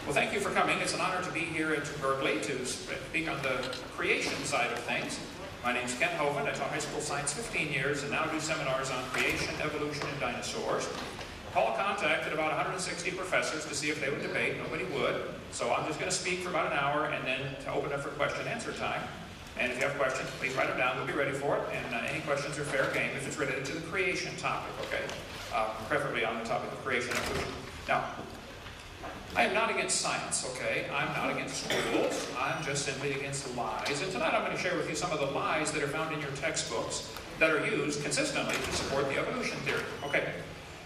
Well, thank you for coming. It's an honor to be here at Berkeley to speak on the creation side of things. My name is Ken Hovind. I taught high school science 15 years and now do seminars on creation, evolution, and dinosaurs. Paul contacted about 160 professors to see if they would debate. Nobody would. So I'm just going to speak for about an hour and then to open up for question and answer time. And if you have questions, please write them down. We'll be ready for it. And any questions are fair game if it's related to the creation topic, okay? Preferably on the topic of creation and evolution. Now, I am not against science, okay? I'm not against schools. I'm just simply against lies. And tonight I'm going to share with you some of the lies that are found in your textbooks that are used consistently to support the evolution theory. Okay,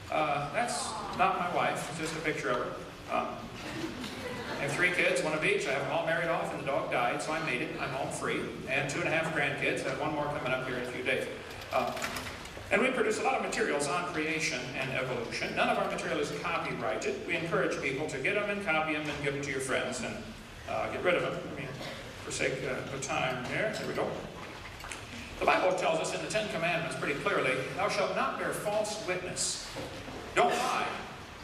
that's not my wife. It's just a picture of her. I have 3 kids, 1 of each. I have them all married off, and the dog died, so I made it. I'm home free. And 2.5 grandkids. I have 1 more coming up here in a few days. And we produce a lot of materials on creation and evolution. None of our material is copyrighted. We encourage people to get them and copy them and give them to your friends and get rid of them. I mean, for sake of time here. There we go. The Bible tells us in the 10 Commandments pretty clearly, thou shalt not bear false witness. Don't lie.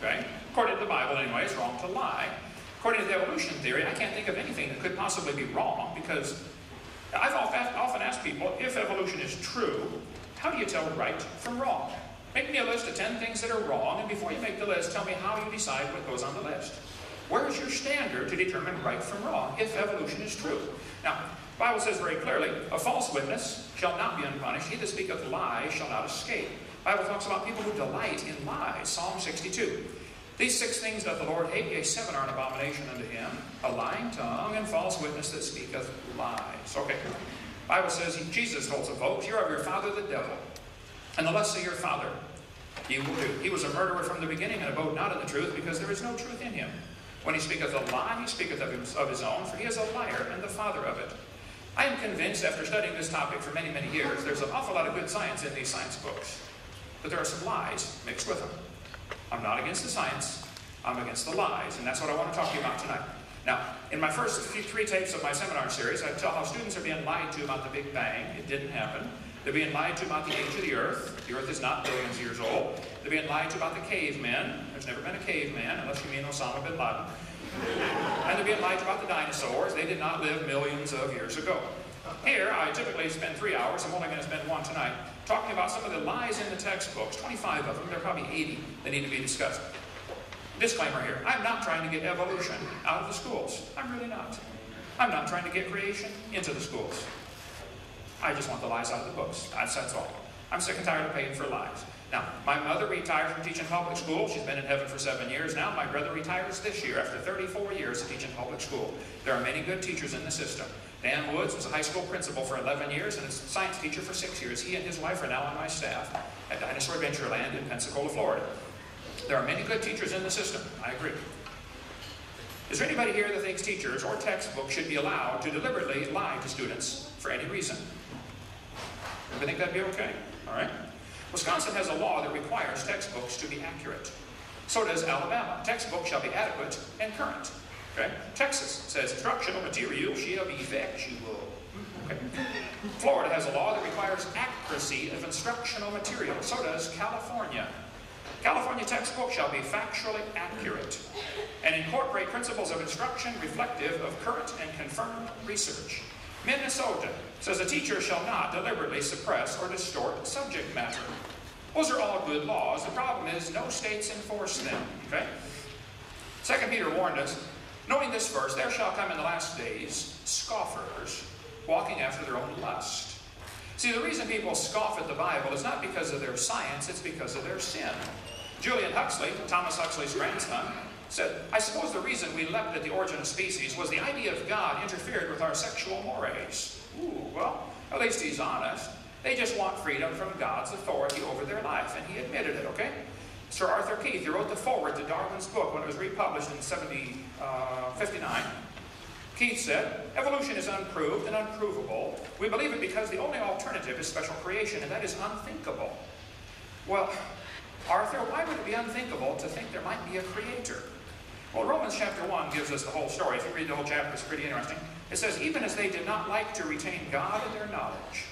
Okay? According to the Bible anyway, it's wrong to lie. According to the evolution theory, I can't think of anything that could possibly be wrong because I've often asked people, if evolution is true, how do you tell right from wrong? Make me a list of 10 things that are wrong, and before you make the list, tell me how you decide what goes on the list. Where is your standard to determine right from wrong, if evolution is true? Now, the Bible says very clearly, a false witness shall not be unpunished. He that speaketh lies shall not escape. The Bible talks about people who delight in lies. Psalm 62. These 6 things doth the Lord hate, yea, 7 are an abomination unto him, a lying tongue and false witness that speaketh lies. Okay. The Bible says Jesus told some folks, you're of your father the devil, and the lusts of your father you will do. He was a murderer from the beginning and abode not in the truth, because there is no truth in him. When he speaketh a lie, he speaketh of his own, for he is a liar and the father of it. I am convinced, after studying this topic for many, many years, there's an awful lot of good science in these science books, but there are some lies mixed with them. I'm not against the science, I'm against the lies, and that's what I want to talk to you about tonight. Now, in my first 3 tapes of my seminar series, I tell how students are being lied to about the Big Bang. It didn't happen. They're being lied to about the age of the Earth. The Earth is not billions of years old. They're being lied to about the cavemen. There's never been a caveman, unless you mean Osama bin Laden. And they're being lied to about the dinosaurs. They did not live millions of years ago. Here, I typically spend 3 hours. I'm only going to spend 1 tonight, talking about some of the lies in the textbooks. 25 of them. There are probably 80 that need to be discussed. Disclaimer here, I'm not trying to get evolution out of the schools. I'm really not. I'm not trying to get creation into the schools. I just want the lies out of the books. That's all. I'm sick and tired of paying for lies. Now, my mother retired from teaching public school. She's been in heaven for 7 years now. My brother retires this year after 34 years of teaching public school. There are many good teachers in the system. Dan Woods was a high school principal for 11 years and a science teacher for 6 years. He and his wife are now on my staff at Dinosaur Adventureland in Pensacola, Florida. There are many good teachers in the system. I agree. Is there anybody here that thinks teachers or textbooks should be allowed to deliberately lie to students for any reason? Anybody think that'd be okay? All right. Wisconsin has a law that requires textbooks to be accurate. So does Alabama. Textbooks shall be adequate and current. Okay. Texas says instructional material shall be factual. Okay. Florida has a law that requires accuracy of instructional material. So does California. California textbooks shall be factually accurate and incorporate principles of instruction reflective of current and confirmed research. Minnesota says a teacher shall not deliberately suppress or distort subject matter. Those are all good laws. The problem is no states enforce them. Okay? 2 Peter warned us, knowing this verse, there shall come in the last days scoffers, walking after their own lust. See, the reason people scoff at the Bible is not because of their science, it's because of their sin. Julian Huxley, Thomas Huxley's grandson, said, I suppose the reason we leapt at the origin of species was the idea of God interfered with our sexual mores. Ooh, well, at least he's honest. They just want freedom from God's authority over their life, and he admitted it, okay? Sir Arthur Keith, he wrote the foreword to Darwin's book when it was republished in 59. Keith said, evolution is unproved and unprovable. We believe it because the only alternative is special creation, and that is unthinkable. Well, Arthur, why would it be unthinkable to think there might be a creator? Well, Romans chapter 1 gives us the whole story. If you read the whole chapter, it's pretty interesting. It says, even as they did not like to retain God in their knowledge,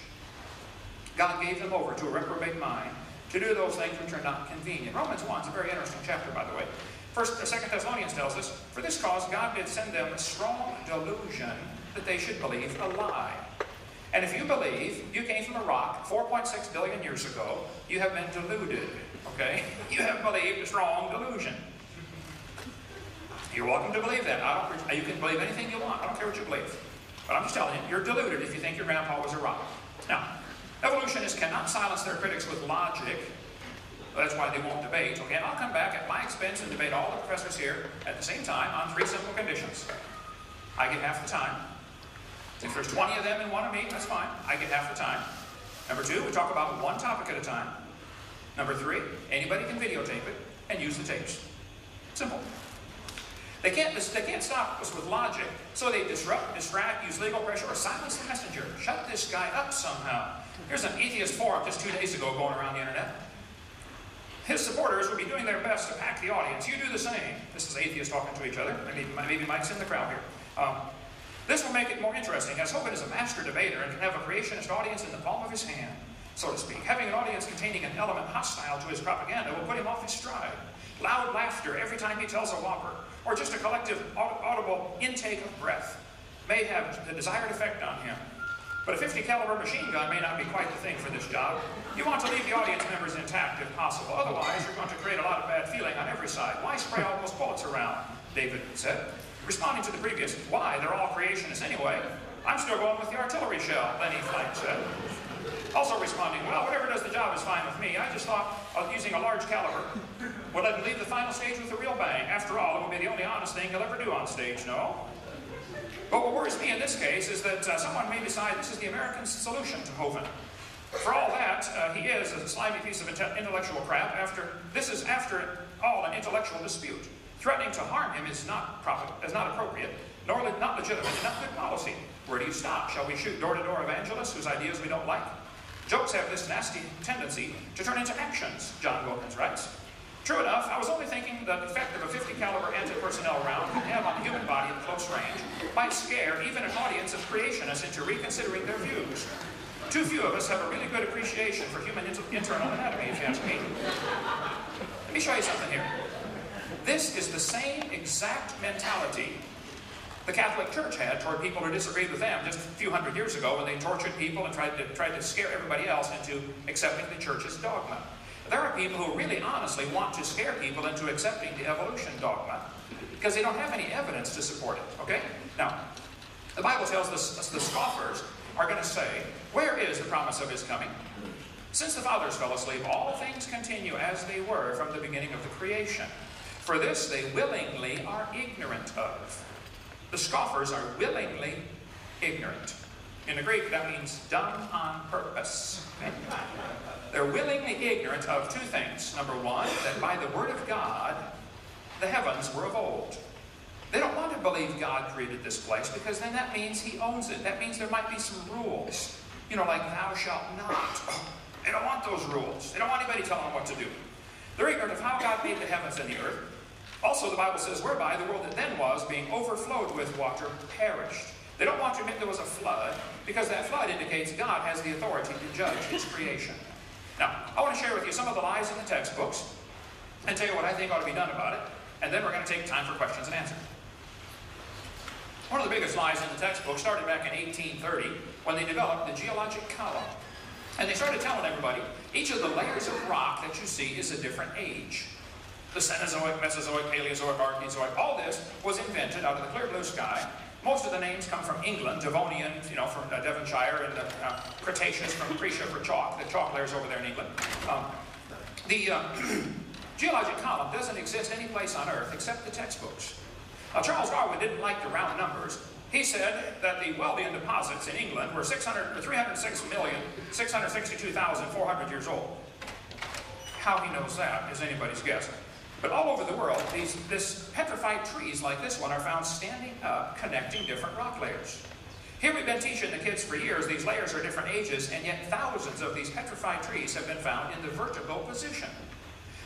God gave them over to a reprobate mind to do those things which are not convenient. Romans 1 is a very interesting chapter, by the way. 2 Thessalonians Romans tells us, for this cause God did send them a strong delusion that they should believe a lie. And if you believe you came from a rock 4.6 billion years ago, you have been deluded, okay? You have believed a strong delusion. You're welcome to believe that. You can believe anything you want. I don't care what you believe. But I'm just telling you, you're deluded if you think your grandpa was a rock. Now, evolutionists cannot silence their critics with logic. That's why they won't debate. Okay, and I'll come back at my expense and debate all the professors here at the same time on 3 simple conditions. I get half the time. If there's 20 of them and 1 of me, that's fine. I get half the time. Number 2, we talk about one topic at a time. Number 3, anybody can videotape it and use the tapes. Simple. They can't stop us with logic, so they disrupt, distract, use legal pressure, or silence the messenger. Shut this guy up somehow. Here's an atheist forum just 2 days ago going around the internet. His supporters would be doing their best to pack the audience. You do the same. This is atheists talking to each other. Maybe Mike's in the crowd here. This will make it more interesting, as Hovind is a master debater and can have a creationist audience in the palm of his hand, so to speak. Having an audience containing an element hostile to his propaganda will put him off his stride. Loud laughter every time he tells a whopper, or just a collective audible intake of breath, may have the desired effect on him. But a 50 caliber machine gun may not be quite the thing for this job. You want to leave the audience members intact if possible. Otherwise, you're going to create a lot of bad feeling on every side. Why spray all those bullets around? David said. Responding to the previous, why? They're all creationists anyway. I'm still going with the artillery shell, Lenny Flank said. Also responding, well, whatever does the job is fine with me. I just thought of using a large caliber would let him leave the final stage with a real bang. After all, it will be the only honest thing he'll ever do on stage, no? But what worries me in this case is that someone may decide this is the American solution to Hovind. For all that, he is a slimy piece of intellectual crap. This is, after all, an intellectual dispute. Threatening to harm him is not appropriate, nor not legitimate, and not good policy. Where do you stop? Shall we shoot door-to-door evangelists whose ideas we don't like? Jokes have this nasty tendency to turn into actions, John Wilkins writes. True enough, I was only thinking the effect of a 50 caliber anti-personnel round can have on the human body at close range might scare even an audience of creationists into reconsidering their views. Too few of us have a really good appreciation for human internal anatomy, if you ask me. Let me show you something here. This is the same exact mentality the Catholic Church had toward people who disagreed with them just a few hundred years ago when they tortured people and tried to scare everybody else into accepting the Church's dogma. There are people who really honestly want to scare people into accepting the evolution dogma because they don't have any evidence to support it, okay? Now, the Bible tells us the scoffers are going to say, where is the promise of his coming? Since the fathers fell asleep, all things continue as they were from the beginning of the creation. For this they willingly are ignorant of. The scoffers are willingly ignorant. In the Greek, that means done on purpose. They're willingly ignorant of 2 things. Number 1, that by the word of God, the heavens were of old. They don't want to believe God created this place because then that means he owns it. That means there might be some rules. You know, like thou shalt not. Oh, they don't want those rules. They don't want anybody telling them what to do. They're ignorant of how God made the heavens and the earth. Also, the Bible says, whereby the world that then was, being overflowed with water, perished. They don't want to admit there was a flood, because that flood indicates God has the authority to judge his creation. Now, I want to share with you some of the lies in the textbooks, and tell you what I think ought to be done about it, and then we're going to take time for questions and answers. One of the biggest lies in the textbook started back in 1830, when they developed the geologic column. And they started telling everybody, each of the layers of rock that you see is a different age. The Cenozoic, Mesozoic, Paleozoic, Archeozoic, all this was invented out of the clear blue sky. Most of the names come from England, Devonian, from Devonshire, and Cretaceous from Cretia for chalk. The chalk layers over there in England. The geologic column doesn't exist any place on Earth except the textbooks. Now, Charles Darwin didn't like the round numbers. He said that the Weldian deposits in England were 306,662,400 years old. How he knows that is anybody's guess. But all over the world, this petrified trees like this one are found standing up, connecting different rock layers. Here we've been teaching the kids for years these layers are different ages, and yet thousands of these petrified trees have been found in the vertical position.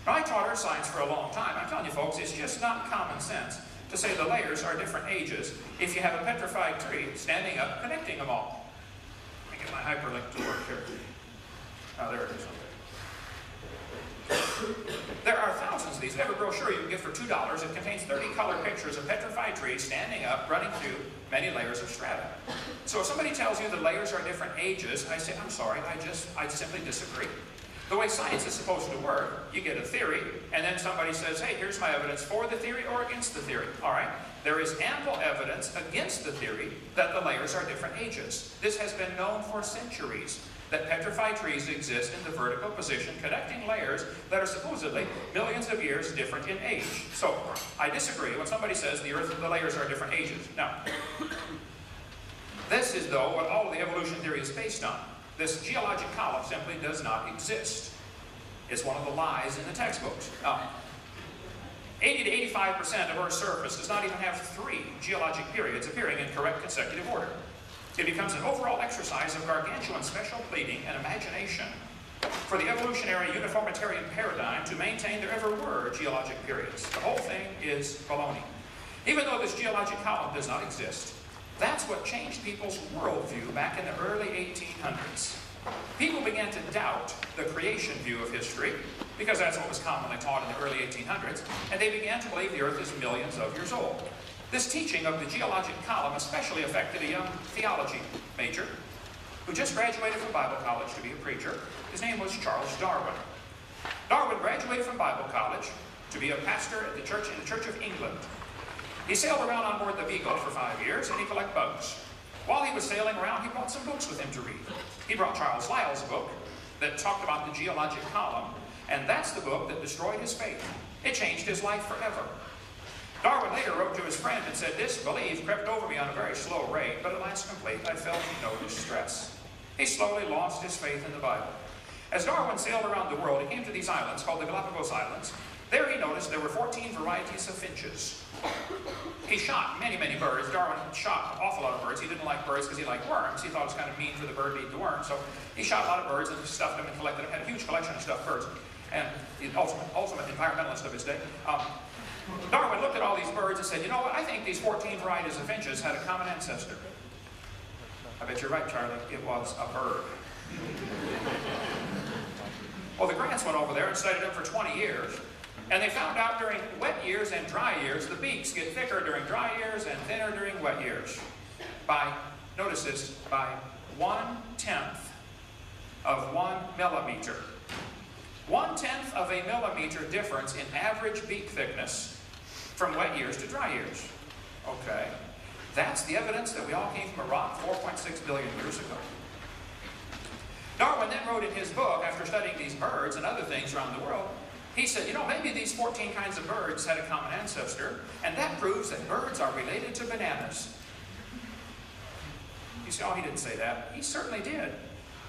Now, I taught earth science for a long time. I'm telling you folks, it's just not common sense to say the layers are different ages if you have a petrified tree standing up, connecting them all. Let me get my hyperlink to work here. Oh, there it is. There are thousands of these. We have a brochure you can get for $2. It contains 30 color pictures of petrified trees standing up, running through many layers of strata. So if somebody tells you the layers are different ages, I say, I'm sorry, I simply disagree. The way science is supposed to work, you get a theory, and then somebody says, hey, here's my evidence for the theory or against the theory. All right? There is ample evidence against the theory that the layers are different ages. This has been known for centuries, that petrified trees exist in the vertical position, connecting layers that are supposedly millions of years different in age. So, I disagree when somebody says the Earth, the layers are different ages. Now, this is, though, what all of the evolution theory is based on. This geologic column simply does not exist. It's one of the lies in the textbooks. 80 to 85% of Earth's surface does not even have 3 geologic periods appearing in correct consecutive order. It becomes an overall exercise of gargantuan special pleading and imagination for the evolutionary uniformitarian paradigm to maintain there ever were geologic periods. The whole thing is baloney. Even though this geologic column does not exist, that's what changed people's worldview back in the early 1800s. People began to doubt the creation view of history, because that's what was commonly taught in the early 1800s, and they began to believe the Earth is millions of years old. This teaching of the geologic column especially affected a young theology major who just graduated from Bible college to be a preacher. His name was Charles Darwin. Darwin graduated from Bible college to be a pastor at the church in the Church of England. He sailed around on board the Beagle for 5 years, and he collected bugs. While he was sailing around, he brought some books with him to read. He brought Charles Lyell's book that talked about the geologic column, and that's the book that destroyed his faith. It changed his life forever. Darwin later wrote to his friend and said, "Disbelief crept over me on a very slow rate, but at last complete, I felt no distress." He slowly lost his faith in the Bible. As Darwin sailed around the world, he came to these islands called the Galapagos Islands. There he noticed there were 14 varieties of finches. He shot many, many birds. Darwin shot an awful lot of birds. He didn't like birds because he liked worms. He thought it was kind of mean for the bird to eat the worm. So he shot a lot of birds and stuffed them and collected them. Had a huge collection of stuffed birds. And the ultimate environmentalist of his day. Darwin looked at all these birds and said, you know what, I think these 14 varieties of finches had a common ancestor. I bet you're right, Charlie. It was a bird. Well, the Grants went over there and studied them for 20 years. And they found out during wet years and dry years, the beaks get thicker during dry years and thinner during wet years. By, notice this, by 1/10 of 1 millimeter. 1/10 of a millimeter difference in average beak thickness from wet years to dry years. Okay. That's the evidence that we all came from a rock 4.6 billion years ago. Darwin then wrote in his book, after studying these birds and other things around the world, he said, you know, maybe these 14 kinds of birds had a common ancestor, and that proves that birds are related to bananas. You say, oh, he didn't say that. He certainly did.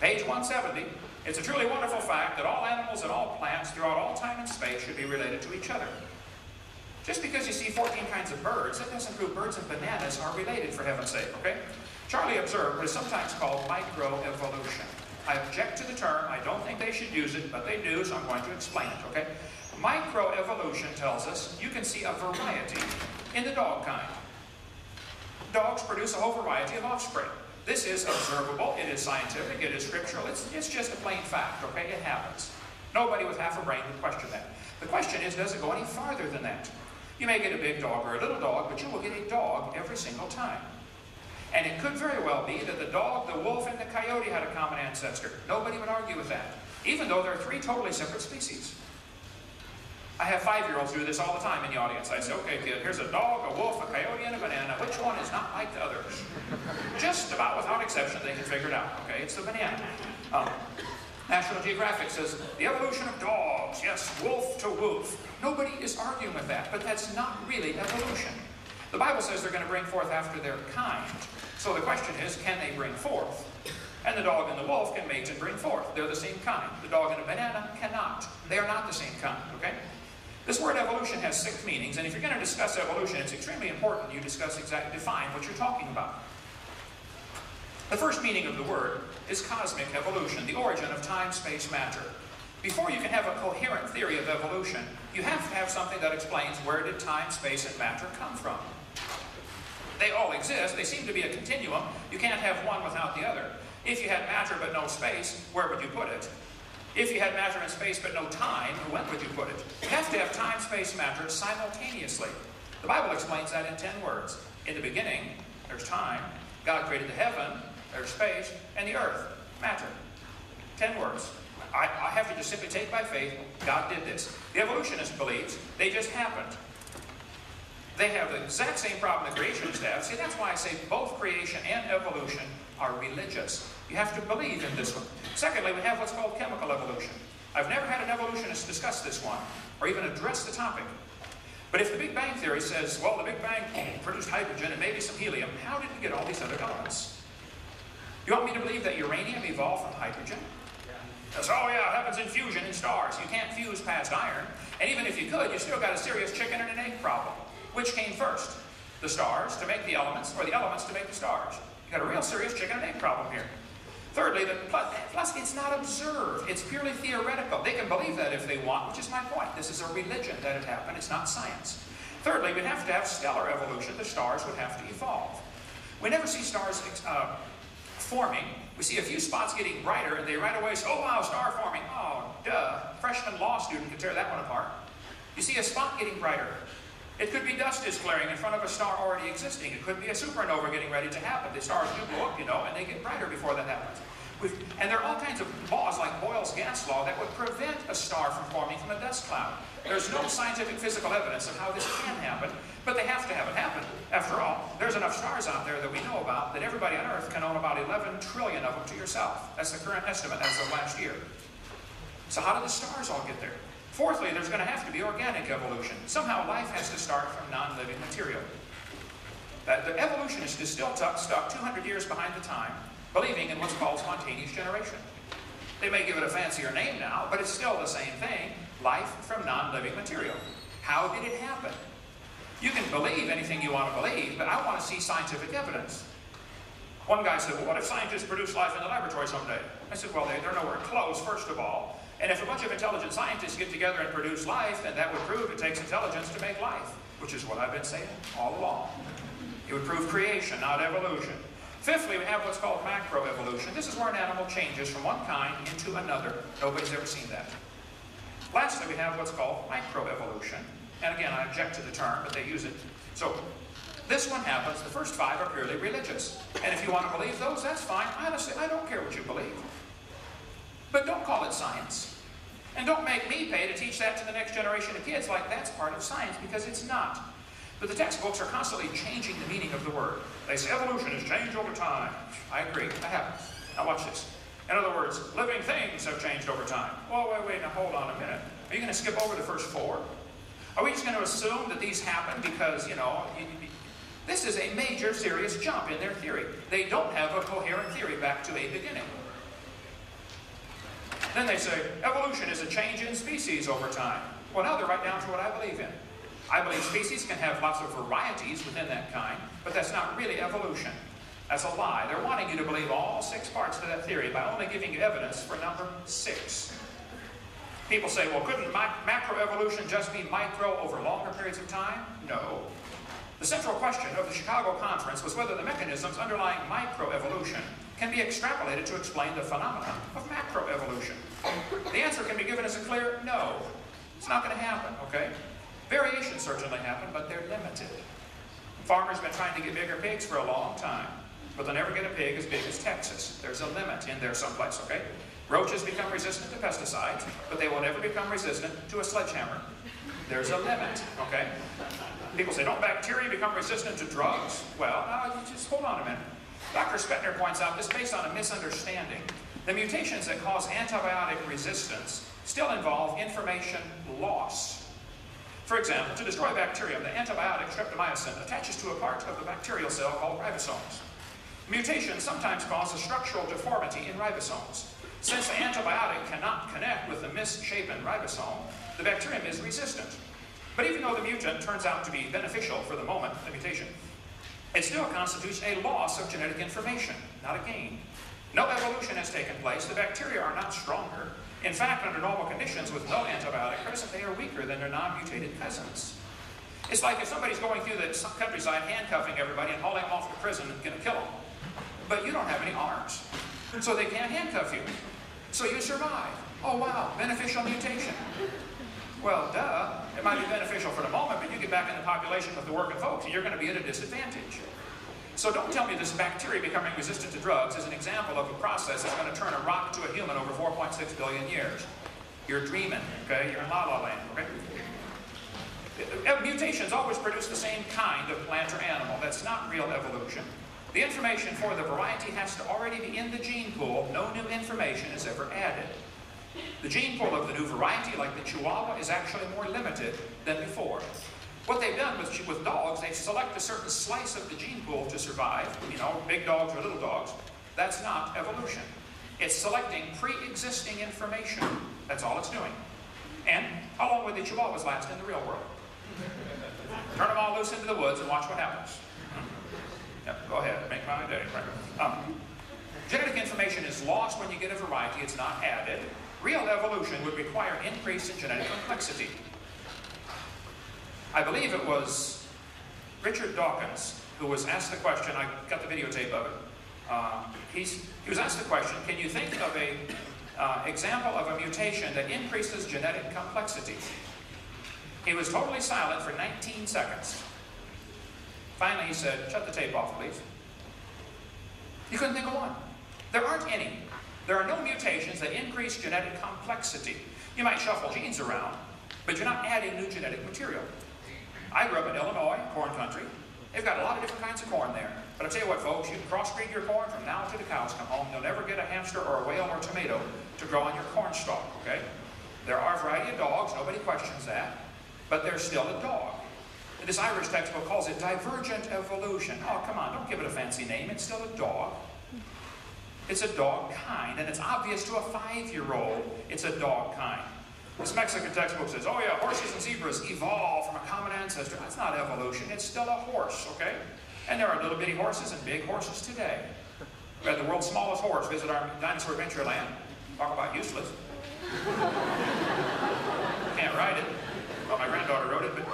Page 170. It's a truly wonderful fact that all animals and all plants throughout all time and space should be related to each other. Just because you see 14 kinds of birds, that doesn't prove birds and bananas are related, for heaven's sake, okay? Charlie observed what is sometimes called microevolution. I object to the term. I don't think they should use it, but they do, so I'm going to explain it, okay? Microevolution tells us you can see a variety in the dog kind. Dogs produce a whole variety of offspring. This is observable, it is scientific, it is scriptural, it's just a plain fact, okay? It happens. Nobody with half a brain would question that. The question is, does it go any farther than that? You may get a big dog or a little dog, but you will get a dog every single time. And it could very well be that the dog, the wolf, and the coyote had a common ancestor. Nobody would argue with that, even though they're 3 totally separate species. I have 5-year-olds do this all the time in the audience. I say, okay, kid, here's a dog, a wolf, a coyote, and a banana. Which one is not like the others? Just about without exception, they can figure it out, okay? It's the banana. National Geographic says, the evolution of dogs, yes, wolf to wolf. Nobody is arguing with that, but that's not really evolution. The Bible says they're going to bring forth after their kind. So the question is, can they bring forth? And the dog and the wolf can mate and bring forth. They're the same kind. The dog and a banana cannot. They are not the same kind, okay? This word evolution has 6 meanings, and if you're going to discuss evolution, it's extremely important you define what you're talking about. The first meaning of the word is cosmic evolution, the origin of time, space, matter. Before you can have a coherent theory of evolution, you have to have something that explains where did time, space, and matter come from. They all exist. They seem to be a continuum. You can't have one without the other. If you had matter but no space, where would you put it? If you had matter and space but no time, when would you put it? You have to have time, space, matter simultaneously. The Bible explains that in 10 words. In the beginning, there's time. God created the heaven, there's space, and the earth, matter. 10 words. I have to just simply take by faith, God did this. The evolutionist believes they just happened. They have the exact same problem the creationists have. See, that's why I say both creation and evolution are religious. You have to believe in this one. Secondly, we have what's called chemical evolution. I've never had an evolutionist discuss this one, or even address the topic. But if the Big Bang Theory says, well, the Big Bang produced hydrogen and maybe some helium, how did we get all these other elements? You want me to believe that uranium evolved from hydrogen? Because, oh yeah, it happens in fusion in stars. You can't fuse past iron. And even if you could, you still got a serious chicken and an egg problem. Which came first? The stars to make the elements, or the elements to make the stars? You got a real serious chicken and egg problem here. Thirdly, plus it's not observed. It's purely theoretical. They can believe that if they want, which is my point. This is a religion that it happened. It's not science. Thirdly, we'd have to have stellar evolution. The stars would have to evolve. We never see stars forming. We see a few spots getting brighter, and they right away say, oh wow, star forming. Oh, duh. Freshman law student could tear that one apart. You see a spot getting brighter. It could be dust is clearing in front of a star already existing. It could be a supernova getting ready to happen. The stars do blow up, you know, and they get brighter before that happens. And there are all kinds of laws, like Boyle's gas law, that would prevent a star from forming from a dust cloud. There's no scientific physical evidence of how this can happen, but they have to have it happen. After all, there's enough stars out there that we know about that everybody on Earth can own about 11 trillion of them to yourself. That's the current estimate as of last year. So how do the stars all get there? Fourthly, there's going to have to be organic evolution. Somehow life has to start from non-living material. The evolutionist is still stuck 200 years behind the time, believing in what's called spontaneous generation. They may give it a fancier name now, but it's still the same thing. Life from non-living material. How did it happen? You can believe anything you want to believe, but I want to see scientific evidence. One guy said, well, what if scientists produce life in the laboratory someday? I said, well, they're nowhere close, first of all. And if a bunch of intelligent scientists get together and produce life, then that would prove it takes intelligence to make life, which is what I've been saying all along. It would prove creation, not evolution. Fifthly, we have what's called macroevolution. This is where an animal changes from one kind into another. Nobody's ever seen that. Lastly, we have what's called microevolution. And again, I object to the term, but they use it. So this one happens. The first five are purely religious. And if you want to believe those, that's fine. Honestly, I don't care what you believe. But don't call it science. And don't make me pay to teach that to the next generation of kids like that's part of science, because it's not. But the textbooks are constantly changing the meaning of the word. They say evolution has changed over time. I agree. I haven't. Now watch this. In other words, living things have changed over time. Well, wait, now hold on a minute. Are you going to skip over the first four? Are we just going to assume that these happen because, you know, this is a major, serious jump in their theory. They don't have a coherent theory back to a beginning. Then they say, evolution is a change in species over time. Well, now they're right down to what I believe in. I believe species can have lots of varieties within that kind, but that's not really evolution. That's a lie. They're wanting you to believe all 6 parts to that theory by only giving you evidence for number 6. People say, well, couldn't macroevolution just be micro over longer periods of time? No. The central question of the Chicago Conference was whether the mechanisms underlying microevolution can be extrapolated to explain the phenomenon of macroevolution. The answer can be given as a clear no. It's not going to happen, okay? Variations certainly happen, but they're limited. Farmers have been trying to get bigger pigs for a long time, but they'll never get a pig as big as Texas. There's a limit in there someplace, okay? Roaches become resistant to pesticides, but they will never become resistant to a sledgehammer. There's a limit, okay? People say, don't bacteria become resistant to drugs? Well, just hold on a minute. Dr. Spettner points out this based on a misunderstanding. The mutations that cause antibiotic resistance still involve information loss. For example, to destroy bacterium, the antibiotic streptomycin attaches to a part of the bacterial cell called ribosomes. Mutations sometimes cause a structural deformity in ribosomes. Since the antibiotic cannot connect with the misshapen ribosome, the bacterium is resistant. But even though the mutant turns out to be beneficial for the moment, the mutation, it still constitutes a loss of genetic information, not a gain. No evolution has taken place. The bacteria are not stronger. In fact, under normal conditions with no antibiotic present, they are weaker than their non-mutated cousins. It's like if somebody's going through the countryside handcuffing everybody and hauling them off to prison and going to kill them. But you don't have any arms, so they can't handcuff you. So you survive. Oh wow, beneficial mutation. Well, duh. It might be beneficial for the moment, but you get back in the population with the working folks and you're going to be at a disadvantage. So don't tell me this bacteria becoming resistant to drugs is an example of a process that's going to turn a rock to a human over 4.6 billion years. You're dreaming, okay? You're in la-la land, okay? Mutations always produce the same kind of plant or animal. That's not real evolution. The information for the variety has to already be in the gene pool. No new information is ever added. The gene pool of the new variety, like the Chihuahua, is actually more limited than before. What they've done with dogs, they select a certain slice of the gene pool to survive. You know, big dogs or little dogs. That's not evolution. It's selecting pre-existing information. That's all it's doing. And how long would the Chihuahuas last in the real world? Turn them all loose into the woods and watch what happens. Yep, go ahead, make my day. Genetic information is lost when you get a variety, it's not added. Real evolution would require increase in genetic complexity. I believe it was Richard Dawkins who was asked the question, I got the videotape of it. He was asked the question, can you think of an example of a mutation that increases genetic complexity? He was totally silent for 19 seconds. Finally he said, shut the tape off, please. He couldn't think of one. There aren't any. There are no mutations that increase genetic complexity. You might shuffle genes around, but you're not adding new genetic material. I grew up in Illinois, corn country. They've got a lot of different kinds of corn there. But I tell you what, folks, you can crossbreed your corn from now until the cows come home. You'll never get a hamster or a whale or tomato to grow on your corn stalk, okay? There are a variety of dogs, nobody questions that, but they're still a dog. And this Irish textbook calls it divergent evolution. Oh, come on, don't give it a fancy name. It's still a dog. It's a dog kind, and it's obvious to a 5-year-old it's a dog kind. This Mexican textbook says, oh yeah, horses and zebras evolved from a common ancestor. That's not evolution, it's still a horse, okay? And there are little bitty horses and big horses today. We had the world's smallest horse visit our dinosaur adventure land. Talk about useless. Can't ride it. Well, my granddaughter rode it, but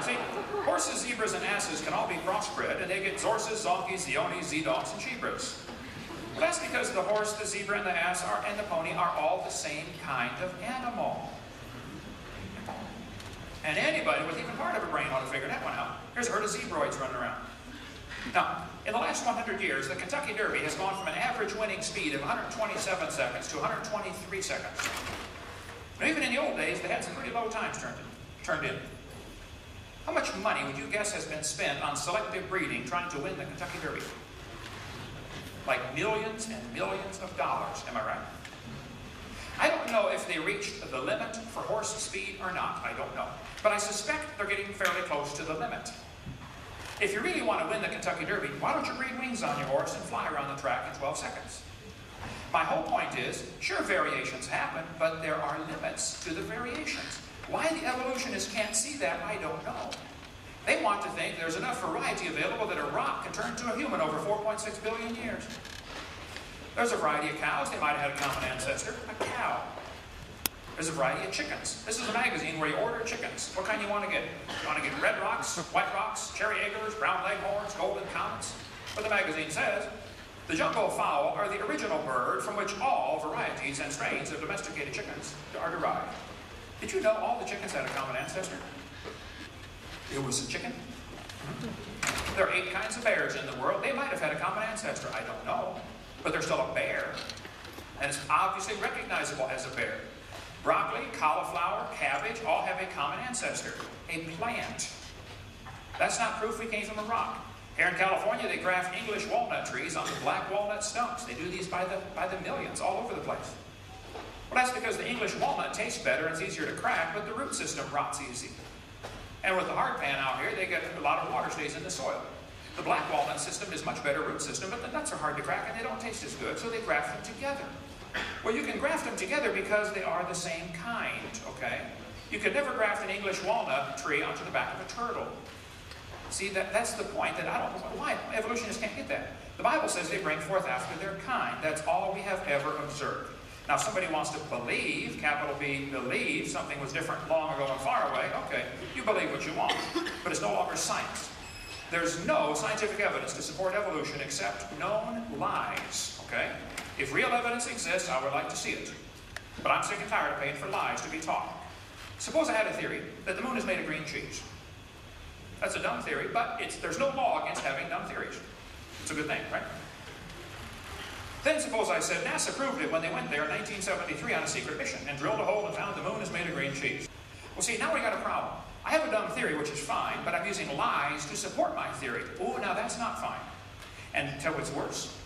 see, horses, zebras, and asses can all be crossbred, and they get zorses, zonkies, zionis, z-dogs, and chebras. Well, that's because the horse, the zebra, and the ass and the pony are all the same kind of animal. And anybody with even part of a brain ought to figure that one out. Here's a herd of zebroids running around. Now, in the last 100 years, the Kentucky Derby has gone from an average winning speed of 127 seconds to 123 seconds. Now, even in the old days, they had some pretty low times turned in. How much money would you guess has been spent on selective breeding trying to win the Kentucky Derby? Like millions and millions of dollars, am I right? I don't know if they reached the limit for horse speed or not, I don't know. But I suspect they're getting fairly close to the limit. If you really want to win the Kentucky Derby, why don't you breed wings on your horse and fly around the track in 12 seconds? My whole point is, sure, variations happen, but there are limits to the variations. Why the evolutionists can't see that, I don't know. They want to think there's enough variety available that a rock can turn into a human over 4.6 billion years. There's a variety of cows. They might have had a common ancestor, a cow. There's a variety of chickens. This is a magazine where you order chickens. What kind you want to get? You want to get red rocks, white rocks, cherry eggers, brown leghorns, golden comets? But the magazine says, the jungle fowl are the original bird from which all varieties and strains of domesticated chickens are derived. Did you know all the chickens had a common ancestor? It was a chicken. There are 8 kinds of bears in the world. They might have had a common ancestor. I don't know. But they're still a bear. And it's obviously recognizable as a bear. Broccoli, cauliflower, cabbage all have a common ancestor. A plant. That's not proof we came from a rock. Here in California, they graft English walnut trees onto black walnut stumps. They do these by the millions all over the place. Well, that's because the English walnut tastes better and it's easier to crack, but the root system rots easy. And with the hard pan out here, they get a lot of water stays in the soil. The black walnut system is much better root system, but the nuts are hard to crack and they don't taste as good, so they graft them together. Well, you can graft them together because they are the same kind, okay? You could never graft an English walnut tree onto the back of a turtle. See, that's the point that I don't know why evolutionists can't get that. The Bible says they bring forth after their kind. That's all we have ever observed. Now, if somebody wants to believe, capital B, believe, something was different long ago and far away, okay, you believe what you want, but it's no longer science. There's no scientific evidence to support evolution except known lies, okay? If real evidence exists, I would like to see it. But I'm sick and tired of paying for lies to be taught. Suppose I had a theory that the moon is made of green cheese. That's a dumb theory, but there's no law against having dumb theories. It's a good thing, right? Then suppose I said NASA proved it when they went there in 1973 on a secret mission and drilled a hole and found the moon is made of green cheese. Well, see, now we got a problem. I have a dumb theory, which is fine, but I'm using lies to support my theory. Oh, now that's not fine. And until it's worse.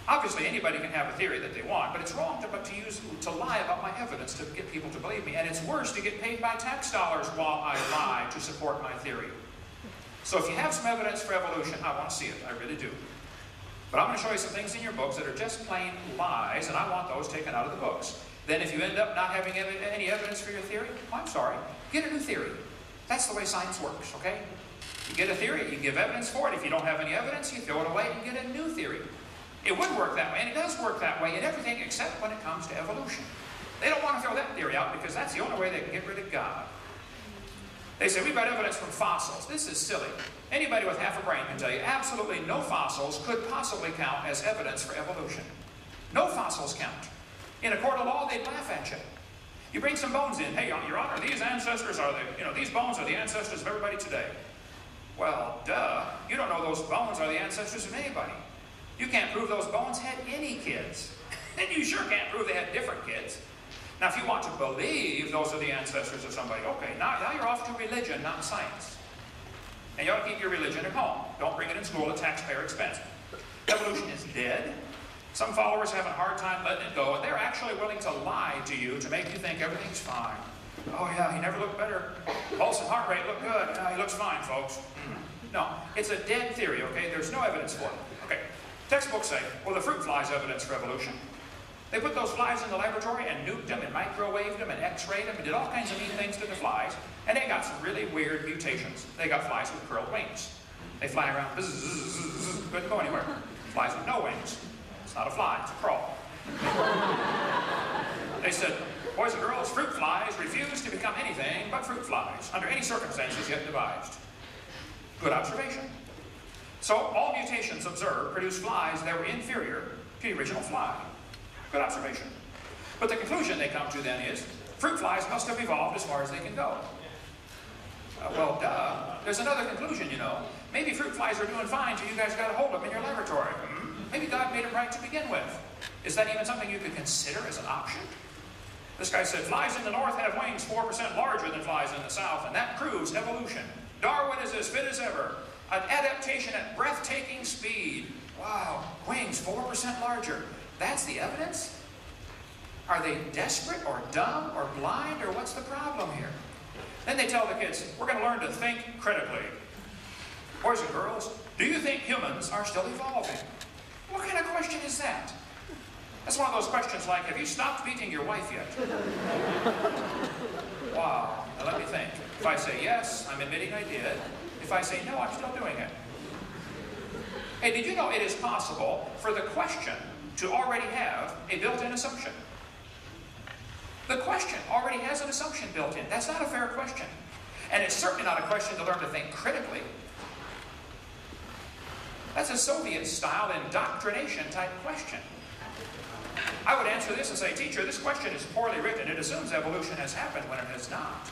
Obviously, anybody can have a theory that they want, but it's wrong to lie about my evidence to get people to believe me. And it's worse to get paid by tax dollars while I lie to support my theory. So if you have some evidence for evolution, I want to see it. I really do. But I'm going to show you some things in your books that are just plain lies, and I want those taken out of the books. Then if you end up not having any evidence for your theory, I'm sorry, get a new theory. That's the way science works, okay? You get a theory, you give evidence for it. If you don't have any evidence, you throw it away and get a new theory. It would work that way, and it does work that way in everything except when it comes to evolution. They don't want to throw that theory out because that's the only way they can get rid of God. They say, we've got evidence from fossils. This is silly. Anybody with half a brain can tell you absolutely no fossils could possibly count as evidence for evolution. No fossils count. In a court of law, they'd laugh at you. You bring some bones in. Hey, Your Honor, these ancestors are these bones are the ancestors of everybody today. Well, duh. You don't know those bones are the ancestors of anybody. You can't prove those bones had any kids. And you sure can't prove they had different kids. Now, if you want to believe those are the ancestors of somebody, okay, now you're off to religion, not science. And you ought to keep your religion at home. Don't bring it in school at taxpayer expense. Evolution is dead. Some followers have a hard time letting it go, and they're actually willing to lie to you to make you think everything's fine. Oh yeah, he never looked better. Pulse and heart rate look good. No, he looks fine, folks. No, it's a dead theory, okay? There's no evidence for it. Okay, textbooks say, well, the fruit fly's evidence for evolution. They put those flies in the laboratory and nuked them and microwaved them and x-rayed them and did all kinds of neat things to the flies. And they got some really weird mutations. They got flies with curled wings. They fly around, couldn't go anywhere. Flies with no wings. It's not a fly, it's a crawl. They said, boys and girls, fruit flies refuse to become anything but fruit flies, under any circumstances yet devised. Good observation. So all mutations observed produce flies that were inferior to the original fly. Good observation. But the conclusion they come to then is, fruit flies must have evolved as far as they can go. Well, duh. There's another conclusion, you know. Maybe fruit flies are doing fine till you guys got a hold of them in your laboratory. Maybe God made them right to begin with. Is that even something you could consider as an option? This guy said, flies in the north have wings 4% larger than flies in the south, and that proves evolution. Darwin is as fit as ever. An adaptation at breathtaking speed. Wow, wings 4% larger. That's the evidence? Are they desperate or dumb or blind, or what's the problem here? Then they tell the kids, we're going to learn to think critically. Boys and girls, do you think humans are still evolving? What kind of question is that? That's one of those questions like, have you stopped beating your wife yet? Wow, now let me think. If I say yes, I'm admitting I did. If I say no, I'm still doing it. Hey, did you know it is possible for the question to already have a built-in assumption? The question already has an assumption built in. That's not a fair question. And it's certainly not a question to learn to think critically. That's a Soviet-style indoctrination type question. I would answer this and say, teacher, this question is poorly written. It assumes evolution has happened when it has not.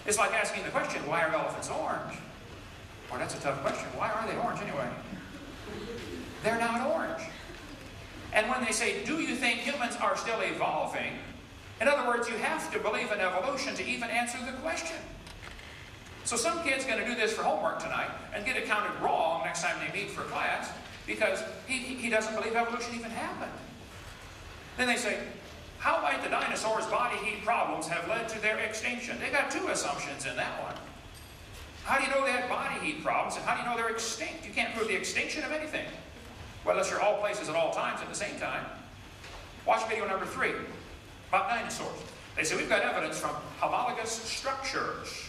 It's like asking the question, why are elephants orange? Well, that's a tough question. Why are they orange anyway? They're not orange. And when they say, do you think humans are still evolving? In other words, you have to believe in evolution to even answer the question. So some kid's going to do this for homework tonight and get it counted wrong next time they meet for class because he doesn't believe evolution even happened. Then they say, how might the dinosaurs' body heat problems have led to their extinction? They got two assumptions in that one. How do you know they had body heat problems, and how do you know they're extinct? You can't prove the extinction of anything. Well, unless you're all places at all times at the same time. Watch video number 3 about dinosaurs. They say we've got evidence from homologous structures.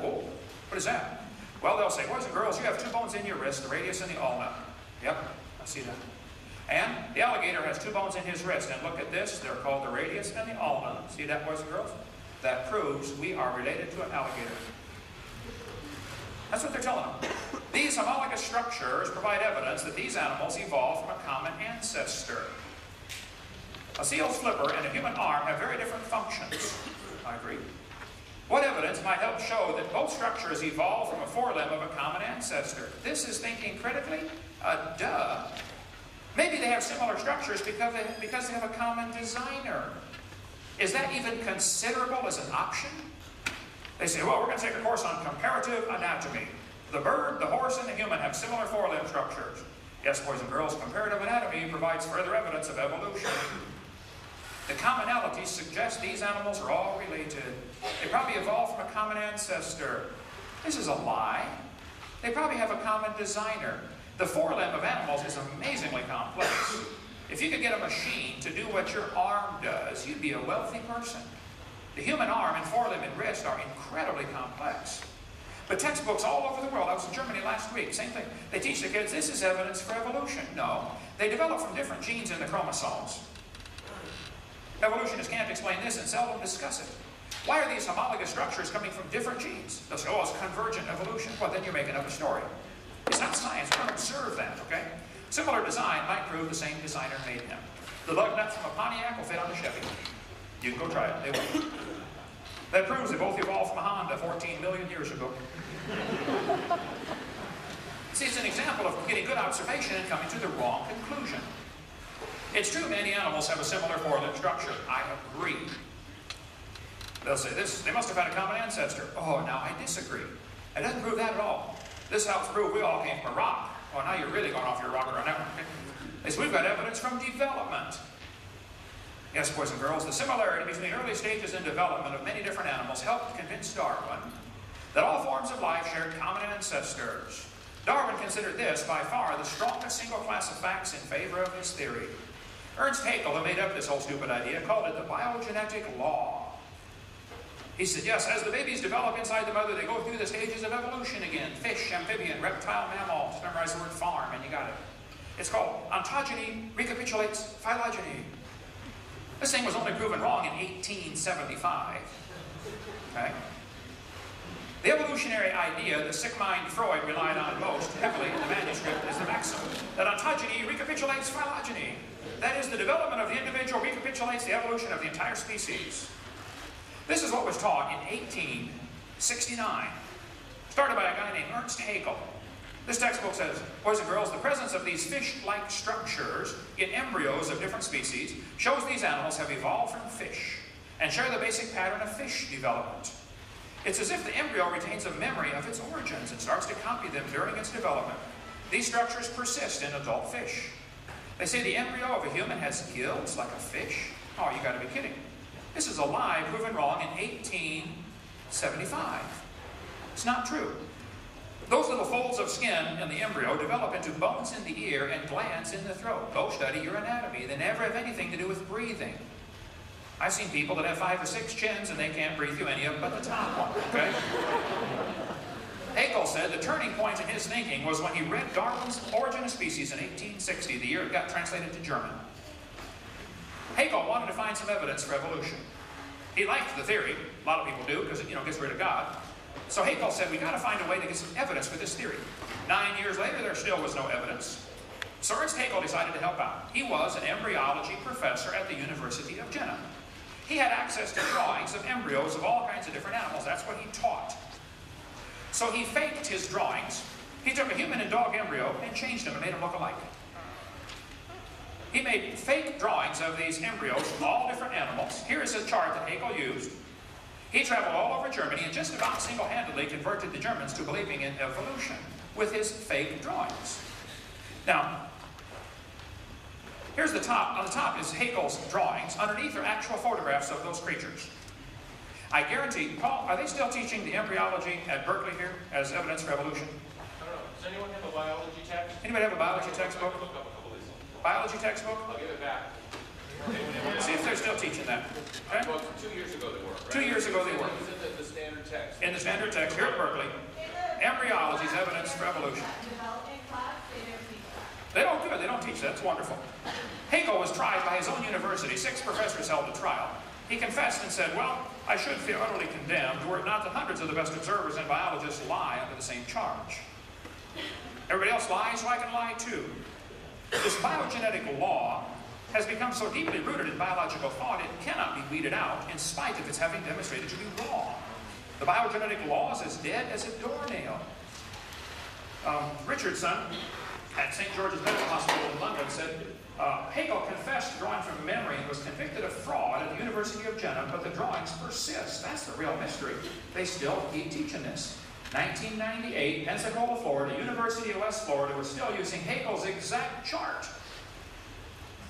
Oh, what is that? Well, they'll say, boys and girls, you have 2 bones in your wrist, the radius and the ulna. Yep, I see that. And the alligator has 2 bones in his wrist. And look at this, they're called the radius and the ulna. See that, boys and girls? That proves we are related to an alligator. That's what they're telling them. These homologous structures provide evidence that these animals evolved from a common ancestor. A seal's flipper and a human arm have very different functions. I agree. What evidence might help show that both structures evolved from a forelimb of a common ancestor? This is thinking critically? Duh. Maybe they have similar structures because they have a common designer. Is that even considerable as an option? They say, well, we're going to take a course on comparative anatomy. The bird, the horse, and the human have similar forelimb structures. Yes, boys and girls, comparative anatomy provides further evidence of evolution. The commonalities suggest these animals are all related. They probably evolved from a common ancestor. This is a lie. They probably have a common designer. The forelimb of animals is amazingly complex. If you could get a machine to do what your arm does, you'd be a wealthy person. The human arm and forelimb and wrist are incredibly complex. But textbooks all over the world, I was in Germany last week, same thing. They teach the kids, this is evidence for evolution. No, they develop from different genes in the chromosomes. Evolutionists can't explain this and seldom discuss it. Why are these homologous structures coming from different genes? They'll say, oh, it's convergent evolution. Well, then you're making up a story. It's not science. We're going to observe that, okay? Similar design might prove the same designer made him. The lug nuts from a Pontiac will fit on a Chevy. You can go try it. They will. That proves they both evolved from a Honda 14 million years ago. See, it's an example of getting good observation and coming to the wrong conclusion. It's true many animals have a similar forelimb structure. I agree. They'll say this, they must have had a common ancestor. Oh, now I disagree. It doesn't prove that at all. This helps prove we all came from a rock. Oh, now you're really going off your rocker on that one. They say we've got evidence from development. Yes, boys and girls, the similarity between early stages in development of many different animals helped convince Darwin that all forms of life shared common ancestors. Darwin considered this by far the strongest single class of facts in favor of his theory. Ernst Haeckel, who made up this whole stupid idea, called it the biogenetic law. He said, yes, as the babies develop inside the mother, they go through the stages of evolution again. Fish, amphibian, reptile, mammal. Just memorize the word farm, and you got it. It's called ontogeny recapitulates phylogeny. This thing was only proven wrong in 1875. Okay? The evolutionary idea that sick mind Freud relied on most heavily in the manuscript is the maxim that ontogeny recapitulates phylogeny. That is, the development of the individual recapitulates the evolution of the entire species. This is what was taught in 1869, started by a guy named Ernst Haeckel. This textbook says, boys and girls, the presence of these fish-like structures in embryos of different species shows these animals have evolved from fish and share the basic pattern of fish development. It's as if the embryo retains a memory of its origins and starts to copy them during its development. These structures persist in adult fish. They say the embryo of a human has gills like a fish. Oh, you got to be kidding. This is a lie proven wrong in 1875. It's not true. Those little folds of skin in the embryo develop into bones in the ear and glands in the throat. Go study your anatomy. They never have anything to do with breathing. I've seen people that have 5 or 6 chins and they can't breathe through any of them but the top one, okay? Haeckel said the turning point in his thinking was when he read Darwin's Origin of Species in 1860, the year it got translated to German. Haeckel wanted to find some evidence for evolution. He liked the theory. A lot of people do because it, gets rid of God. So Haeckel said, we've got to find a way to get some evidence for this theory. 9 years later, there still was no evidence. So Ernst Haeckel decided to help out. He was an embryology professor at the University of Jena. He had access to drawings of embryos of all kinds of different animals. That's what he taught. So he faked his drawings. He took a human and dog embryo and changed them and made them look alike. He made fake drawings of these embryos from all different animals. Here is a chart that Haeckel used. He traveled all over Germany and just about single-handedly converted the Germans to believing in evolution with his fake drawings. Now, here's the top. On the top is Haeckel's drawings. Underneath are actual photographs of those creatures. I guarantee, Paul, are they still teaching the embryology at Berkeley here as evidence for evolution? I don't know. Does anyone have a biology text? Anybody have a biology textbook? Look up a couple of these. Biology textbook? I'll give it back. See if they're still teaching that. Okay? Well, 2 years ago they were, right? 2 years ago they were. It was in the standard text. In the standard text here at Berkeley, embryology is evidence for evolution. They don't do it. They don't teach that. It's wonderful. Haeckel was tried by his own university. 6 professors held a trial. He confessed and said, well, I should feel utterly condemned were it not that hundreds of the best observers and biologists lie under the same charge. Everybody else lies, so I can lie too. This biogenetic law has become so deeply rooted in biological thought, it cannot be weeded out in spite of its having demonstrated to be wrong. The biogenetic law is as dead as a doornail. Richardson at St. George's Medical Hospital in London said, Hegel confessed drawing from memory and was convicted of fraud at the University of Jena, but the drawings persist. That's the real mystery. They still keep teaching this. 1998, Pensacola, Florida, University of West Florida was still using Hegel's exact chart.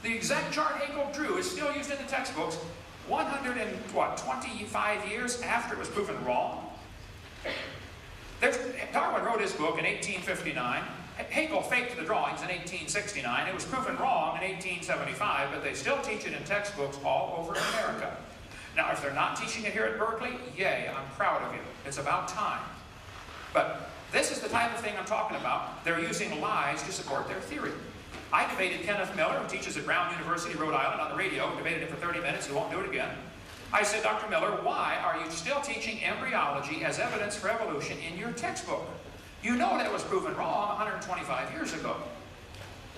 The exact chart Hegel drew is still used in the textbooks 125 years after it was proven wrong. Darwin wrote his book in 1859. Hegel faked the drawings in 1869. It was proven wrong in 1875, but they still teach it in textbooks all over America. Now, if they're not teaching it here at Berkeley, yay, I'm proud of you. It's about time. But this is the type of thing I'm talking about. They're using lies to support their theory. I debated Kenneth Miller, who teaches at Brown University, Rhode Island, on the radio. Debated him for 30 minutes. He won't do it again. I said, Dr. Miller, why are you still teaching embryology as evidence for evolution in your textbook? You know that was proven wrong 125 years ago.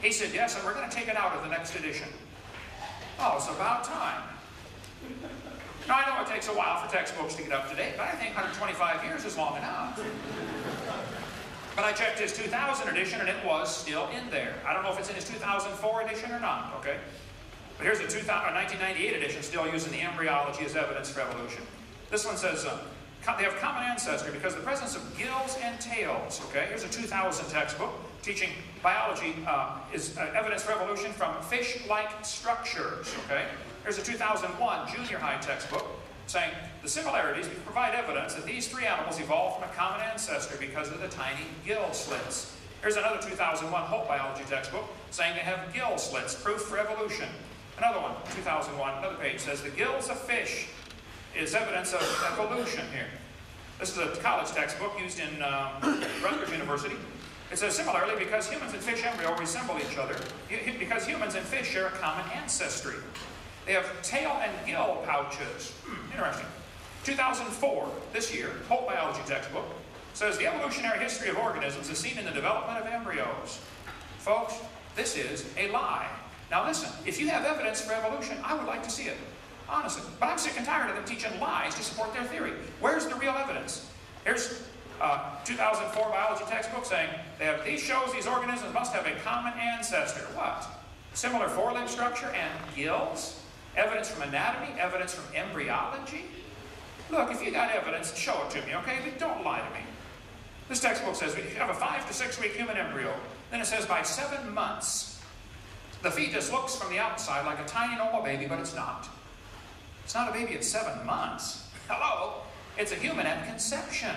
He said, yes, and we're going to take it out of the next edition. Oh, it's about time. Now, I know it takes a while for textbooks to get up to date, but I think 125 years is long enough. But I checked his 2000 edition, and it was still in there. I don't know if it's in his 2004 edition or not, okay? But here's a 1998 edition still using the embryology as evidence for evolution. This one says, they have common ancestry because the presence of gills and tails, okay? Here's a 2000 textbook teaching biology is evidence for evolution from fish-like structures, okay? Here's a 2001 junior high textbook saying the similarities provide evidence that these three animals evolved from a common ancestor because of the tiny gill slits. Here's another 2001 Hope biology textbook saying they have gill slits, proof for evolution. Another one, 2001, another page says the gills of fish is evidence of evolution here. This is a college textbook used in Rutgers University. It says, similarly, because humans and fish embryo resemble each other, because humans and fish share a common ancestry. They have tail and gill pouches. Interesting. 2004, this year, Hope biology textbook, says the evolutionary history of organisms is seen in the development of embryos. Folks, this is a lie. Now listen, if you have evidence for evolution, I would like to see it. Honestly. But I'm sick and tired of them teaching lies to support their theory. Where's the real evidence? Here's 2004 biology textbook saying these shows these organisms must have a common ancestor. What? Similar forelimb structure and gills? Evidence from anatomy? Evidence from embryology? Look, if you got evidence, show it to me, okay? But don't lie to me. This textbook says we have a 5 to 6 week human embryo. Then it says by 7 months, the fetus looks from the outside like a tiny normal baby, but it's not. It's not a baby at 7 months. Hello? It's a human at conception.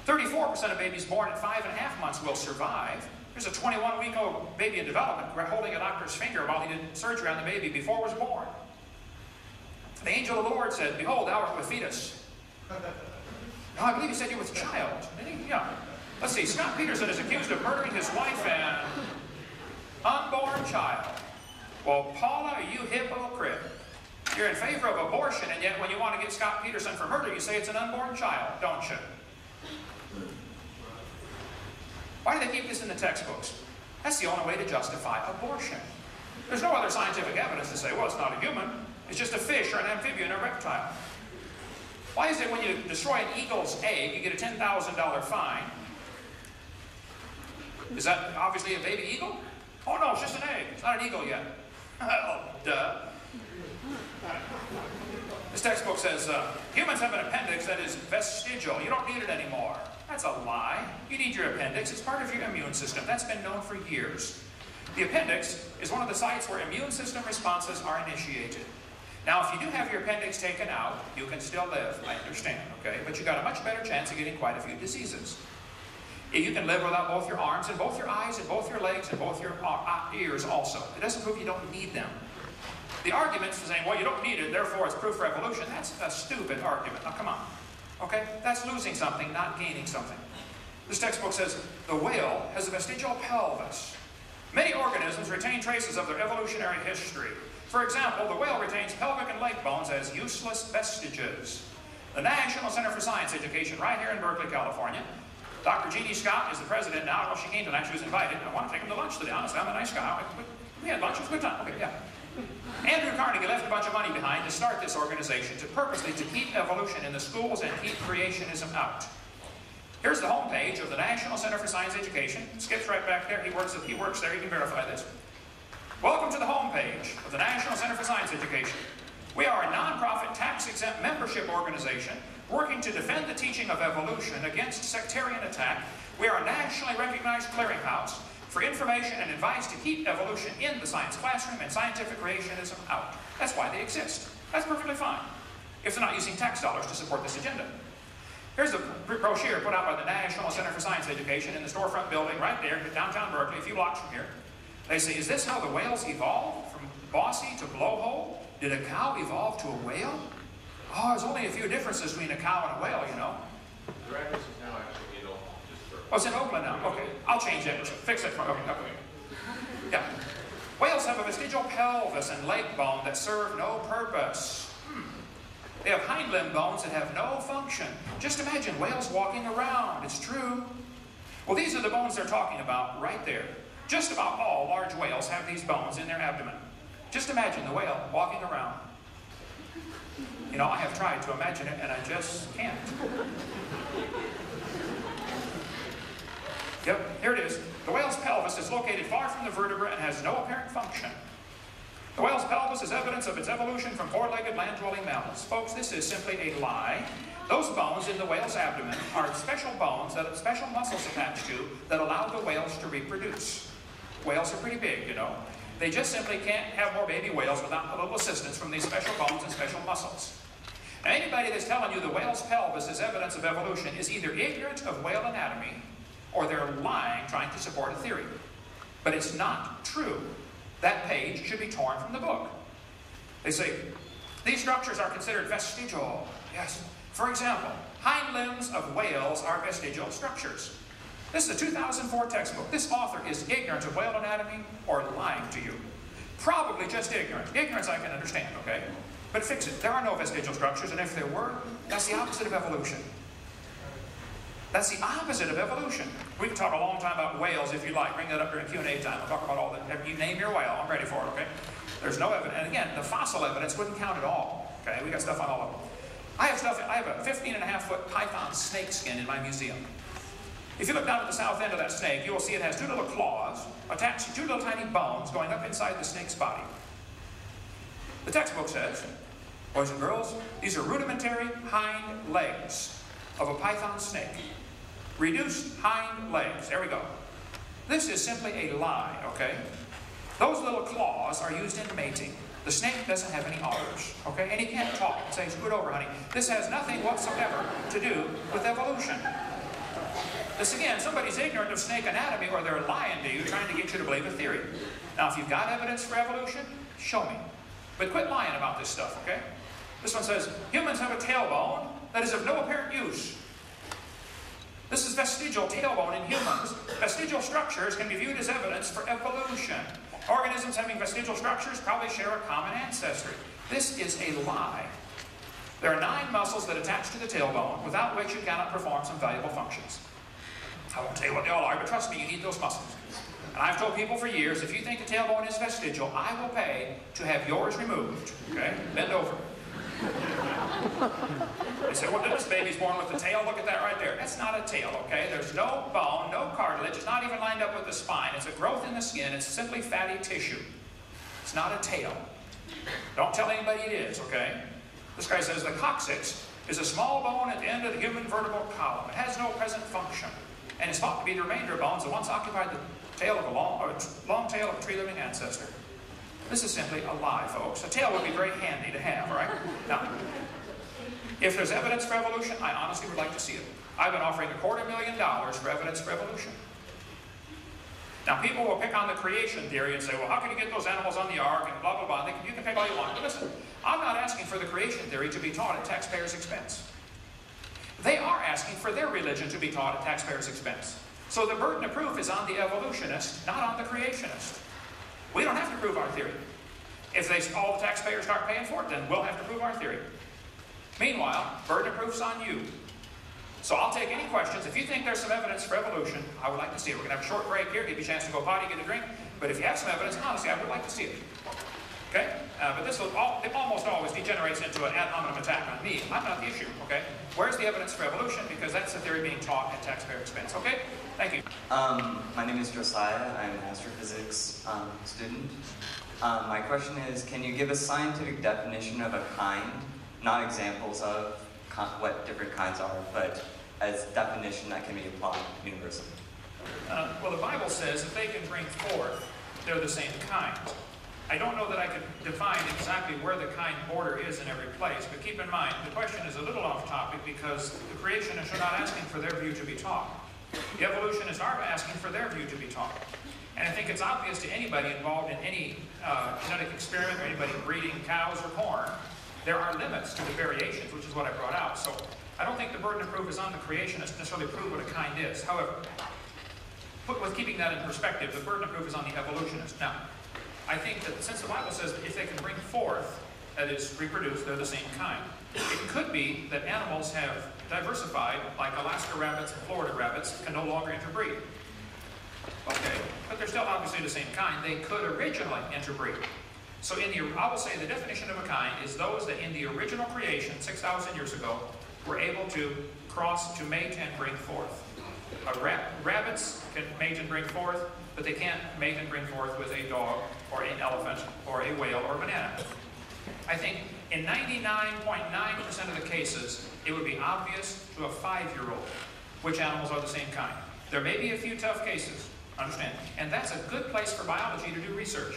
34% of babies born at 5.5 months will survive. There's a 21-week-old baby in development holding a doctor's finger while he did surgery on the baby before it was born. The angel of the Lord said, behold, thou art with fetus. No, I believe he said you're with a child. Didn't he? Yeah. Let's see. Scott Peterson is accused of murdering his wife and unborn child. Well, Paula, you hypocrite. You're in favor of abortion, and yet when you want to get Scott Peterson for murder, you say it's an unborn child, don't you? Why do they keep this in the textbooks? That's the only way to justify abortion. There's no other scientific evidence to say, well, it's not a human. It's just a fish or an amphibian or a reptile. Why is it when you destroy an eagle's egg, you get a $10,000 fine? Is that obviously a baby eagle? Oh, no, it's just an egg. It's not an eagle yet. Oh, duh. This textbook says, humans have an appendix that is vestigial. You don't need it anymore. That's a lie. You need your appendix. It's part of your immune system. That's been known for years. The appendix is one of the sites where immune system responses are initiated. Now, if you do have your appendix taken out, you can still live. I understand, okay? But you got a much better chance of getting quite a few diseases. You can live without both your arms and both your eyes and both your legs and both your ears also. It doesn't prove you don't need them. The arguments for saying, well, you don't need it, therefore it's proof for evolution, that's a stupid argument. Now, come on. Okay? That's losing something, not gaining something. This textbook says, the whale has a vestigial pelvis. Many organisms retain traces of their evolutionary history. For example, the whale retains pelvic and leg bones as useless vestiges. The National Center for Science Education, right here in Berkeley, California. Dr. Jeannie Scott is the president now. Well, she came tonight. She was invited. I want to take him to lunch today. Honestly, I'm a nice guy. We had lunch, it was a good time. Okay, yeah. Andrew Carnegie left a bunch of money behind to start this organization purposely to keep evolution in the schools and keep creationism out. Here's the homepage of the National Center for Science Education. Skips right back there. He works there. You can verify this. Welcome to the homepage of the National Center for Science Education. We are a nonprofit, tax-exempt membership organization working to defend the teaching of evolution against sectarian attack. We are a nationally recognized clearinghouse for information and advice to keep evolution in the science classroom and scientific creationism out. That's why they exist. That's perfectly fine, if they're not using tax dollars to support this agenda. Here's a brochure put out by the National Center for Science Education in the storefront building right there in downtown Berkeley, a few blocks from here. They say, is this how the whales evolved from bossy to blowhole? Did a cow evolve to a whale? Oh, there's only a few differences between a cow and a whale, you know. The reference is now actually in Oakland, just for... Oh, it's in Oakland now. Okay, I'll change that. Fix it for okay. Yeah. Whales have a vestigial pelvis and leg bone that serve no purpose. They have hind limb bones that have no function. Just imagine whales walking around. It's true. Well, these are the bones they're talking about right there. Just about all large whales have these bones in their abdomen. Just imagine the whale walking around. You know, I have tried to imagine it, and I just can't. Yep, here it is. The whale's pelvis is located far from the vertebra and has no apparent function. The whale's pelvis is evidence of its evolution from four-legged land-dwelling mammals. Folks, this is simply a lie. Those bones in the whale's abdomen are special bones that have special muscles attached to that allow the whales to reproduce. Whales are pretty big, you know. They just simply can't have more baby whales without a little assistance from these special bones and special muscles. Now, anybody that's telling you the whale's pelvis is evidence of evolution is either ignorant of whale anatomy or they're lying trying to support a theory. But it's not true. That page should be torn from the book. They say, these structures are considered vestigial. Yes. For example, hind limbs of whales are vestigial structures. This is a 2004 textbook. This author is ignorant of whale anatomy or lying to you. Probably just ignorant. Ignorance I can understand, okay? But fix it. There are no vestigial structures, and if there were, that's the opposite of evolution. That's the opposite of evolution. We can talk a long time about whales if you like. Bring that up during Q&A time. We'll talk about all that. You name your whale. I'm ready for it, okay? There's no evidence. And again, the fossil evidence wouldn't count at all. Okay? We got stuff on all of them. I have a 15.5-foot python snake skin in my museum. If you look down at the south end of that snake, you will see it has two little claws attached to two little tiny bones going up inside the snake's body. The textbook says, boys and girls, these are rudimentary hind legs of a python snake. Reduced hind legs. There we go. This is simply a lie, okay? Those little claws are used in mating. The snake doesn't have any udders, okay? And he can't talk and say, scoot over, honey. This has nothing whatsoever to do with evolution. This, again, somebody's ignorant of snake anatomy or they're lying to you, trying to get you to believe a theory. Now, if you've got evidence for evolution, show me. But quit lying about this stuff, okay? This one says, humans have a tailbone that is of no apparent use. This is vestigial tailbone in humans. Vestigial structures can be viewed as evidence for evolution. Organisms having vestigial structures probably share a common ancestry. This is a lie. There are 9 muscles that attach to the tailbone, without which you cannot perform some valuable functions. I won't tell you what they all are, but trust me, you need those muscles. And I've told people for years, if you think the tailbone is vestigial, I will pay to have yours removed. Okay? Bend over. They say, well, this baby's born with a tail. Look at that right there. That's not a tail, okay? There's no bone, no cartilage. It's not even lined up with the spine. It's a growth in the skin. It's simply fatty tissue. It's not a tail. Don't tell anybody it is, okay? This guy says the coccyx is a small bone at the end of the human vertebral column. It has no present function. And it's thought to be the remainder bones that once occupied the tail of a long tail of a tree-living ancestor. This is simply a lie, folks. A tail would be very handy to have, right? Now, if there's evidence for evolution, I honestly would like to see it. I've been offering $250,000 for evidence for evolution. Now, people will pick on the creation theory and say, well, how can you get those animals on the ark and blah, blah, blah. You can pick all you want. But listen, I'm not asking for the creation theory to be taught at taxpayers' expense. They are asking for their religion to be taught at taxpayers' expense. So the burden of proof is on the evolutionist, not on the creationist. We don't have to prove our theory. If all the taxpayers start paying for it, then we'll have to prove our theory. Meanwhile, burden of proof's on you. So I'll take any questions. If you think there's some evidence for evolution, I would like to see it. We're going to have a short break here, give you a chance to go potty, get a drink. But if you have some evidence, honestly, I would like to see it. Okay? But this it almost always degenerates into an ad hominem attack on me. I'm not the issue, okay? Where's the evidence for evolution? Because that's the theory being taught at taxpayer expense, okay? Thank you. My name is Josiah. I'm an astrophysics student. My question is, can you give a scientific definition of a kind? Not examples of what different kinds are, but as definition that can be applied universally. Well, the Bible says if they can bring forth, they're the same kind. I don't know that I could define exactly where the kind border is in every place, but keep in mind, the question is a little off topic because the creationists are not asking for their view to be taught. The evolutionists are asking for their view to be taught. And I think it's obvious to anybody involved in any genetic experiment or anybody breeding cows or corn, there are limits to the variations, which is what I brought out. So I don't think the burden of proof is on the creationists to necessarily prove what a kind is. However, with keeping that in perspective, the burden of proof is on the evolutionist. Now, I think that since the Bible says that if they can bring forth, that is, reproduce, they're the same kind, it could be that animals have diversified, like Alaska rabbits and Florida rabbits can no longer interbreed. Okay, but they're still obviously the same kind. They could originally interbreed. So I will say the definition of a kind is those that in the original creation, 6,000 years ago, were able to cross, to mate and bring forth. Rabbits can mate and bring forth, but they can't mate and bring forth with a dog or an elephant or a whale or a banana. I think in 99.9% of the cases, it would be obvious to a 5-year-old which animals are the same kind. There may be a few tough cases, understand, and that's a good place for biology to do research.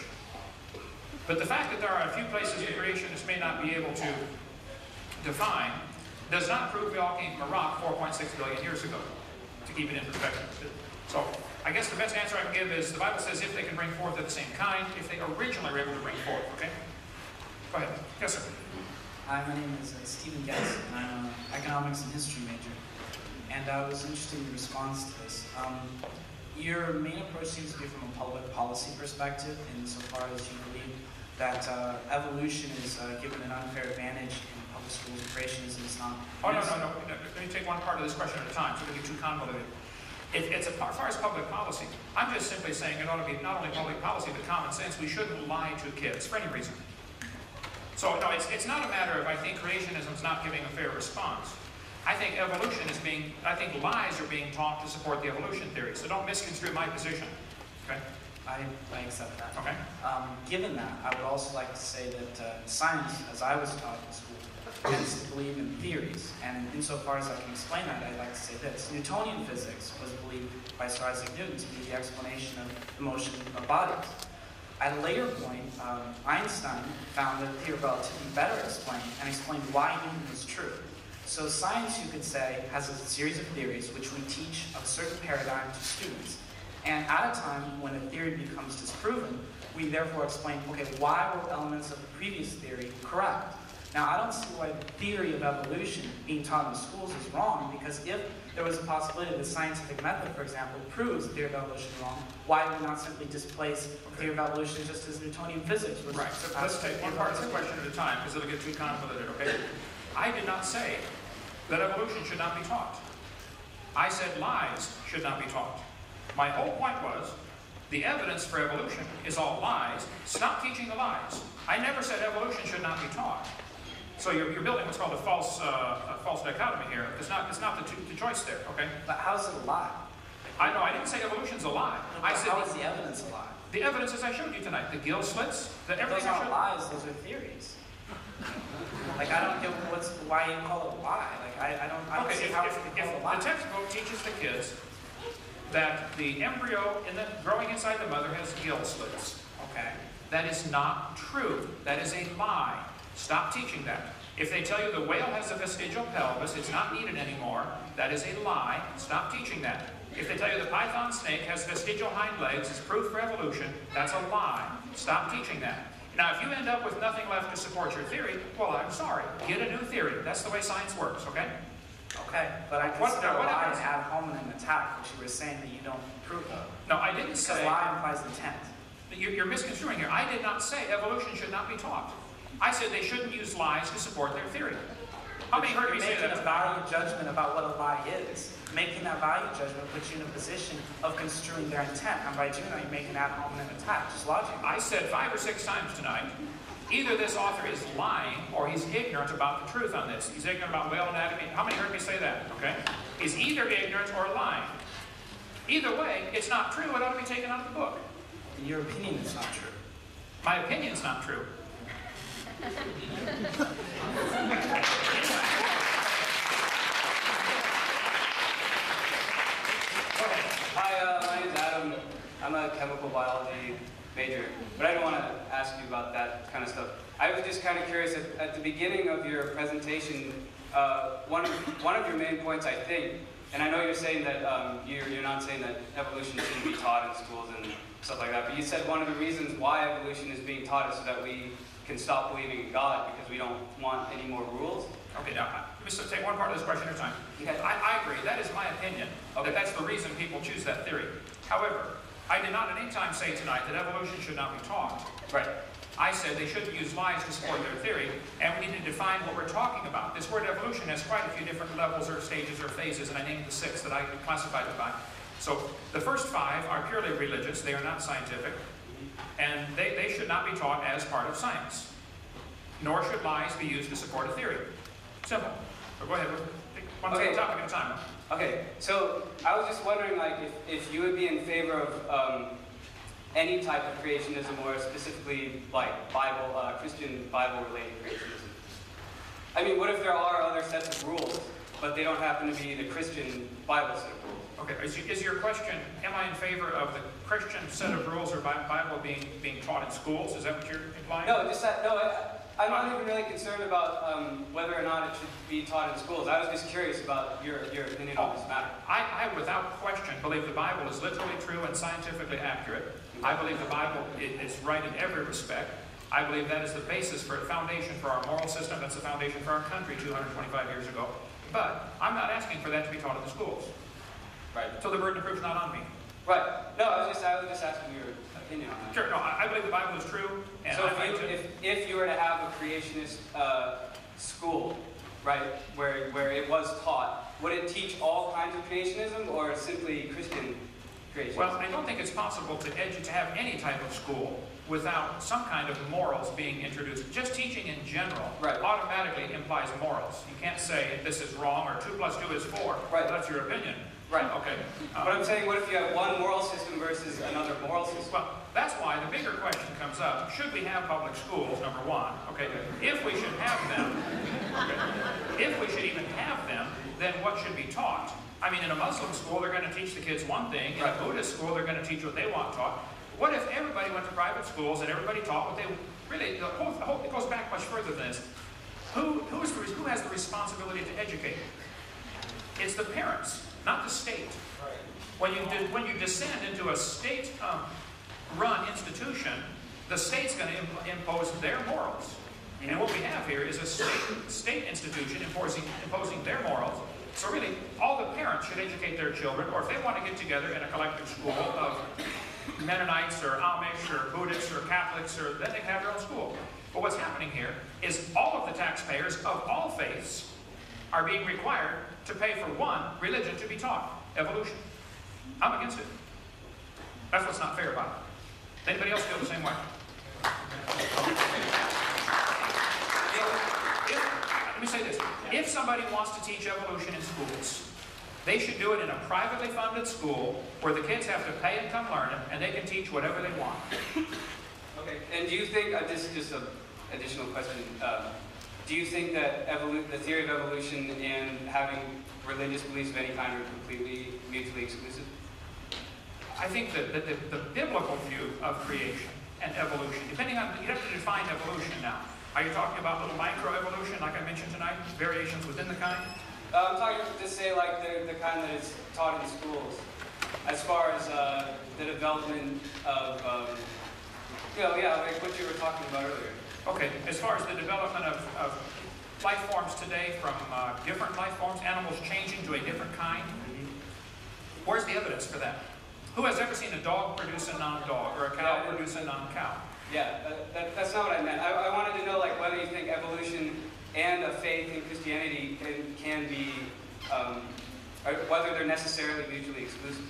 But the fact that there are a few places that creationists may not be able to define does not prove we all came from a rock 4.6 billion years ago, to keep it in perspective. So I guess the best answer I can give is the Bible says if they can bring forth, they're the same kind, if they originally were able to bring forth, okay? Go ahead. Yes, sir. Hi, my name is Stephen Getz, and I'm an economics and history major. And I was interested in your response to this. Your main approach seems to be from a public policy perspective, insofar as you believe that evolution is given an unfair advantage in public schools and creationism is not. Oh, no. Let me take one part of this question at a time, so it doesn't get too convoluted. As far as public policy, I'm just simply saying it ought to be not only public policy, but common sense. We shouldn't lie to kids for any reason. So, no, it's not a matter of I think creationism is not giving a fair response. I think I think lies are being taught to support the evolution theory. So don't misconstrue my position. Okay? I accept that. Okay. Given that, I would also like to say that science, as I was taught in school, tends to believe in theories. And insofar as I can explain that, I'd like to say this. Newtonian physics was believed by Sir Isaac Newton to be the explanation of the motion of bodies. At a later point, Einstein found that the theory of relativity better explained and explained why Newton was true. So science, you could say, has a series of theories which we teach a certain paradigm to students. And at a time when a theory becomes disproven, we therefore explain, okay, why were elements of the previous theory correct? Now, I don't see why the theory of evolution being taught in the schools is wrong, because if there was a possibility that the scientific method, for example, proves the theory of evolution wrong, why would we not simply displace the theory of evolution just as Newtonian physics was? Right, so let's take one part of the question at a time, because it'll get too convoluted, okay? I did not say that evolution should not be taught. I said lies should not be taught. My whole point was, the evidence for evolution is all lies. Stop teaching the lies. I never said evolution should not be taught. So you're building what's called a false dichotomy here. It's not the choice there, okay? But how is it a lie? I know, I didn't say evolution's a lie. No, I said how is the evidence a lie? the evidence, as I showed you tonight, the gill slits, that everything Those I aren't showed. lies, those are theories. Like, I don't get why you call it a lie. Like, I don't Okay, see if how it's called a lie. the textbook teaches the kids that the embryo growing inside the mother has gill slits, Okay. that is not true. That is a lie. Stop teaching that. If they tell you the whale has a vestigial pelvis, it's not needed anymore, that is a lie. Stop teaching that. If they tell you the python snake has vestigial hind legs, it's proof for evolution, that's a lie. Stop teaching that. Now, if you end up with nothing left to support your theory, well, I'm sorry. Get a new theory. That's the way science works, okay? Okay, but I What- consider what lie happens- an ad hominem attack, which you were saying that you don't approve of. No, I didn't Because say... lie implies intent. You're misconstruing here. I did not say evolution should not be taught. I said they shouldn't use lies to support their theory. How many heard me say making that? a value judgment about what a lie is. Making that value judgment puts you in a position of construing their intent. And by doing that, you're making ad hominem attack. Just logic. I said 5 or 6 times tonight, either this author is lying or he's ignorant about the truth on this. He's ignorant about whale anatomy. How many heard me say that? Okay? He's either ignorant or lying. Either way, it's not true. It ought to be taken out of the book. In your opinion, it's not true. My opinion's not true. Hi, my name's Adam. I'm a chemical biology major, but I don't want to ask you about that kind of stuff. I was just kind of curious, at the beginning of your presentation, one of your main points, I think, and I know you're saying that you're not saying that evolution shouldn't be taught in schools and stuff like that, but you said one of the reasons why evolution is being taught is so that we can stop believing in God because we don't want any more rules. Okay, now, let me just take one part of this question at a time. Okay. I agree. That is my opinion. Okay. That that's the reason people choose that theory. However, I did not at any time say tonight that evolution should not be taught. Right. I said they shouldn't use lies to support their theory, and we need to define what we're talking about. This word evolution has quite a few different levels or stages or phases, and I named the 6 that I classified it by. So the first 5 are purely religious. They are not scientific, and they should not be taught as part of science. Nor should lies be used to support a theory. Simple. So go ahead. Take one topic at a time. Okay, so I was just wondering, like, if you would be in favor of any type of creationism, or specifically like Christian Bible-related creationism. I mean, what if there are other sets of rules, but they don't happen to be the Christian Bible set of rules? Okay, is your question, am I in favor of the Christian set of rules or Bible being taught in schools? Is that what you're implying? No, just that. No, I'm not even really concerned about whether or not it should be taught in schools. I was just curious about your opinion on this matter. I, without question, believe the Bible is literally true and scientifically accurate. I believe the Bible is right in every respect. I believe that is the basis for a foundation for our moral system. That's the foundation for our country 225 years ago. But I'm not asking for that to be taught in the schools. Right. So the burden of proof is not on me. Right. No, I was just asking your opinion on that. Sure. No, I believe the Bible is true. And So if you were to have a creationist school, right, where it was taught, would it teach all kinds of creationism or simply Christian creationism? Well, I don't think it's possible to have any type of school without some kind of morals being introduced. Just teaching in general automatically implies morals. You can't say this is wrong or 2 + 2 is 4. Right. That's your opinion. Right. Okay. But I'm saying, what if you have one moral system versus another moral system? Well, that's why the bigger question comes up. Should we have public schools, number one? Okay. If we should have them, if we should even have them, then what should be taught? I mean, in a Muslim school, they're going to teach the kids one thing. In a Buddhist school, they're going to teach what they want taught. What if everybody went to private schools and everybody taught what they really? It goes back much further than this. Who has the responsibility to educate? It's the parents, not the state. When you descend into a state-run institution, the state's going to impose their morals. And what we have here is a state institution imposing their morals. So really, all the parents should educate their children, or if they want to get together in a collective school of Mennonites or Amish or Buddhists or Catholics, then they can have their own school. But what's happening here is all of the taxpayers of all faiths are being required to pay for one religion to be taught, evolution. I'm against it. That's what's not fair about it. Anybody else feel the same way? Let me say this. If somebody wants to teach evolution in schools, they should do it in a privately funded school where the kids have to pay and come learn it, and they can teach whatever they want. Okay. And do you think, just an additional question, do you think that the theory of evolution and having religious beliefs of any kind are completely mutually exclusive? I think that the biblical view of creation and evolution, depending on, you have to define evolution now. Are you talking about little microevolution, like I mentioned tonight, variations within the kind? I'm talking, just say, like the kind that is taught in schools, as far as the development of, like what you were talking about earlier. Okay, as far as the development of life forms today, from different life forms, animals changing to a different kind, where's the evidence for that? Who has ever seen a dog produce a non-dog, or a cow produce a non-cow? Yeah, that's not what I meant. I wanted to know, like, whether you think evolution and a faith in Christianity can be, whether they're necessarily mutually exclusive.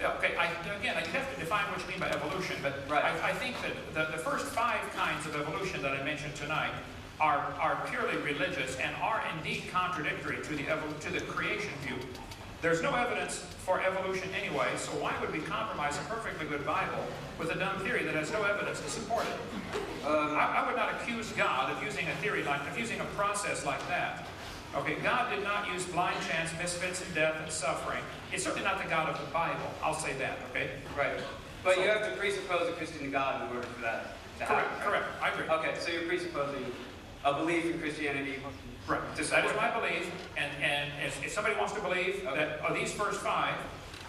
Okay, again, you have to define what you mean by evolution, but right. I think that the first 5 kinds of evolution that I mentioned tonight are purely religious and are indeed contradictory to the creation view. There's no evidence for evolution anyway, so why would we compromise a perfectly good Bible with a dumb theory that has no evidence to support it? I would not accuse God of using a theory of using a process like that. Okay, God did not use blind chance, misfits, and death and suffering. It's certainly not the God of the Bible. I'll say that, okay? Right. But so, you have to presuppose a Christian God in order for that to happen. Correct, I agree. Okay, so you're presupposing a belief in Christianity. Right. That is my belief, and if somebody wants to believe that these first 5,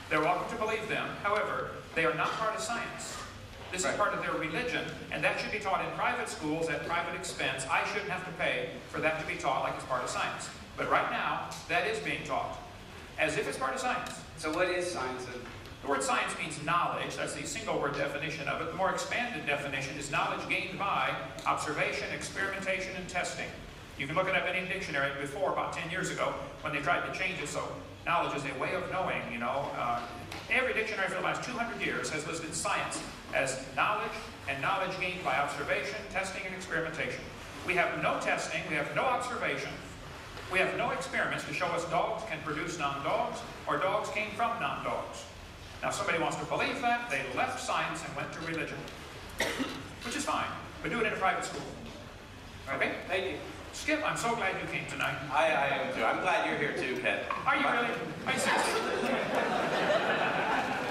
they're welcome to believe them. However, they are not part of science. This is part of their religion, and that should be taught in private schools at private expense. I shouldn't have to pay for that to be taught like it's part of science. But right now, that is being taught as if it's part of science. So what is science? The word science means knowledge. That's the single word definition of it. The more expanded definition is knowledge gained by observation, experimentation, and testing. You can look it up in any dictionary before, about 10 years ago, when they tried to change it. So knowledge is a way of knowing, you know. Every dictionary for the last 200 years has listed science as knowledge and knowledge gained by observation, testing, and experimentation. We have no testing, we have no observation, we have no experiments to show us dogs can produce non-dogs or dogs came from non-dogs. Now, if somebody wants to believe that, they left science and went to religion, which is fine, but do it in a private school. Okay? Thank you. Skip, I'm so glad you came tonight. I am too. I'm glad you're here too, Ken. Are you really? Are you seriously?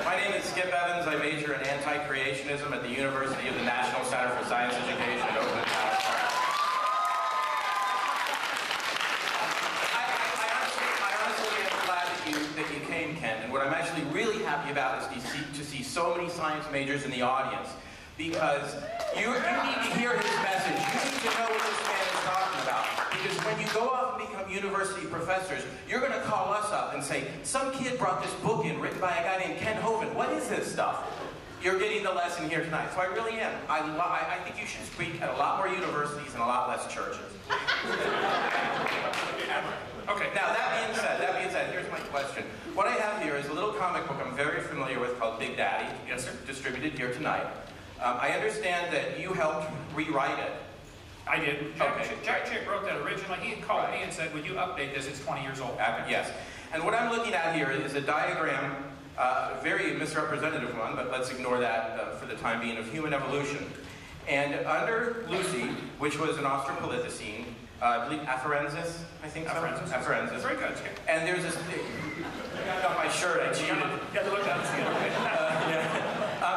My name is Skip Evans. I major in anti-creationism at the University of the National Center for Science Education in Hovind, California. I honestly am glad that you came, Ken. And what I'm actually really happy about is to see so many science majors in the audience, because you need to hear his message. You need to know what this man is talking about. Because when you go off and become university professors, you're going to call us up and say, some kid brought this book in written by a guy named Ken Hovind. What is this stuff? You're getting the lesson here tonight. So I really am. I think you should speak at a lot more universities and a lot less churches. Okay. Now, that being said, here's my question. What I have here is a little comic book I'm very familiar with called Big Daddy. Yes, sir. Distributed here tonight. I understand that you helped rewrite it. I did. Jack Chick wrote that originally. He called me and said, would you update this? It's 20 years old. Yes. And what I'm looking at here is a diagram, a very misrepresentative one, but let's ignore that for the time being, of human evolution. And under Lucy, which was an Australopithecine, I believe Afarensis, I think so? Afarensis. Very good. And there's this, I got on my shirt, I cheated. You have to look down and see it.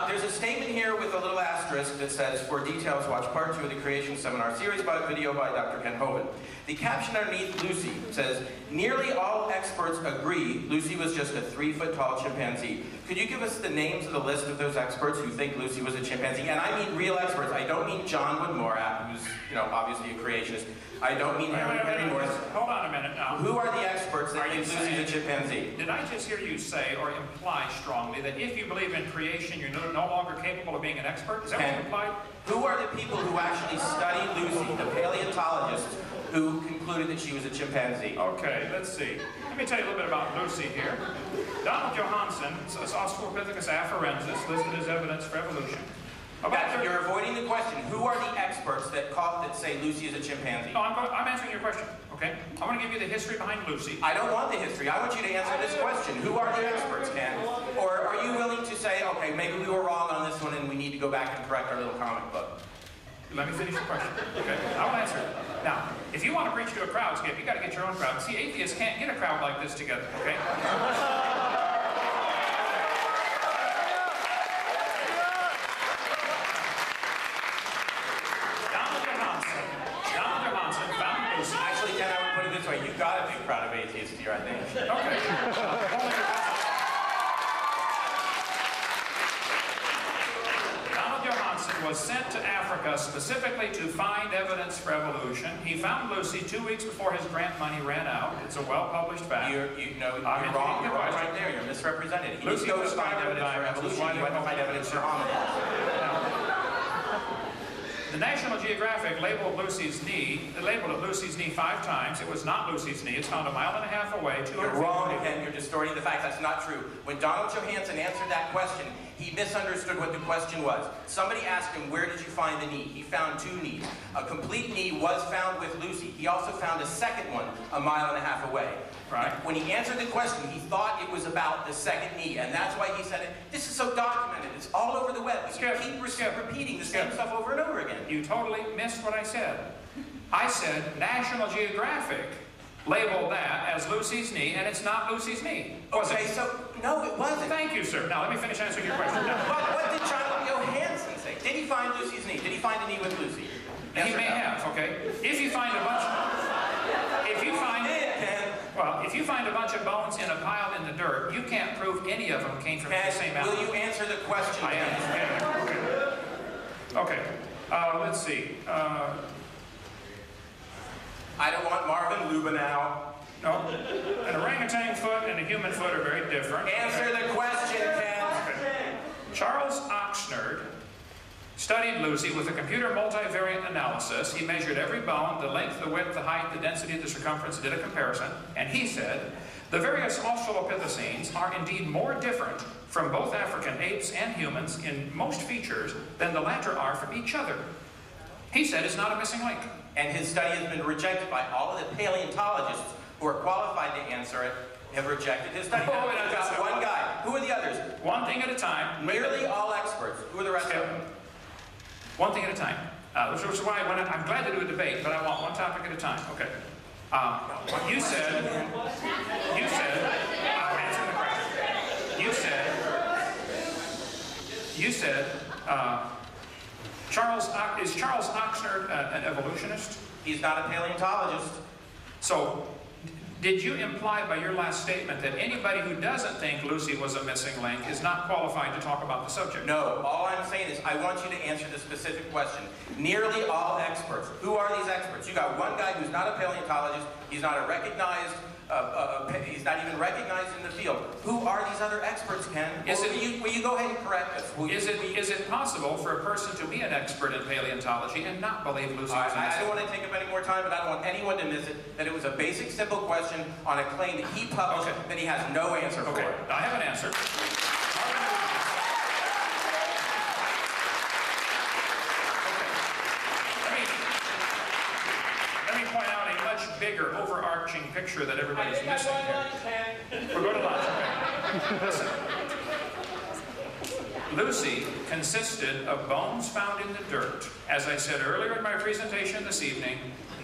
There's a statement here with a little asterisk that says, for details, watch part 2 of the Creation Seminar series video by Dr. Ken Hovind. The caption underneath Lucy says, nearly all experts agree Lucy was just a 3-foot-tall chimpanzee. Could you give us the names of the list of those experts who think Lucy was a chimpanzee? And I mean real experts. I don't mean John Woodmore, who's, obviously a creationist. I don't mean Henry Morris. Hold on a minute now. Who are the experts that think Lucy's a chimpanzee? Did I just hear you say or imply strongly that if you believe in creation, you're no longer capable of being an expert? Is that what you implied? Who are the people who actually studied Lucy, the paleontologists, who concluded that she was a chimpanzee? Okay, let's see. Let me tell you a little bit about Lucy here. Donald Johanson, Australopithecus afarensis, listed as evidence for evolution. You're avoiding the question. Who are the experts that say Lucy is a chimpanzee? No, I'm answering your question, okay? I want to give you the history behind Lucy. I don't want the history. I want you to answer this question. Who are the experts, Ken? Or are you willing to say, okay, maybe we were wrong on this one and we need to go back and correct our little comic book? Let me finish the question, okay? I will answer it. Now, if you want to preach to a crowd, Skip, you got to get your own crowd. See, atheists can't get a crowd like this together, okay? Actually, Ken, I would put it this way. You've got a big crowd of atheists here, I think. Okay. Donald Johanson was sent to Africa specifically to find evidence for evolution. He found Lucy 2 weeks before his grant money ran out. It's a well-published fact. You're wrong. You're right there. You're misrepresented. He didn't go to find evidence for evolution. He went to find evidence for hominids. The National Geographic labeled it Lucy's knee 5 times. It was not Lucy's knee. It's found a mile and a half away, 200 You're feet wrong, away. Ken. You're distorting the facts. That's not true. When Donald Johanson answered that question, he misunderstood what the question was. Somebody asked him, where did you find the knee? He found 2 knees. A complete knee was found with Lucy. He also found a second one a mile and a half away. Right. When he answered the question, he thought it was about the second knee, and that's why he said it. This is so documented. It's all over the web. You keep repeating the same stuff over and over again. You totally missed what I said. I said National Geographic labeled that as Lucy's knee, and it's not Lucy's knee. Okay, so, no, it wasn't. Thank you, sir. Now, let me finish answering your question. No. What did Donald Johanson say? Did he find Lucy's knee? Did he find a knee with Lucy? Yes He may have, okay? If you find a bunch if you find a bunch of bones in a pile in the dirt, you can't prove any of them came from the same animal. Will you answer the question? I am. Okay. Let's see. I don't want Marvin Lubenow. No. An orangutan foot and a human foot are very different. Answer the question, Ken. Okay. Charles Oxnard studied Lucy with a computer multivariate analysis. He measured every bone, the length, the width, the height, the density, the circumference, did a comparison, and he said, the various Australopithecines are indeed more different from both African apes and humans in most features than the latter are from each other. He said it's not a missing link. And his study has been rejected by all of the paleontologists who are qualified to answer it, have rejected his study. Now, we've got one guy. Who are the others? One thing at a time. Nearly all experts. Who are the rest of them? One thing at a time. Which is why I'm glad to do a debate, but I want one topic at a time. Okay. You said, I'm answering the question. You said, is Charles Oxnard an evolutionist? He's not a paleontologist. So, did you imply by your last statement that anybody who doesn't think Lucy was a missing link is not qualified to talk about the subject? No. All I'm saying is I want you to answer the specific question. Nearly all experts. Who are these experts? You got one guy who's not a paleontologist. He's not a recognized. He's not even recognized in the field. Who are these other experts, Ken? Will you go ahead and correct us? Is it possible for a person to be an expert in paleontology and not believe Lucy was a missing link? I don't want to take up any more time, but I don't want anyone to miss it, that it was a basic, simple question on a claim that he published that he has no answer for. Okay, I have an answer. Let me point out a much bigger, overarching picture that everybody's missing here. We're going to lunch, okay? Listen. Lucy consisted of bones found in the dirt. As I said earlier in my presentation this evening,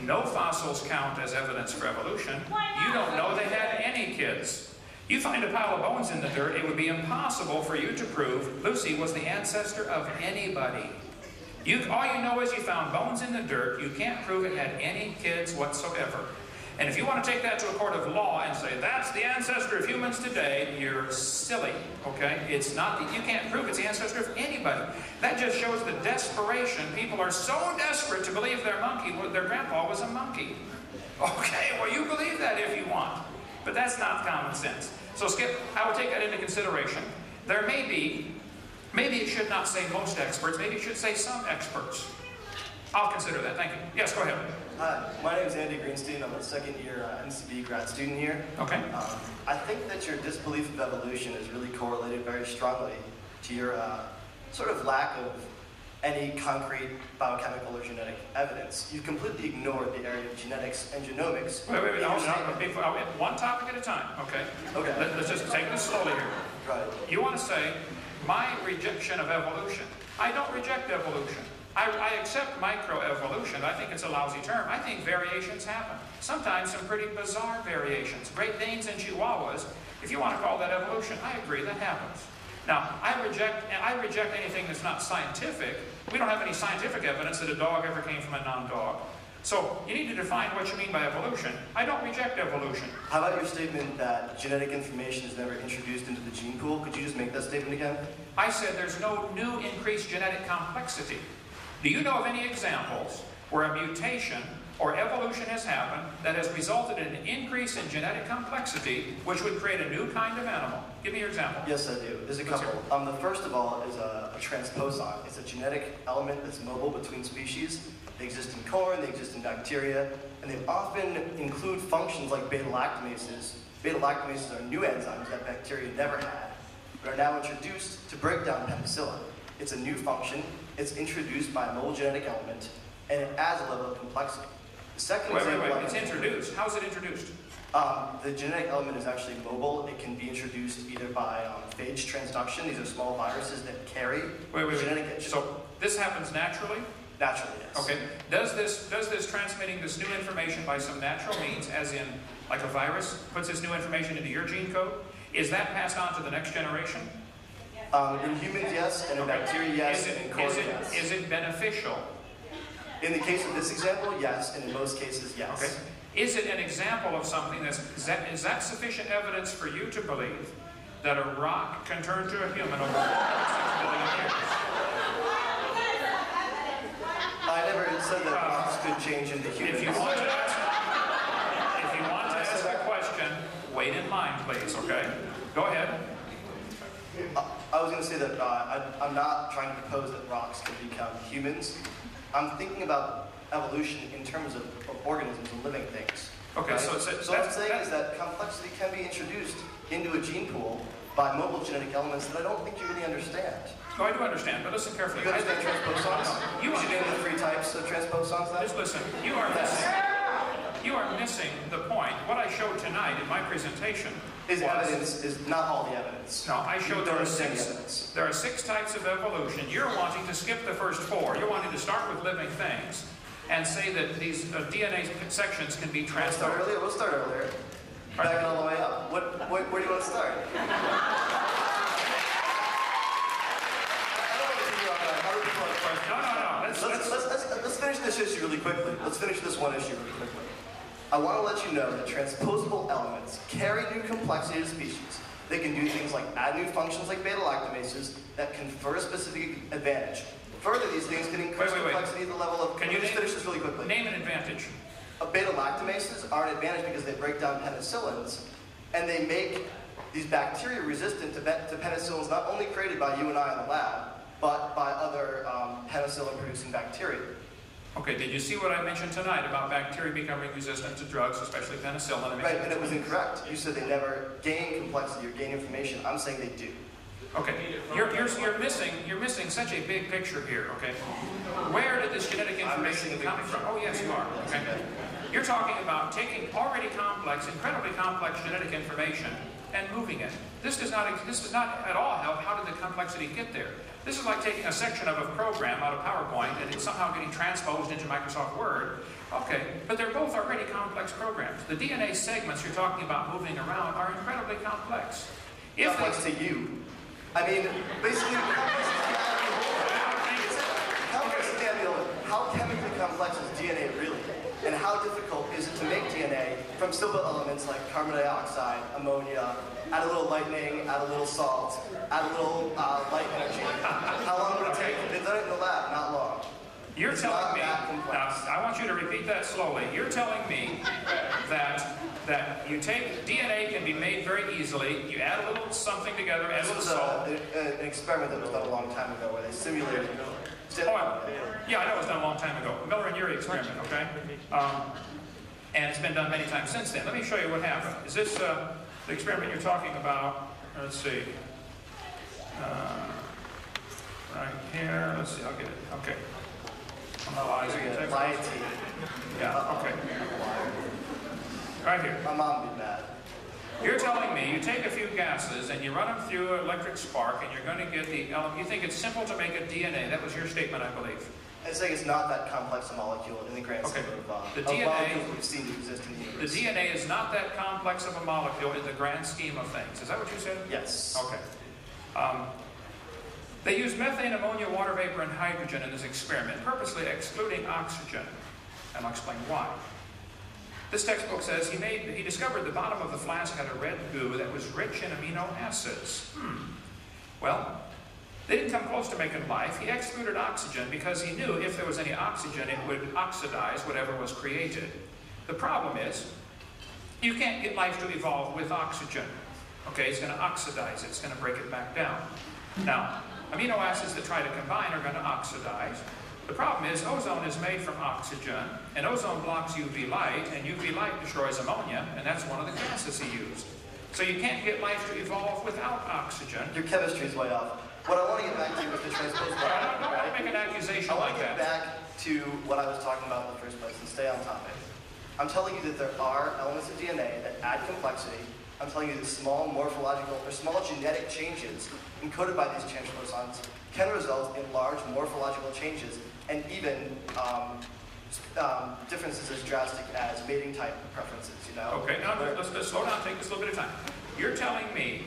no fossils count as evidence for evolution. You don't know they had any kids. You find a pile of bones in the dirt, it would be impossible for you to prove Lucy was the ancestor of anybody. All you know is you found bones in the dirt. You can't prove it had any kids whatsoever. And if you want to take that to a court of law and say, that's the ancestor of humans today, you're silly, okay? It's not, you can't prove it's the ancestor of anybody. That just shows the desperation. People are so desperate to believe their grandpa was a monkey. Okay, well, you believe that if you want. But that's not common sense. So Skip, I will take that into consideration. There may be, maybe it should not say most experts, maybe it should say some experts. I'll consider that, thank you. Yes, go ahead. Hi, my name is Andy Greenstein. I'm a second-year MCB grad student here. Okay. I think that your disbelief of evolution is really correlated very strongly to your sort of lack of any concrete biochemical or genetic evidence. You completely ignored the area of genetics and genomics. Wait. One topic at a time, okay? Okay. Let's just take this slowly here. Right. You want to say, my rejection of evolution. I don't reject evolution. I accept microevolution. I think it's a lousy term. I think variations happen. Sometimes some pretty bizarre variations. Great Danes and Chihuahuas, if you want to call that evolution, I agree, that happens. Now, I reject anything that's not scientific. We don't have any scientific evidence that a dog ever came from a non-dog. So, you need to define what you mean by evolution. I don't reject evolution. How about your statement that genetic information is never introduced into the gene pool? Could you just make that statement again? I said there's no new increased genetic complexity. Do you know of any examples where a mutation or evolution has happened that has resulted in an increase in genetic complexity, which would create a new kind of animal? Give me your example. Yes, I do. There's a couple. The first of all is a transposon. It's a genetic element that's mobile between species. They exist in corn, they exist in bacteria, and they often include functions like beta-lactamases. Beta-lactamases are new enzymes that bacteria never had, but are now introduced to break down penicillin. It's a new function, it's introduced by a mobile genetic element, and it adds a level of complexity. The second example... Wait, it's introduced. How is it introduced? The genetic element is actually mobile. It can be introduced either by phage transduction. These are small viruses that carry genetic... So this happens naturally? Naturally, yes. Okay. Does this transmitting this new information by some natural means, as in like a virus, puts this new information into your gene code? Is that passed on to the next generation? In humans, yes, and in bacteria, yes, and in corn, yes. Is it beneficial? In the case of this example, yes, and in most cases, yes. Okay. Is it an example of something is that sufficient evidence for you to believe that a rock can turn to a human over 6 billion years? I never said that rocks could change into humans. If you want to ask a question, wait in line, please, okay? Go ahead. I was going to say that I'm not trying to propose that rocks can become humans. I'm thinking about evolution in terms of organisms and living things. Okay, right? so what I'm saying is that complexity can be introduced into a gene pool by mobile genetic elements that I don't think you really understand. Oh, I do understand, but listen carefully. You understand transposons? You should name the 3 types of transposons then? Just listen. You are missing the point. What I showed tonight in my presentation is not all the evidence. No, I showed there are 6 types of evolution. You're wanting to skip the first 4. You're wanting to start with living things and say that these DNA sections can be transferred. We'll start earlier. Back it all the way up. Where do you want to start? No. Let's finish this issue really quickly. Let's finish this one issue really quickly. I want to let you know that transposable elements carry new complexity to species. They can do things like add new functions like beta-lactamases that confer a specific advantage. Further, these things can increase complexity at the level of... Can you just finish this really quickly? Name an advantage. Beta-lactamases are an advantage because they break down penicillins, and they make these bacteria resistant to penicillins not only created by you and I in the lab, but by other penicillin-producing bacteria. Okay, did you see what I mentioned tonight about bacteria becoming resistant to drugs, especially penicillin? Right, and it was incorrect. You said they never gain complexity or gain information. I'm saying they do. Okay, you're missing such a big picture here. Okay, where did this genetic information come from? Oh yes, you are. Okay, you're talking about taking already complex, incredibly complex genetic information and moving it. This does not at all help. How did the complexity get there? This is like taking a section of a program out of PowerPoint and it's somehow getting transposed into Microsoft Word. Okay, but they're both already complex programs. The DNA segments you're talking about moving around are incredibly complex. Complex to you. I mean, basically, how chemically complex is DNA really? And how difficult is it to make DNA from simple elements like carbon dioxide, ammonia, add a little lightning, add a little salt, add a little light energy? How long would it take? They've done it in the lab, not long. You're telling me, now, I want you to repeat that slowly. You're telling me that you take, DNA can be made very easily, you add a little something together, add a little salt. This was an experiment that was done a long time ago where they simulated. Yeah, I know it was done a long time ago. Miller and Urey experiment, okay? And it's been done many times since then. Let me show you what happened. Is this the experiment you're talking about? Let's see. Right here. Let's see, I'll get it. Okay. Analyzing it. Yeah, okay. Right here. My mom would be mad. You're telling me you take a few gases and you run them through an electric spark and you're going to get the element. You think it's simple to make a DNA. That was your statement, I believe. I'm saying it's not that complex a molecule in the grand scheme of the DNA we've seen to exist in the universe. The DNA is not that complex of a molecule in the grand scheme of things. Is that what you said? Yes. Okay. They used methane, ammonia, water vapor, and hydrogen in this experiment, purposely excluding oxygen. And I'll explain why. This textbook says he discovered the bottom of the flask had a red goo that was rich in amino acids. Well, They didn't come close to making life. He excluded oxygen because he knew if there was any oxygen, it would oxidize whatever was created. The problem is, you can't get life to evolve with oxygen. Okay, it's going to oxidize it. It's going to break it back down. Now, amino acids that try to combine are going to oxidize. The problem is ozone is made from oxygen, and ozone blocks UV light, and UV light destroys ammonia, and that's one of the gases he used. So you can't get life to evolve without oxygen. Your chemistry is way off. What I want to get back to is the transpose I don't make an accusation like that. I want to get back to what I was talking about in the first place and stay on topic. I'm telling you that there are elements of DNA that add complexity. I'm telling you that small morphological or small genetic changes encoded by these transposons can result in large morphological changes and even differences as drastic as mating type preferences, you know? Okay, now let's slow down, take this a little bit of time. You're telling me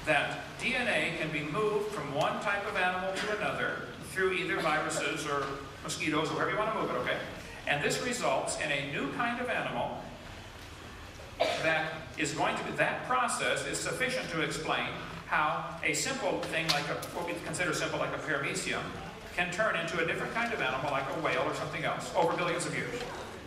that DNA can be moved from one type of animal to another through either viruses or mosquitoes or wherever you want to move it, okay? And this results in a new kind of animal that is going to be, that process is sufficient to explain how a simple thing like what we consider simple like a paramecium can turn into a different kind of animal like a whale or something else over billions of years.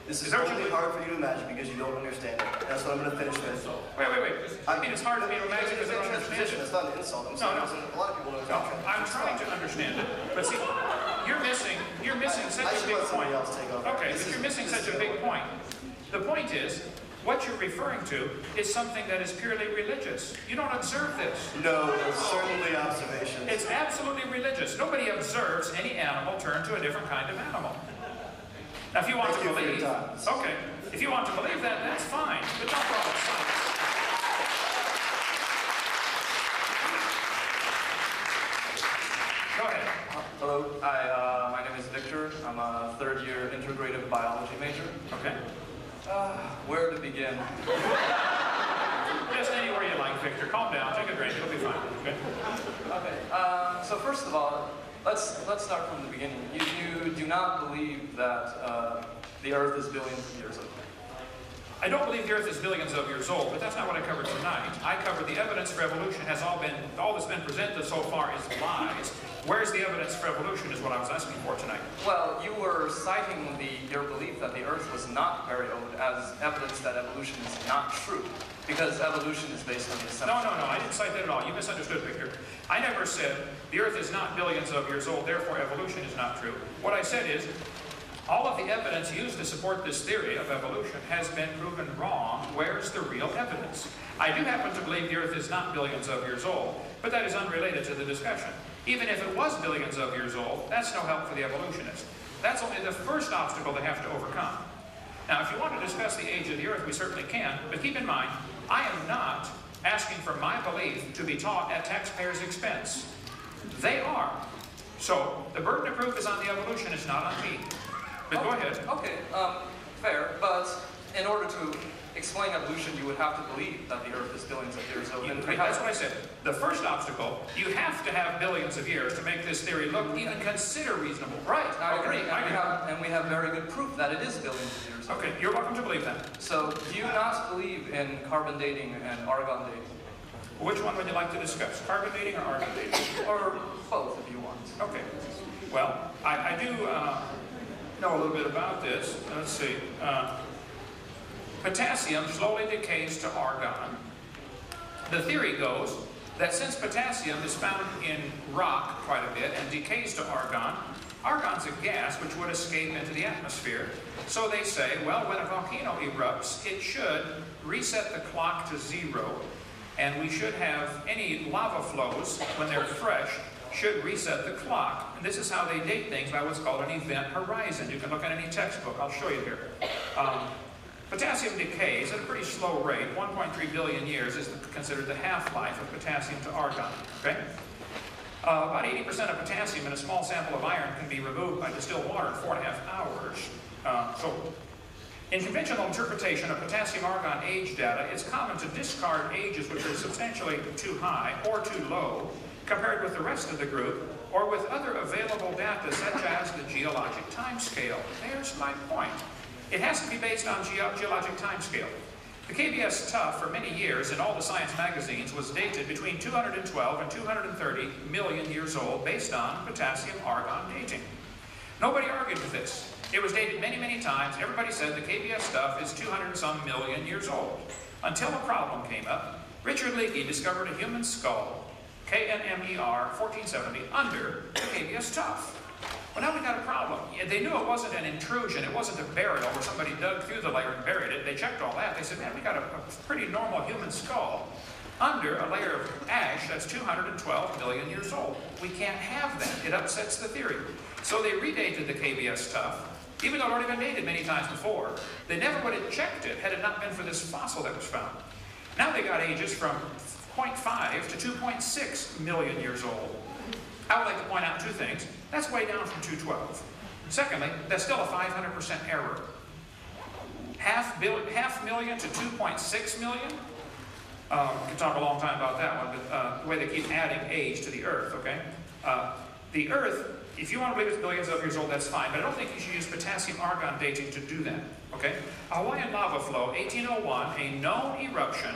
This is only hard for you to imagine because you don't understand it. That's what I'm going to finish with. Wait. I mean, it's hard for me to imagine because I don't understand it. It's not an insult. I'm saying a lot of people don't understand. I'm trying to understand it. But see, you're missing such a big point. Okay, but you're missing such a big point. The point is, what you're referring to is something that is purely religious. You don't observe this. No, it's certainly observation. It's absolutely religious. Nobody observes any animal turn to a different kind of animal. Now, if you want to believe, okay, if you want to believe that, that's fine, but don't call it science. Go ahead. Hello, hi, my name is Victor. I'm a third-year integrative biology major. Okay. Where to begin? Just anywhere you like, Victor. Calm down, take a drink, it'll be fine. Okay. Okay, so first of all, let's start from the beginning. You do not believe that the Earth is billions of years old? I don't believe the Earth is billions of years old, but that's not what I covered tonight. I covered the evidence for evolution has all that's been presented so far is lies. Where's the evidence for evolution is what I was asking for tonight. Well, you were citing your belief that the Earth was not very old as evidence that evolution is not true, because evolution is based on the assumption. No, I didn't cite that at all. You misunderstood, Victor. I never said the Earth is not billions of years old, therefore evolution is not true. What I said is, all of the evidence used to support this theory of evolution has been proven wrong. Where's the real evidence? I do happen to believe the Earth is not billions of years old, but that is unrelated to the discussion. Even if it was billions of years old, that's no help for the evolutionists. That's only the first obstacle they have to overcome. Now, if you want to discuss the age of the Earth, we certainly can, but keep in mind, I am not asking for my belief to be taught at taxpayers' expense. They are. So, the burden of proof is on the evolutionist, not on me. But go ahead. Okay, fair, but in order to explain evolution, you would have to believe that the Earth is billions of years old. That's what I said. The first obstacle, you have to have billions of years to make this theory look even consider reasonable. Right, I agree. And we have very good proof that it is billions of years old. Okay, you're welcome to believe that. So, do you not believe in carbon dating and argon dating? Which one would you like to discuss? Carbon dating or argon dating? Or both, if you want. Okay. Well, I do know a little bit about this. Let's see. Potassium slowly decays to argon. The theory goes that since potassium is found in rock quite a bit and decays to argon, argon's a gas which would escape into the atmosphere. So they say, well, when a volcano erupts, it should reset the clock to 0, and we should have any lava flows, when they're fresh, should reset the clock. And this is how they date things by what's called an event horizon. You can look at any textbook. I'll show you here. Potassium decays at a pretty slow rate. 1.3 billion years is considered the half-life of potassium to argon. Okay? About 80% of potassium in a small sample of iron can be removed by distilled water in 4.5 hours. So, in conventional interpretation of potassium-argon age data, it's common to discard ages which are substantially too high or too low compared with the rest of the group, or with other available data such as the geologic time scale. There's my point. It has to be based on geologic time scale. The KBS Tough, for many years in all the science magazines, was dated between 212 and 230 million years old based on potassium-argon dating. Nobody argued with this. It was dated many, many times. Everybody said the KBS Stuff is 200-some million years old. Until a problem came up. Richard Leakey discovered a human skull, KNMER 1470, under the KBS Tough. Well, now we got a problem. They knew it wasn't an intrusion. It wasn't a burial where somebody dug through the layer and buried it. They checked all that. They said, man, we got a pretty normal human skull under a layer of ash that's 212 million years old. We can't have that. It upsets the theory. So they redated the KBS Tough, even though it had already been dated many times before. They never would have checked it had it not been for this fossil that was found. Now they got ages from 0.5 to 2.6 million years old. I would like to point out two things. That's way down from 212. Secondly, that's still a 500% error. Half million to 2.6 million? We can talk a long time about that one, but the way they keep adding age to the Earth, okay? The Earth, if you want to believe it's billions of years old, that's fine, but I don't think you should use potassium-argon dating to do that, okay? A Hawaiian lava flow, 1801, a known eruption,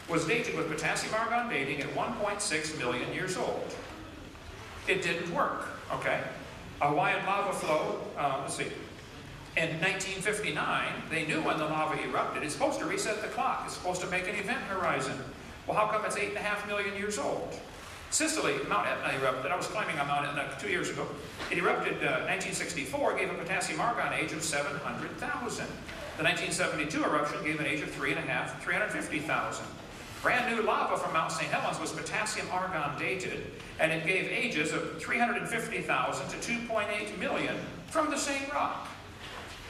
was dated with potassium-argon dating at 1.6 million years old. It didn't work, okay? A Hawaiian lava flow, let's see, in 1959, they knew when the lava erupted. It's supposed to reset the clock. It's supposed to make an event horizon. Well, how come it's 8.5 million years old? Sicily, Mount Etna erupted. I was climbing on Mount Etna 2 years ago. It erupted 1964, gave a potassium-argon age of 700,000. The 1972 eruption gave an age of 350,000. Brand new lava from Mount St. Helens was potassium-argon dated, and it gave ages of 350,000 to 2.8 million from the same rock.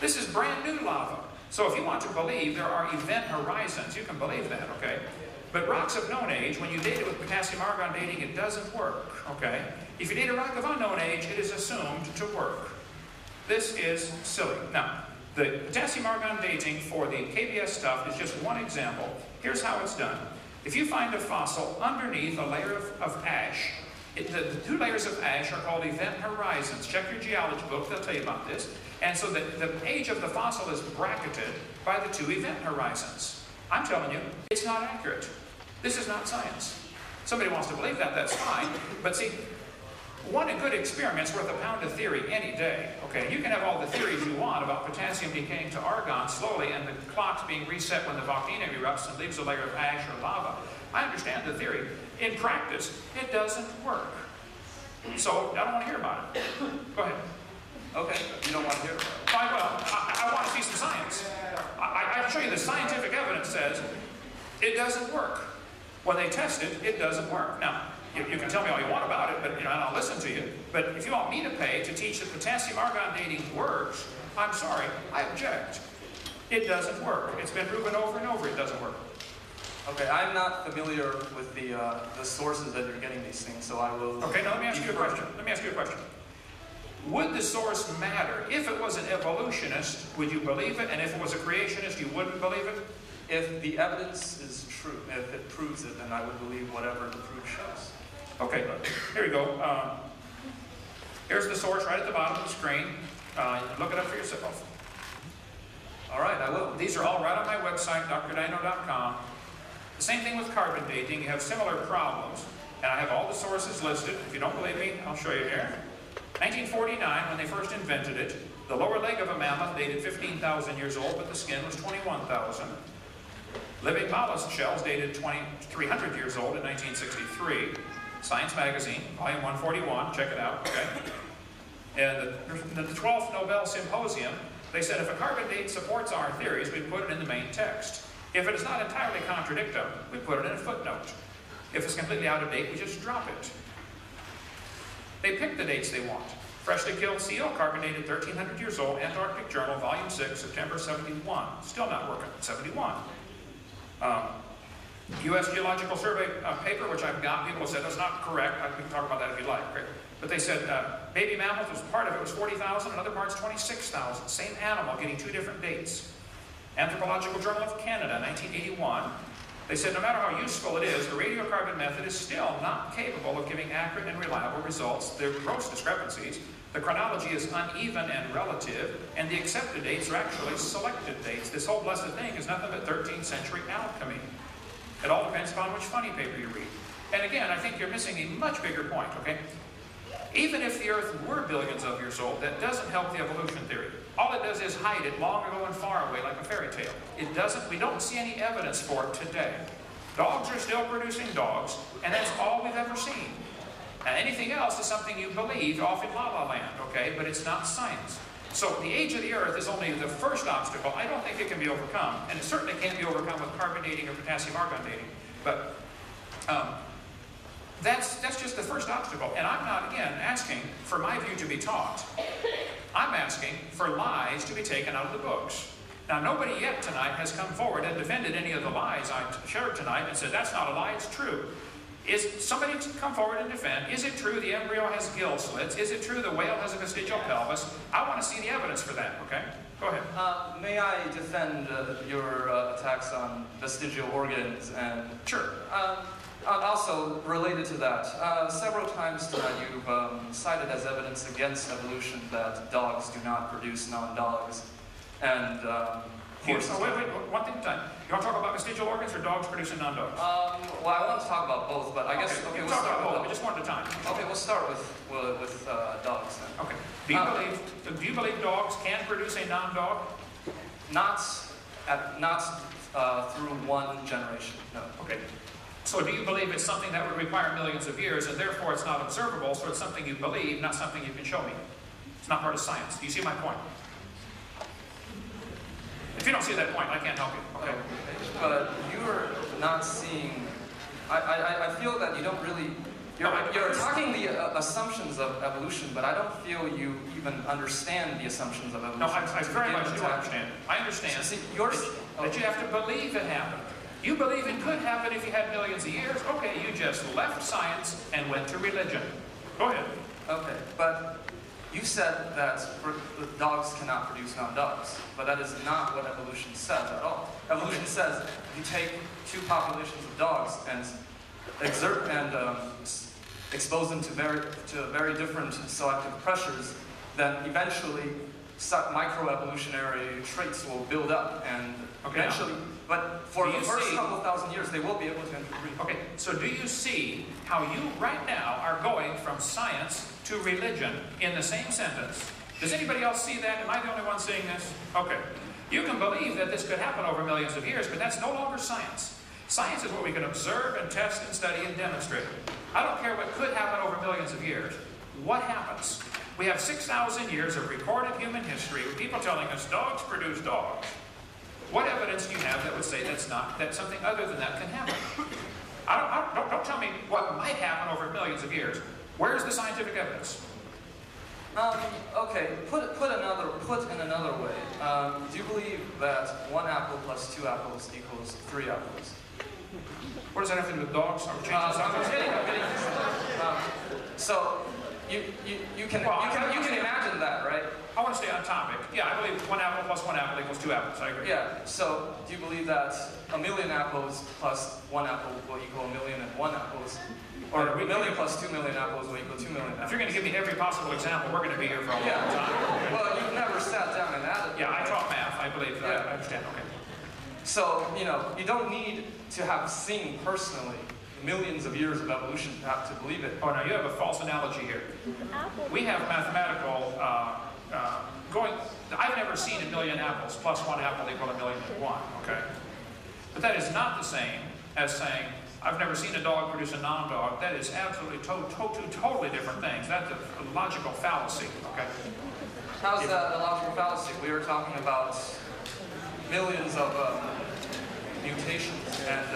This is brand new lava. So if you want to believe there are event horizons, you can believe that, okay? But rocks of known age, when you date it with potassium-argon dating, it doesn't work, okay? If you date a rock of unknown age, it is assumed to work. This is silly. Now, the potassium-argon dating for the KBS stuff is just one example. Here's how it's done. If you find a fossil underneath a layer of ash, the two layers of ash are called event horizons. Check your geology book, they'll tell you about this. And so the age of the fossil is bracketed by the two event horizons. I'm telling you, it's not accurate. This is not science. Somebody wants to believe that, that's fine. But see, one good experiment's worth a pound of theory any day. Okay, you can have all the theories you want about potassium decaying to argon slowly and the clocks being reset when the volcano erupts and leaves a layer of ash or lava. I understand the theory. In practice, it doesn't work. So, I don't want to hear about it. Go ahead. Okay, you don't want to hear about it. Fine, well, I want to see some science. I can show you the scientific evidence says it doesn't work. When they test it, it doesn't work. Now, you can tell me all you want about it, but and I'll listen to you. But if you want me to pay to teach that potassium-argon dating works, I'm sorry, I object. It doesn't work. It's been proven over and over it doesn't work. Okay, I'm not familiar with the sources that you're getting these things, so I will... Okay, now let me ask you a question. Would the source matter? If it was an evolutionist, would you believe it? And if it was a creationist, you wouldn't believe it? If the evidence is true, if it proves it, then I would believe whatever the proof shows. Okay, here we go. Here's the source right at the bottom of the screen. Look it up for yourself. All right, I will. These are all right on my website, drdino.com. The same thing with carbon dating. You have similar problems. And I have all the sources listed. If you don't believe me, I'll show you here. 1949, when they first invented it, the lower leg of a mammoth dated 15,000 years old, but the skin was 21,000. Living mollusk shells dated 300 years old in 1963. Science Magazine, volume 141, check it out, okay? And the 12th Nobel Symposium, they said if a carbon date supports our theories, we put it in the main text. If it does not entirely contradict them, we put it in a footnote. If it's completely out of date, we just drop it. They pick the dates they want. Freshly killed seal, carbon dated 1,300 years old, Antarctic Journal, volume 6, September 71. Still not working, 71. U.S. Geological Survey paper, which I've got, people have said that's not correct. We can talk about that if you like. Okay? But they said baby mammoth was part of it was 40,000, another part's 26,000. Same animal, getting two different dates. Anthropological Journal of Canada, 1981. They said no matter how useful it is, the radiocarbon method is still not capable of giving accurate and reliable results. There are gross discrepancies. The chronology is uneven and relative, and the accepted dates are actually selected dates. This whole blessed thing is nothing but 13th century alchemy. It all depends upon which funny paper you read. And again, I think you're missing a much bigger point, okay? Even if the Earth were billions of years old, that doesn't help the evolution theory. All it does is hide it long ago and far away like a fairy tale. It doesn't, we don't see any evidence for it today. Dogs are still producing dogs, and that's all we've ever seen. And anything else is something you believe off in La La Land, okay? But it's not science. So the age of the Earth is only the first obstacle. I don't think it can be overcome, and it certainly can't be overcome with carbon dating or potassium argon dating. But that's just the first obstacle. And I'm not, again, asking for my view to be taught. I'm asking for lies to be taken out of the books. Now, nobody yet tonight has come forward and defended any of the lies I shared tonight and said, that's not a lie, it's true. Is somebody come forward and defend, is it true the embryo has gill slits? Is it true the whale has a vestigial pelvis? I want to see the evidence for that, okay? Go ahead. May I defend your attacks on vestigial organs and... Sure. Also, related to that, several times tonight you've cited as evidence against evolution that dogs do not produce non-dogs, and horses... Wait, one thing at a time. You want to talk about vestigial organs or dogs producing non-dogs? Well, I want to talk about both, but I guess... Okay, we'll start about both, but just one at a time. Okay, we'll start with dogs then. Okay. Do you believe dogs can produce a non-dog? Not through one generation, no. Okay. So do you believe it's something that would require millions of years, and therefore it's not observable, so it's something you believe, not something you can show me? It's not part of science. Do you see my point? If you don't see that point, I can't help you. Okay. But you're not seeing... I feel that you don't really... You're talking the assumptions of evolution, but I don't feel you even understand the assumptions of evolution. No, I very much do understand. I understand so see, that you have to believe it happened. You believe it could happen if you had millions of years. Okay, you just left science and went to religion. Go ahead. Okay, but you said that dogs cannot produce non-dogs, but that is not what evolution says at all. Evolution says you take two populations of dogs and expose them to very different selective pressures, then eventually microevolutionary traits will build up, and eventually, but for the first couple of thousand years, they will be able to interbreed. Okay, so do you see how you right now are going from science to religion in the same sentence? Does anybody else see that? Am I the only one seeing this? Okay. You can believe that this could happen over millions of years, but that's no longer science. Science is what we can observe and test and study and demonstrate. I don't care what could happen over millions of years. What happens? We have 6,000 years of recorded human history with people telling us dogs produce dogs. What evidence do you have that would say that something other than that can happen? Don't tell me what might happen over millions of years. Where's the scientific evidence? Okay, put in another way. Do you believe that 1 apple plus 2 apples equals 3 apples? What does that have to do with dogs? I'm kidding. So you can imagine that, right? I want to stay on topic. Yeah, I believe 1 apple plus 1 apple equals 2 apples. I agree. Yeah. So do you believe that 1,000,000 apples plus 1 apple will equal 1,000,001 apples? Or 1,000,000 plus 2,000,000 apples will equal 2,000,000 apples? If you're going to give me every possible example, we're going to be here for a long time. Well, you've never sat down and added. Yeah, I taught math. I believe that. I understand. Okay. So, you don't need to have seen personally millions of years of evolution to have to believe it. Oh, no, you have a false analogy here. We have mathematical I've never seen 1,000,000 apples plus 1 apple equal 1,000,001, okay? But that is not the same as saying, I've never seen a dog produce a non-dog. That is absolutely totally different things. That's a logical fallacy, okay? How's that a logical fallacy? We were talking about millions of mutations and...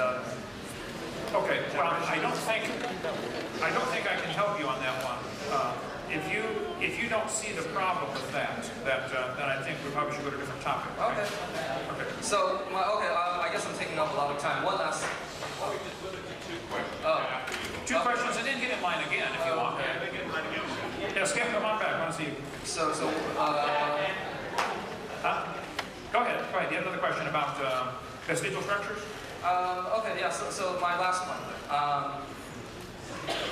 Okay, well, I don't think I can help you on that one. If you don't see the problem with that, then I think we probably should go to a different topic. Okay. So, I guess I'm taking up a lot of time. One last... Two questions, and then get in line again if you want. Yeah, Skip, come on back. I want to see you. Huh? Go ahead. Do you have another question about vestigial structures? Okay, yeah, so my last one.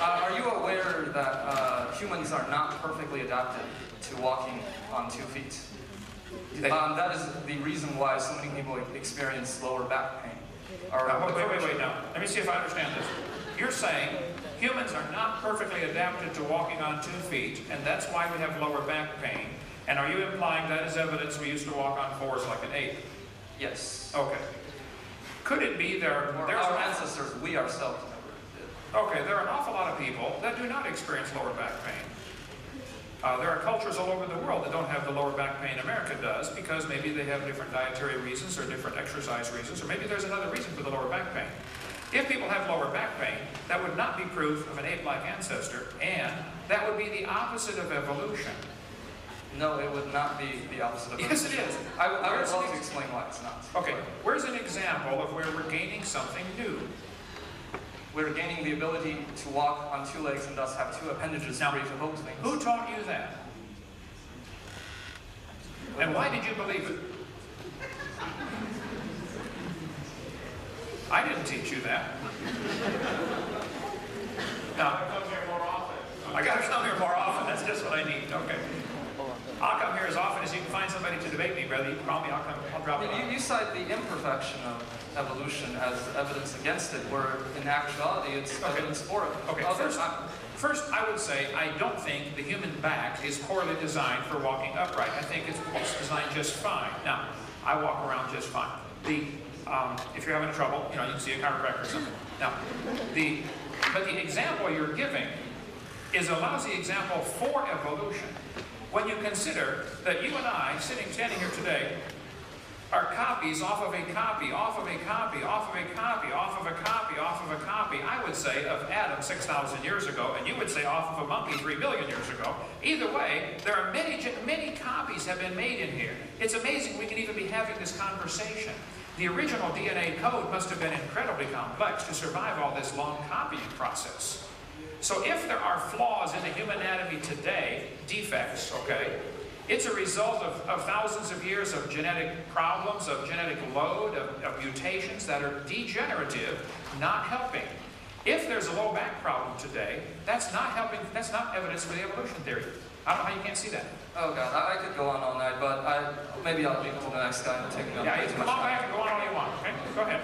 Are you aware that humans are not perfectly adapted to walking on 2 feet? That is the reason why so many people experience lower back pain. Wait now. Let me see if I understand this. You're saying humans are not perfectly adapted to walking on 2 feet, and that's why we have lower back pain. And are you implying that is evidence we used to walk on 4s like an ape? Yes. Okay. Could it be there's our ancestors, we ourselves never did. Okay, there are an awful lot of people that do not experience lower back pain. There are cultures all over the world that don't have the lower back pain America does because maybe they have different dietary reasons or different exercise reasons, or maybe there's another reason for the lower back pain. If people have lower back pain, that would not be proof of an ape-like ancestor, and that would be the opposite of evolution. No, it would not be the opposite of evolution. Yes, it is. I would love to explain why it's not. Okay, where's an example of where we're gaining something new? We're gaining the ability to walk on 2 legs and thus have 2 appendages free to hold things. Who taught you that? And why did you believe it? I didn't teach you that. No. Come here more often. I gotta come here more often. That's just what I need. Okay. I'll come here as often as you can find somebody to debate me, brother. You can call me, I'll drop it. You cite the imperfection of evolution as evidence against it, where in actuality it's evidence for it. Okay, first I would say I don't think the human back is poorly designed for walking upright. I think it's designed just fine. Now, I walk around just fine. If you're having trouble, you can see a chiropractor or something. Now, but the example you're giving is a lousy example for evolution. When you consider that you and I, standing here today, are copies off of a copy, off of a copy, off of a copy, off of a copy, off of a copy, I would say, of Adam 6,000 years ago, and you would say off of a monkey 3 billion years ago. Either way, there are many copies have been made in here. It's amazing we can even be having this conversation. The original DNA code must have been incredibly complex to survive all this long copying process. So if there are flaws in the human anatomy today, defects, okay, it's a result of thousands of years of genetic problems, of genetic load, of mutations that are degenerative, not helping. If there's a low back problem today, that's not helping, that's not evidence for the evolution theory. I don't know how you can't see that. Oh God, I could go on all night, but maybe I'll leave it to the next guy and take up Yeah, too come much on time. back and go on all you want, okay? Go ahead.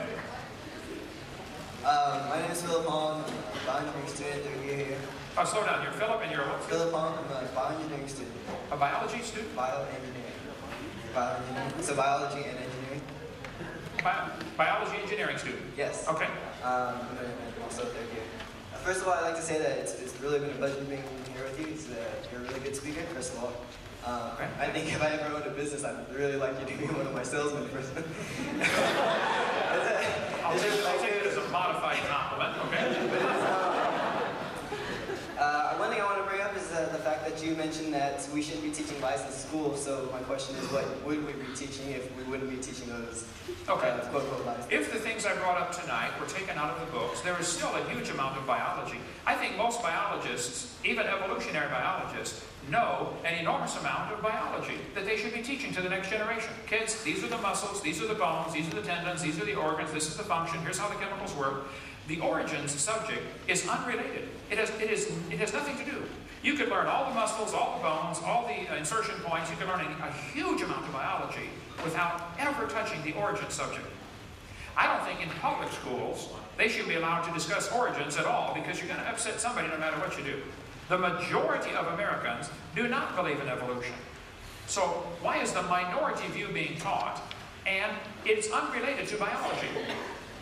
My name is Philip Hong. I'm a bioengineering student third year here. Oh, slow down. You're Philip and you're a what? Philip Hong, I'm a bioengineering student. A biology student? Bioengineering. Bioengineering. So biology and engineering. Biology engineering student? Yes. Okay. I'm also third year. First of all, I'd like to say that it's really been a pleasure being here with you. You're a really good speaker, first of all. I think if I ever owned a business, I'd really like you to be one of my salesmen. I'll take it as a modified compliment, okay? One thing I want to bring up is the fact that you mentioned that we shouldn't be teaching vice in school. So my question is, what would we be teaching if we wouldn't be teaching those quote-unquote vice? If the things I brought up tonight were taken out of the books, there is still a huge amount of biology. I think most biologists, even evolutionary biologists, know an enormous amount of biology that they should be teaching to the next generation. Kids, these are the muscles, these are the bones, these are the tendons, these are the organs, this is the function, here's how the chemicals work. The origins subject is unrelated. It has nothing to do. You could learn all the muscles, all the bones, all the insertion points. You could learn a huge amount of biology without ever touching the origin subject. I don't think in public schools they should be allowed to discuss origins at all because you're going to upset somebody no matter what you do. The majority of Americans do not believe in evolution. So why is the minority view being taught? And it's unrelated to biology.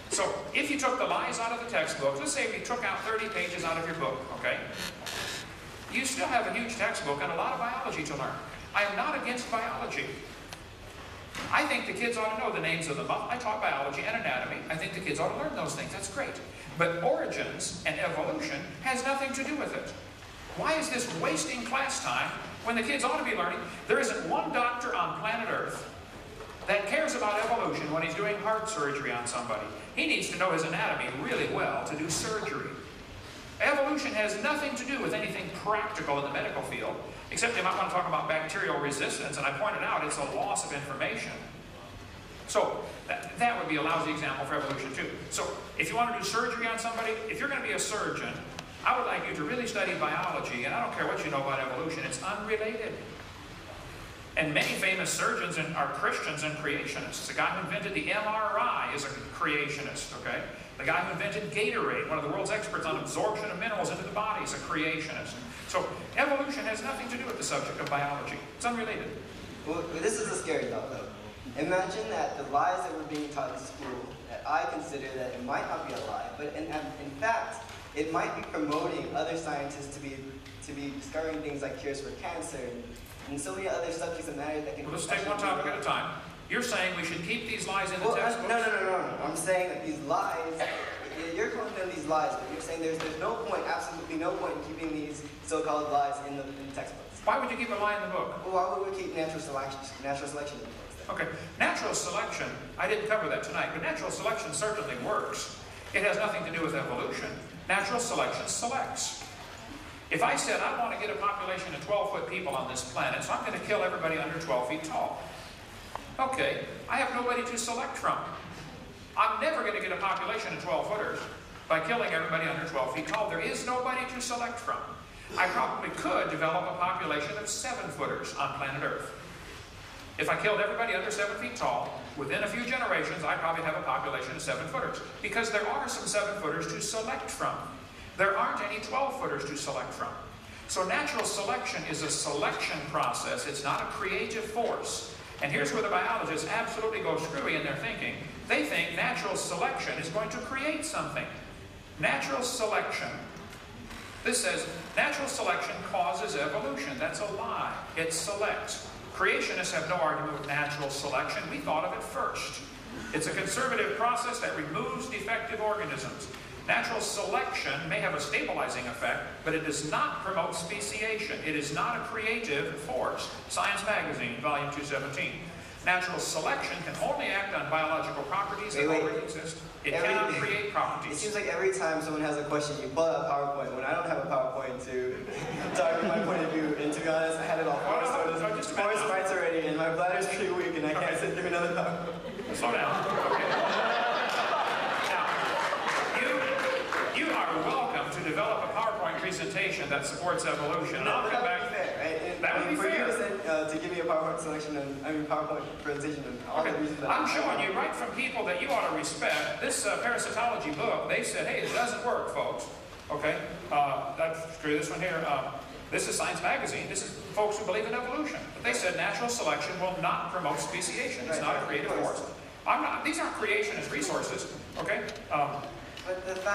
So if you took the lies out of the textbook, let's say if you took out 30 pages out of your book, okay? You still have a huge textbook and a lot of biology to learn. I am not against biology. I think the kids ought to know the names of the muscles. I taught biology and anatomy. I think the kids ought to learn those things. That's great. But origins and evolution has nothing to do with it. Why is this wasting class time when the kids ought to be learning? There isn't one doctor on planet Earth that cares about evolution when he's doing heart surgery on somebody. He needs to know his anatomy really well to do surgery. Evolution has nothing to do with anything practical in the medical field, except they might want to talk about bacterial resistance, and I pointed out it's a loss of information. So that would be a lousy example for evolution too. So if you want to do surgery on somebody, if you're going to be a surgeon, I would like you to really study biology, and I don't care what you know about evolution, it's unrelated. And many famous surgeons are Christians and creationists. The guy who invented the MRI is a creationist, okay? The guy who invented Gatorade, one of the world's experts on absorption of minerals into the body, is a creationist. So evolution has nothing to do with the subject of biology. It's unrelated. Well, this is a scary thought, though. Imagine that the lies that were being taught in school, that I consider that it might not be a lie, but in fact, it might be promoting other scientists to be discovering things like cures for cancer and so many other subjects of matter that can... Well, let's take one topic at a time. You're saying we should keep these lies in the textbooks? No. I'm saying that these lies, you're calling them these lies, but you're saying there's no point, absolutely no point in keeping these so-called lies in the textbooks. Why would you keep a lie in the book? Well, why would we keep natural selection in the books then? Okay, natural selection, I didn't cover that tonight, but natural selection certainly works. It has nothing to do with evolution. Natural selection selects. If I said I want to get a population of 12-foot people on this planet, so I'm going to kill everybody under 12 feet tall. Okay, I have nobody to select from. I'm never going to get a population of 12-footers by killing everybody under 12 feet tall. There is nobody to select from. I probably could develop a population of 7-footers on planet Earth. If I killed everybody under 7 feet tall, within a few generations, I'd probably have a population of 7-footers. Because there are some 7-footers to select from. There aren't any 12-footers to select from. So natural selection is a selection process. It's not a creative force. And here's where the biologists absolutely go screwy in their thinking. They think natural selection is going to create something. Natural selection, this says, natural selection causes evolution. That's a lie. It selects. Creationists have no argument with natural selection. We thought of it first. It's a conservative process that removes defective organisms. Natural selection may have a stabilizing effect, but it does not promote speciation. It is not a creative force. Science Magazine, volume 217. Natural selection can only act on biological properties that already exist. It cannot create properties. It seems like every time someone has a question, you pull out a PowerPoint. When I don't have a PowerPoint to talk my point of view, and to be honest, I had it all four slides already, and my bladder's pretty weak, and I can't sit through another PowerPoint. Slow down. Okay. You are welcome to develop a PowerPoint presentation that supports evolution. And I'll come back. That would be fair. To give me a PowerPoint selection and PowerPoint presentation and all the reasons that I'm showing you right from people that you ought to respect. This parasitology book, they said, hey, it doesn't work, folks. Okay, that's true. This one here, this is Science Magazine. This is folks who believe in evolution. But they said natural selection will not promote speciation. It's not a creative force. These aren't creationist resources. Okay.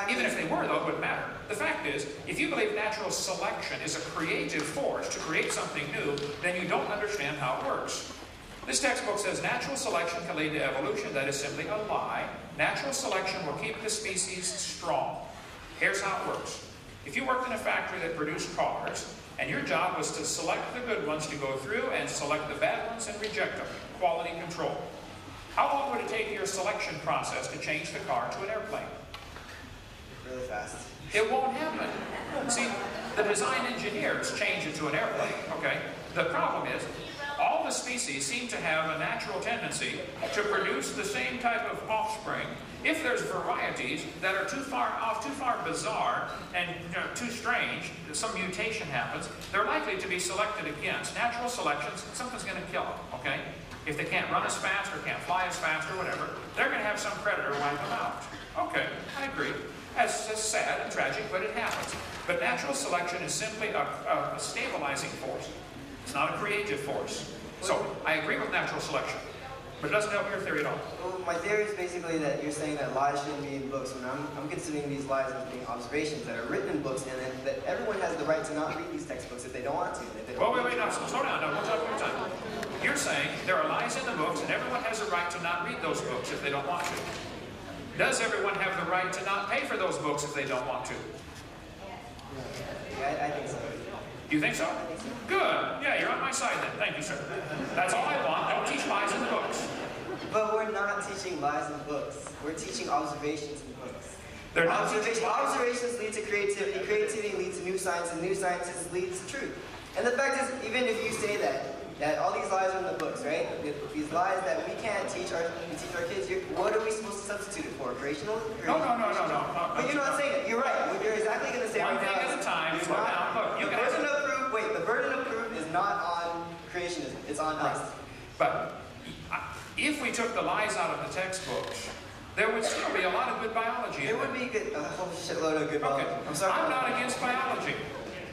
Even if they were, though, it wouldn't matter. The fact is, if you believe natural selection is a creative force to create something new, then you don't understand how it works. This textbook says natural selection can lead to evolution. That is simply a lie. Natural selection will keep the species strong. Here's how it works. If you worked in a factory that produced cars, and your job was to select the good ones to go through and select the bad ones and reject them, quality control. How long would it take your selection process to change the car to an airplane? Really fast. It won't happen. See, the design engineers change it to an airplane, okay? The problem is, all the species seem to have a natural tendency to produce the same type of offspring. If there's varieties that are too far off, too far bizarre, and too strange, some mutation happens, they're likely to be selected against. Natural selection, something's going to kill them, okay? If they can't run as fast or can't fly as fast or whatever, they're going to have some predator wipe them out. Okay, I agree. That's sad and tragic, but it happens. But natural selection is simply a stabilizing force. It's not a creative force. So, I agree with natural selection, but it doesn't help your theory at all. Well, my theory is basically that you're saying that lies shouldn't be in books, and I'm considering these lies as being observations that are written in books, and that everyone has the right to not read these textbooks if they don't want to. Well, wait, no, slow down. No, one time. You're saying there are lies in the books, and everyone has a right to not read those books if they don't want to. Does everyone have the right to not pay for those books if they don't want to? Yeah, I think so. You think so? I think so. Good. Yeah, you're on my side then. Thank you, sir. That's all I want. Don't teach lies in the books. But we're not teaching lies in books. We're teaching observations in books. They're not Observations lead to creativity. Creativity leads to new science, and new sciences lead to truth. And the fact is, even if you say that that all these lies are in the books, right? These lies that we can't teach our kids. What are we supposed to substitute it for? Creational? No. But you're not saying it. You're right. What you're exactly going to say One right thing now at a time. is Slow not, down. Look, you the guys. burden of proof. Wait, the burden of proof is not on creationism. It's on us. But if we took the lies out of the textbooks, there would still be a lot of good biology There in would them. be a whole shitload of good biology. Okay. I'm sorry. I'm not against biology.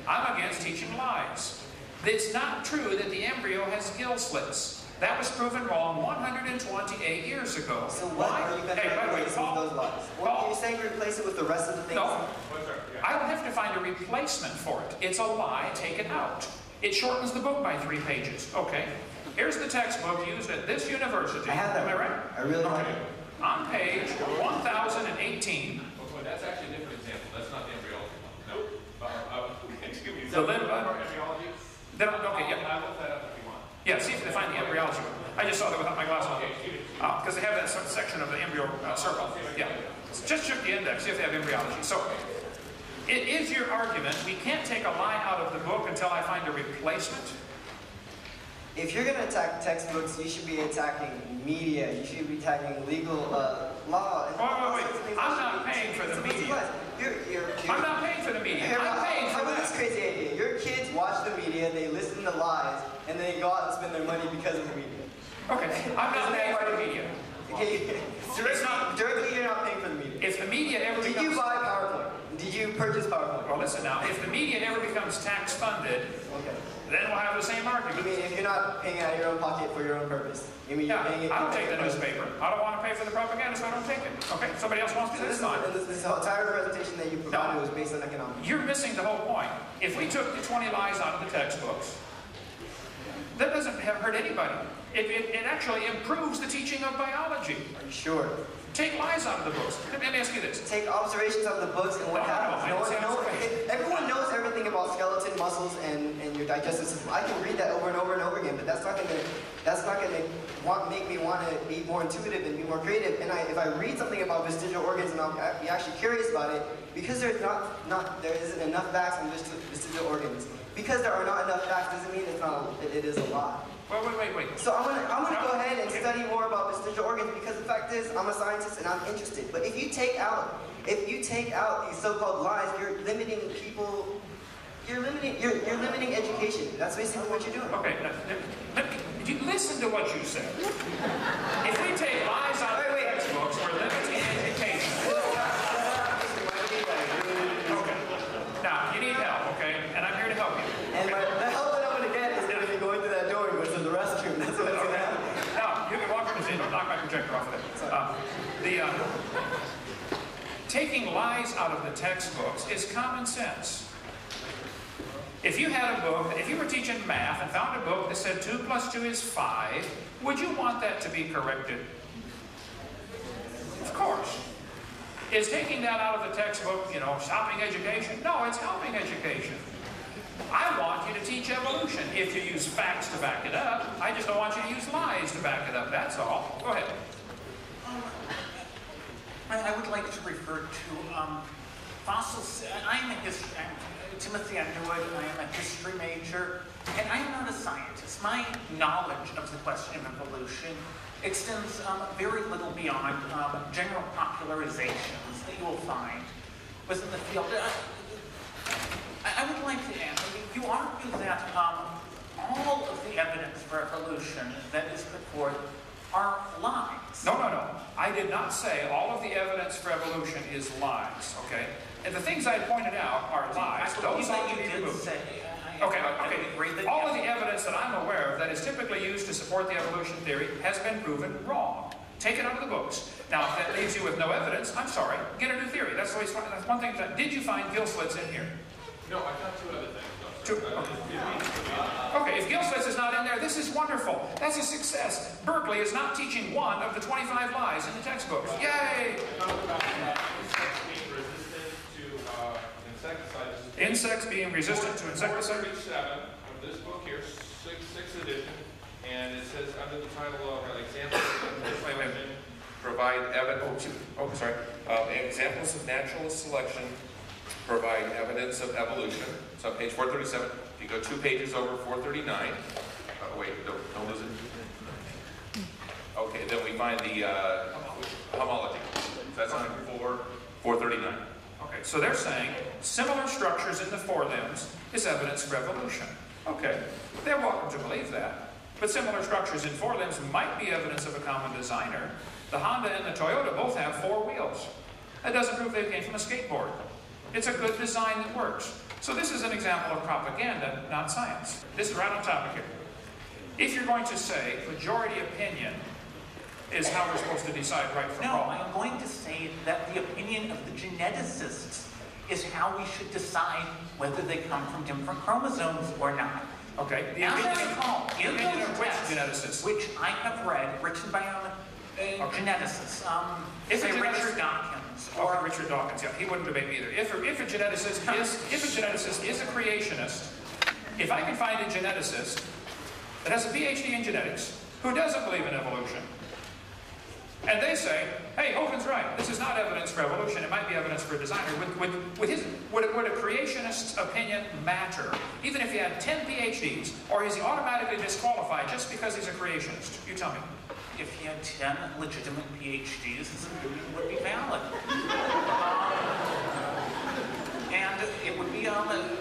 I'm against teaching lies. It's not true that the embryo has gill slits. That was proven wrong 128 years ago. So what Why? are you going to Hey, by the way, replace with Paul, those lies? Paul, You're saying replace it with the rest of the things? No. I would have to find a replacement for it. It's a lie, take it out. It shortens the book by 3 pages. Okay. Here's the textbook used at this university. I have that. Am I right? I really like it. On page 1018. Well, that's actually a different example. That's not the embryology one. No. Excuse me. The embryology? Okay, yeah. I looked that up if you want. Yeah, see if they find the embryology one. I just saw that without my glasses on. Because they have that section of the embryo circle. Yeah. Just check the index, see if they have embryology. So, it is your argument, we can't take a lie out of the book until I find a replacement? If you're going to attack textbooks, you should be attacking media. You should be attacking legal law. Wait. I'm not paying for the media. I'm not paying for the media. I'm paying for this crazy idea. Your kids watch the media, they listen to lies, and they go out and spend their money because of the media. Okay, I'm not paying for the media. Okay, directly you're not paying for the media. If the media ever Did you buy PowerPoint? Did you purchase PowerPoint? Well, listen now, if the media ever becomes tax funded, then we'll have the same argument. You mean if you're not paying out of your own pocket for your own purpose? You mean you're paying it? I don't take the newspaper. I don't want to pay for the propaganda, so I don't take it. Okay, somebody else wants to. This entire presentation that you provided was based on economics. You're missing the whole point. If we took the 20 lies out of the textbooks, that doesn't hurt anybody. It actually improves the teaching of biology. Are you sure? Take lies out of the books. Let me ask you this. Take observations out of the books and what happens. Everyone knows everything about skeleton muscles and your digestive system. I can read that over and over and over again, but that's not gonna make me want to be more intuitive and be more creative. And if I read something about vestigial organs and I'll be actually curious about it, because there isn't enough facts on vestigial organs. Because there are not enough facts doesn't mean it is a lie. Wait. So I'm gonna go ahead and study more about vestigial organs because the fact is I'm a scientist and I'm interested. But if you take out these so-called lies, you're limiting people. You're limiting education. That's basically what you're doing. Okay. You listen to what you said. If we take lies out of the textbooks, we're limiting education. Okay. Now you need help, okay? And I'm here to help you. And the help that I'm going to get is going to be going through that door and going to the restroom. That's what's going to happen. Now, you can walk from the scene. Don't knock my projector off of there. Taking lies out of the textbooks is common sense. If you had a book, if you were teaching math and found a book that said 2 + 2 is 5, would you want that to be corrected? Of course. Is taking that out of the textbook, stopping education? No, it's helping education. I want you to teach evolution. If you use facts to back it up, I just don't want you to use lies to back it up. That's all. Go ahead. I would like to refer to fossils. I'm Timothy Underwood. I am a history major, and I am not a scientist. My knowledge of the question of evolution extends very little beyond general popularizations that you will find within the field. I would like to add, you argue that all of the evidence for evolution that is put forth are lies. No. I did not say all of the evidence for evolution is lies, okay? And the things I pointed out are lies. Those ought to be removed. Okay. All of the evidence that I'm aware of that is typically used to support the evolution theory has been proven wrong. Take it out of the books. Now, if that leaves you with no evidence, I'm sorry. Get a new theory. That's one thing. Did you find gill slits in here? No, I found 2 other things. Okay, if gill slits is not in there, this is wonderful. That's a success. Berkeley is not teaching one of the 25 lies in the textbooks. Yay! Insects being resistant to insecticide. 37 of this book here, 6th edition, and it says under the title of examples of provide evidence. Examples of natural selection provide evidence of evolution. So on page 437, if you go 2 pages over 439, wait, don't lose it. Okay, then we find the homology. That's on 439. Okay, so they're saying similar structures in the forelimbs is evidence for evolution. Okay, they're welcome to believe that. But similar structures in forelimbs might be evidence of a common designer. The Honda and the Toyota both have 4 wheels. That doesn't prove they came from a skateboard. It's a good design that works. So this is an example of propaganda, not science. This is right on topic here. If you're going to say majority opinion is how we're supposed to decide right from wrong. No, I'm going to say that the opinion of the geneticists is how we should decide whether they come from different chromosomes or not. Okay, the As opinion I recall, in of those which texts, geneticist? which I have read, written by geneticists, If say a geneticist- Richard Dawkins, Or Richard Dawkins, yeah, he wouldn't debate me either. If a geneticist is a creationist, if I can find a geneticist that has a PhD in genetics who doesn't believe in evolution, and they say, hey, Hovind's right, this is not evidence for evolution, it might be evidence for a designer, would a creationist's opinion matter? Even if he had 10 PhDs, or is he automatically disqualified just because he's a creationist? You tell me. if he had 10 legitimate PhDs, his opinion would be valid. And it would be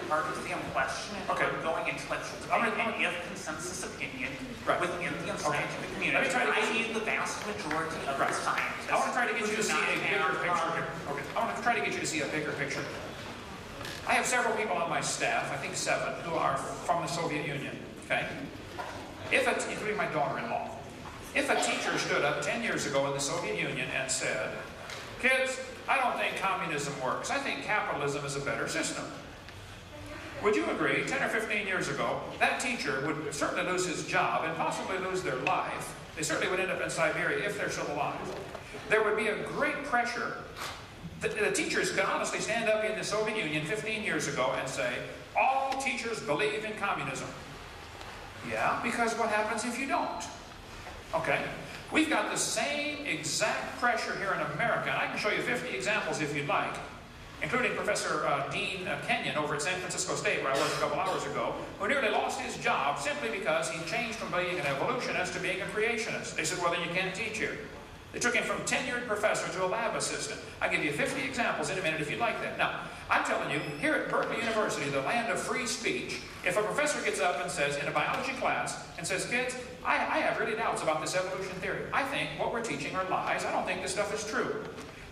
part of the question going intellectual debate, and if consensus opinion within the scientific community, i.e. the vast majority of the scientists. I want to try to get you to see a bigger picture here. Okay. I want to try to get you to see a bigger picture. I have several people on my staff, I think 7, who are from the Soviet Union. Okay? Including my daughter-in-law. If a teacher stood up 10 years ago in the Soviet Union and said, kids, I don't think communism works. I think capitalism is a better system. Would you agree, 10 or 15 years ago, that teacher would certainly lose his job and possibly lose their life. They certainly would end up in Siberia if they're still alive. There would be a great pressure. The teachers could honestly stand up in the Soviet Union 15 years ago and say, all teachers believe in communism. Yeah, because what happens if you don't? Okay? We've got the same exact pressure here in America, and I can show you 50 examples if you'd like, including Professor Dean Kenyon over at San Francisco State, where I worked a couple hours ago, who nearly lost his job simply because he changed from being an evolutionist to being a creationist. They said, well, then you can't teach here. They took him from tenured professor to a lab assistant. I'll give you 50 examples in a minute if you'd like that. Now, I'm telling you, here at Berkeley University, the land of free speech, if a professor gets up and says, in a biology class, and says, kids, I have really doubts about this evolution theory. I think what we're teaching are lies. I don't think this stuff is true.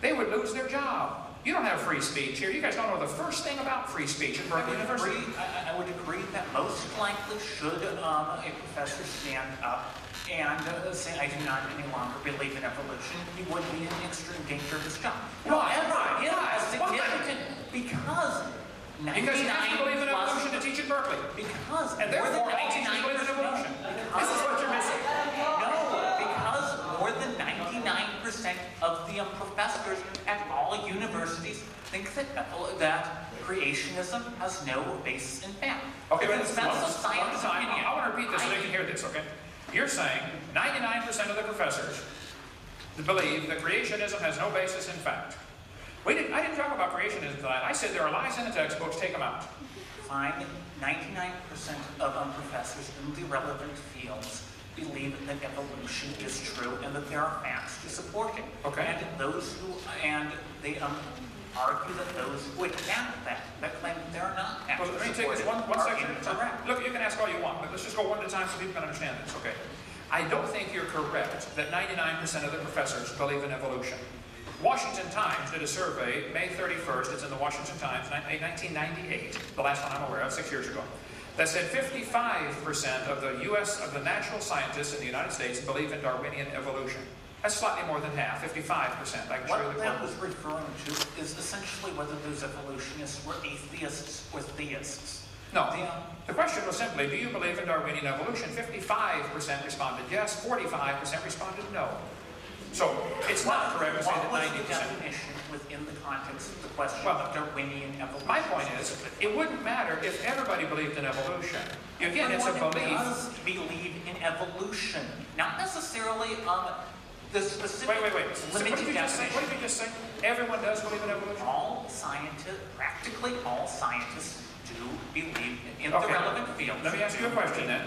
They would lose their job. You don't have free speech here. You guys don't know the first thing about free speech at Berkeley University. I would agree that most likely should a professor stand up and say, I do not any longer believe in evolution, he would be in extreme danger of his job. However, because 99% Because you have to believe in evolution to teach at Berkeley. Because and therefore all teachers believe in evolution. This is what you're missing. No, because more than 99% of the professors at all universities think that creationism has no basis in fact. Okay, but I want to repeat this so they can hear this, okay? You're saying 99% of the professors believe that creationism has no basis in fact. I didn't talk about creationism tonight. I said there are lies in the textbooks, take them out. Fine, 99% of professors in the relevant fields believe that evolution is true and that there are facts to support it. Okay. And they argue that those who attack that claim that there are not facts Well, let me take this one section at a time. incorrect. Look, you can ask all you want, but let's just go one at a time so people can understand this, okay? I don't think you're correct that 99% of the professors believe in evolution. Washington Times did a survey May 31st, it's in the Washington Times, 1998, the last one I'm aware of, 6 years ago, that said 55% of the natural scientists in the United States believe in Darwinian evolution. That's slightly more than half, 55%. I can show you the What quote. that was referring to is essentially whether those evolutionists were atheists or theists. No, the question was simply, do you believe in Darwinian evolution? 55% responded yes, 45% responded no. So, it's not correct to say that 90%. What was the definition within the context of the question of Darwinian evolution? My point is, it wouldn't matter if everybody believed in evolution. Again, it's a belief. Everyone does believe in evolution, not necessarily the specific limited definition. What did you just say? Everyone does believe in evolution? Practically all scientists do believe in the relevant field. Let me ask you a question then.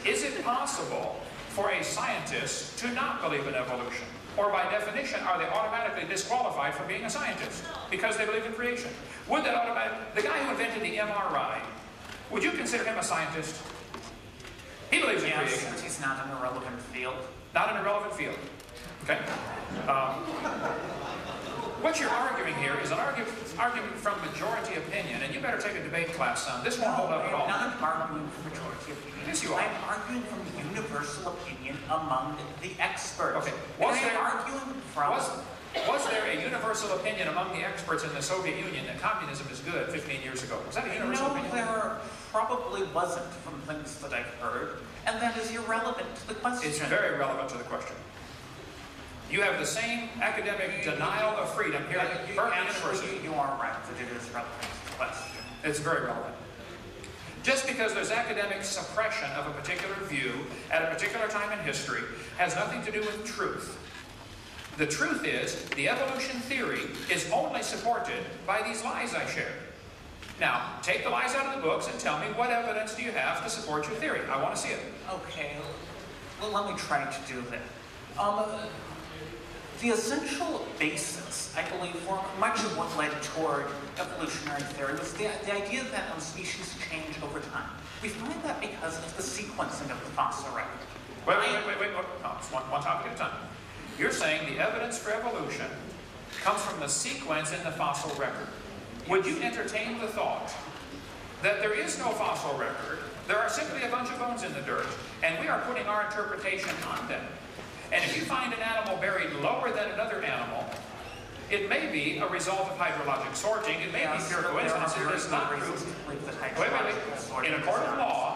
Is it possible for a scientist to not believe in evolution? Or by definition, are they automatically disqualified from being a scientist because they believe in creation? Would that the guy who invented the MRI, would you consider him a scientist? He believes in creation. Yes, he's not in a relevant field. Not in a relevant field. Okay? What you're arguing here is an argument from majority opinion, and you better take a debate class, son. This won't hold up at all. I'm not arguing from majority opinion. Yes, you are. I'm arguing from universal opinion among the experts. Okay. Was there a universal opinion among the experts in the Soviet Union that communism is good 15 years ago? Was that a universal opinion? There probably wasn't from things that I've heard, and that is irrelevant to the question. It's very relevant to the question. You have the same academic denial of freedom here at Berkeley University. You are right that it is relevant to the question. It's very relevant. Just because there's academic suppression of a particular view at a particular time in history has nothing to do with truth. The truth is, the evolution theory is only supported by these lies I shared. Now, take the lies out of the books and tell me what evidence do you have to support your theory. I want to see it. Okay, well, let me try to do that. The essential basis, I believe, for much of what led toward evolutionary theory was the idea that species change over time. We find that because of the sequencing of the fossil record. Wait. No, it's one topic at a time. You're saying the evidence for evolution comes from the sequence in the fossil record. Would you entertain the thought that there is no fossil record, there are simply a bunch of bones in the dirt, and we are putting our interpretation on them? And if you find an animal buried lower than another animal, it may be a result of hydrologic sorting, it may be pure coincidence, it is not proof. Wait. In a court of law,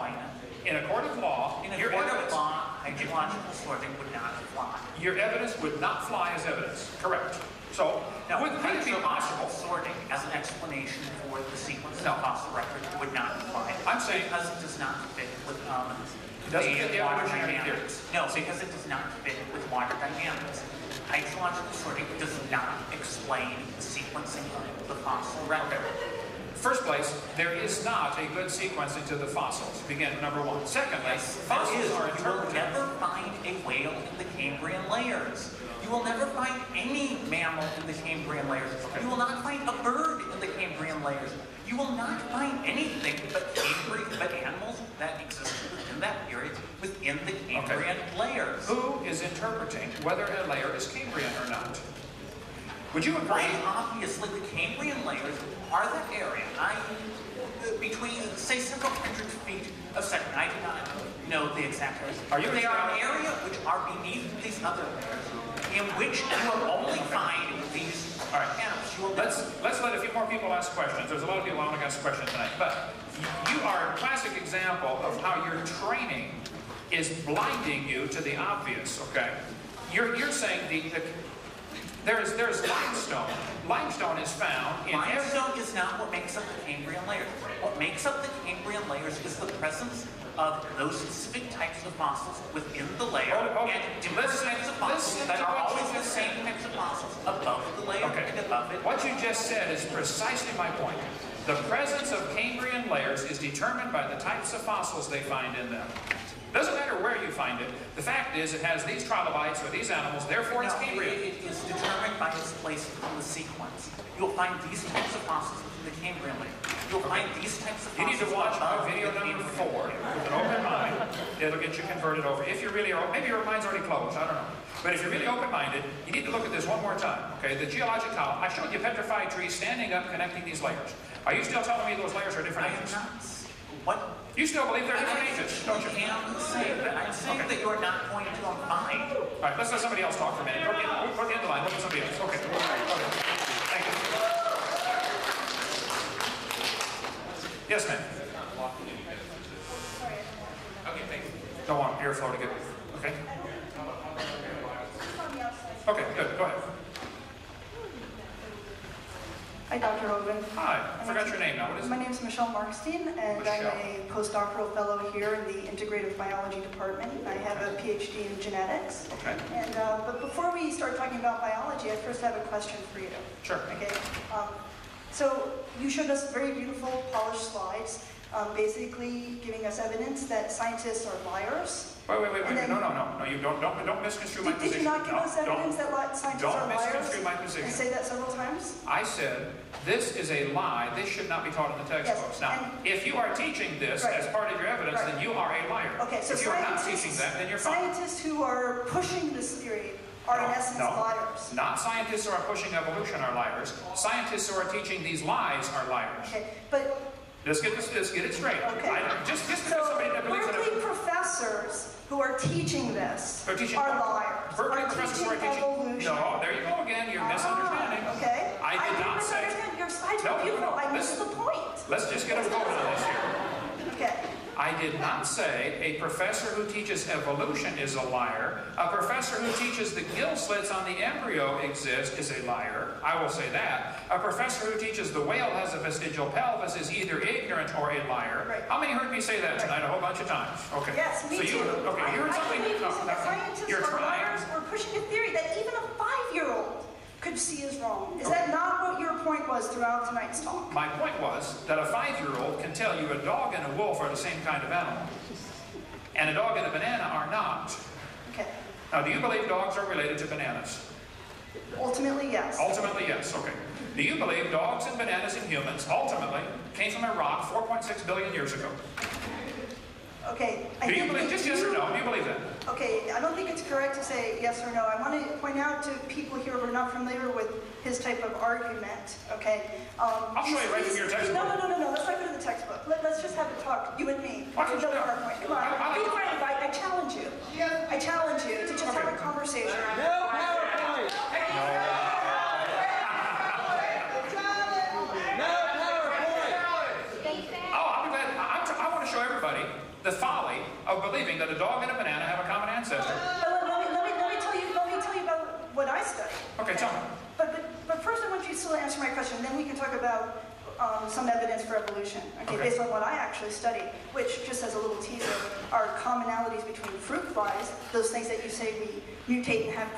hydrological sorting would not apply. Your evidence would not fly as evidence. Correct. So, now, would it be possible? Sorting as an explanation for the sequence of the fossil record would not apply. I'm saying because it does not fit with it doesn't fit the evolutionary theories. No, because it does not fit with water dynamics. Hydrological sorting does not explain the sequencing of the fossil record. First place, there is not a good sequencing to the fossils. Begin number one. Secondly, fossils are interpreted. You will never find a whale in the Cambrian layers. You will never find any mammal in the Cambrian layers. Okay. You will not find a bird in the Cambrian layers. You will not find anything but animals that existed within that period within the Cambrian layers. Who is interpreting whether a layer is Cambrian or not? Would you agree? Well, obviously, the Cambrian layers are that area. Between, say, several hundred feet of sediment. I do not know the exact area. They are an area which are beneath these other layers, in which you will only find these animals. Let's let a few more people ask questions. There's a lot of people who want to ask questions tonight. But you are a classic example of how your training is blinding you to the obvious, okay? You're saying there's limestone. Limestone is found in Limestone is not what makes up the Cambrian layers. What makes up the Cambrian layers is the presence of those specific types of fossils within the layer, and different types of fossils that are always the same types of fossils above the layer and above it. What you just said is precisely my point. The presence of Cambrian layers is determined by the types of fossils they find in them. Doesn't matter where you find it. The fact is, it has these trilobites or these animals, therefore it's Cambrian. It is determined by its place in the sequence. You'll find these types of fossils in the Cambrian layer. You'll find these types of fossils. You need to watch our video number 4 with an open mind. It'll get you converted over. If you're really, maybe your mind's already closed, I don't know. But if you're really open-minded, you need to look at this one more time. Okay, the geologic column. I showed you petrified trees standing up, connecting these layers. Are you still telling me those layers are different ages? I am not. What? You still believe they're different ages, don't you? I'm saying that you're not going to find. All right, let's let somebody else talk for a minute. Go to the end of the line. Look at somebody else. Okay. Thank you. Yes, ma'am. Okay, thank you. Don't want airflow to get. Okay. Okay, good. Go ahead. Hi, Dr. Hovind. Hi. I forgot your name now. What is it? My name is Michelle Markstein, and I'm a postdoctoral fellow here in the Integrative Biology Department. I have a PhD in genetics. Okay. And but before we start talking about biology, I first have a question for you. Sure. Okay. So you showed us very beautiful, polished slides, basically giving us evidence that scientists are liars. Wait. No, you don't misconstrue my position. Did you not give us evidence that scientists are liars? Don't misconstrue my position. And say that several times? I said, this is a lie. This should not be taught in the textbooks. Yes, Now, if you are teaching this as part of your evidence, then you are a liar. Okay, so if you are not teaching that, then you're fine. Scientists who are pushing this theory are in essence liars. Not scientists who are pushing evolution are liars. Scientists who are teaching these lies are liars. Okay, but Let's get it straight. Okay. Just because so somebody that believes Berkeley professors who are teaching this are liars. Berkeley professors who are teaching evolution. No, there you go again. You're misunderstanding. Okay. I did not say. Your slides were beautiful. I missed the point. Let's just get a vote on this here. Okay. I did not say a professor who teaches evolution is a liar. A professor who teaches the gill slits on the embryo exist is a liar. I will say that. A professor who teaches the whale has a vestigial pelvis is either ignorant or a liar. Right. How many heard me say that tonight? A whole bunch of times. Okay. Yes, me so too. Okay, you heard something. Scientists You're are trying. liars. We're pushing a theory that even a 5-year-old could see is wrong. Is that not what your point was throughout tonight's talk? My point was that a 5-year-old can tell you a dog and a wolf are the same kind of animal. And a dog and a banana are not. Okay. Now, do you believe dogs are related to bananas? Ultimately, yes. Ultimately, yes. Okay. Do you believe dogs and bananas and humans ultimately came from a rock 4.6 billion years ago? Okay. Do you believe, just yes or no, do you believe that? Okay, I don't think it's correct to say yes or no. I want to point out to people here who are not familiar with his type of argument, okay? I'll show you right from your textbook. No. Let's not go to the textbook. Let's just have a talk, you and me. Why don't you Come on, be brave. I challenge you. I challenge you to just have a conversation. No PowerPoint! No PowerPoint! Oh, I'll be glad. I want to show everybody the folly of believing that a dog and a banana have a common ancestor. Let me tell you about what I study. Okay, tell me. But first I want you to still answer my question, then we can talk about some evidence for evolution, okay, based on what I actually study, which, just as a little teaser, are commonalities between fruit flies, those things that you say we mutate and have,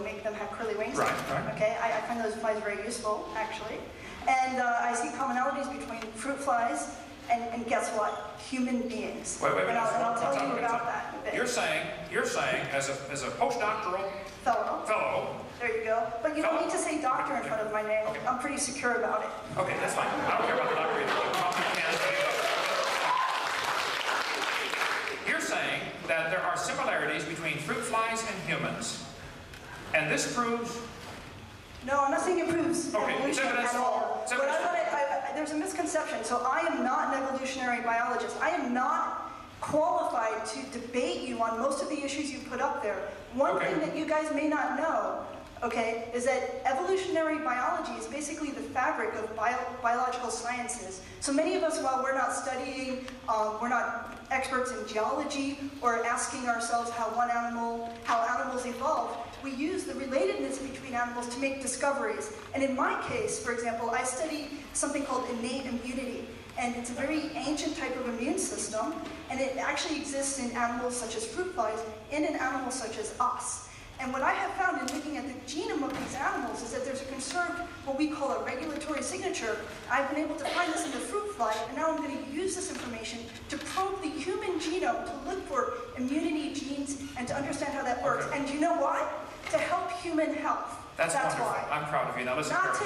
make them have curly wings. Right. Okay, I find those flies very useful, actually. And I see commonalities between fruit flies and guess what? Human beings. Wait. And I'll tell you about that in a bit. You're saying, as a postdoctoral fellow. There you go. But you don't need to say doctor in front of my name. Okay. I'm pretty secure about it. Okay, that's fine. I don't care about the doctor either. You're saying that there are similarities between fruit flies and humans, and this proves. No, I'm not saying it proves evolution at all. There's a misconception. So I am not an evolutionary biologist. I am not qualified to debate you on most of the issues you put up there. One thing that you guys may not know, is that evolutionary biology is basically the fabric of biological sciences. So many of us, while we're not studying, we're not experts in geology or asking ourselves how animals evolved, we use the relatedness between animals to make discoveries. And in my case, for example, I study something called innate immunity. And it's a very ancient type of immune system, and it actually exists in animals such as fruit flies and in animals such as us. And what I have found in looking at the genome of these animals is that there's a conserved, what we call a regulatory signature. I've been able to find this in the fruit fly, and now I'm going to use this information to probe the human genome to look for immunity genes and to understand how that works. And do you know why? To help human health. That's wonderful. Why. I'm proud of you. Now listen. Not to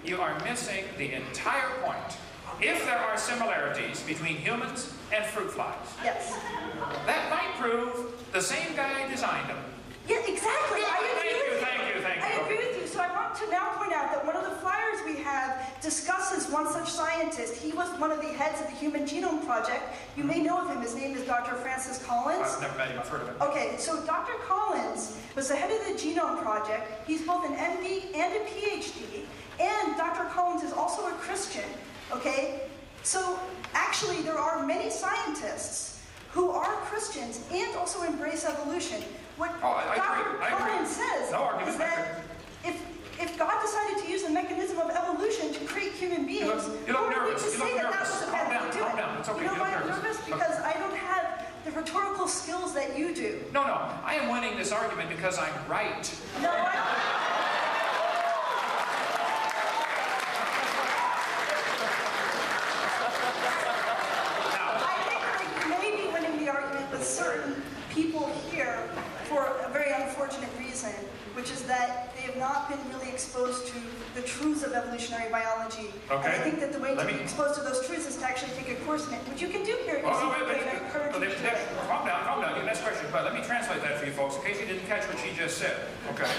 You are missing the entire point. If there are similarities between humans and fruit flies, yes, that might prove the same guy designed them. Yeah, exactly. Thank you. I agree with you. So I want to now point out that one of the flyers we have discusses one such scientist. He was one of the heads of the Human Genome Project. You may know of him. His name is Dr. Francis Collins. I've never met him. I've heard of him. Okay, so Dr. Collins was the head of the Genome Project. He's both an MD and a PhD. And Dr. Collins is also a Christian. Okay? So actually there are many scientists who are Christians and also embrace evolution. What Dr. Collins says is that if God decided to use the mechanism of evolution to create human beings, you look nervous. to say that was a bad thing to do it. Calm down. It's okay. You know why I'm nervous? Because I don't have the rhetorical skills that you do. No, I am winning this argument because I'm right. No, I think you may be winning the argument with certain people here for a very unfortunate reason, which is that they have not been really exposed to the truths of evolutionary biology. Okay. And I think that the way to be exposed to those truths is to actually take a course in it, which you can do here. Calm down. Your next question, but let me translate that for you folks in case you didn't catch what she just said. Okay.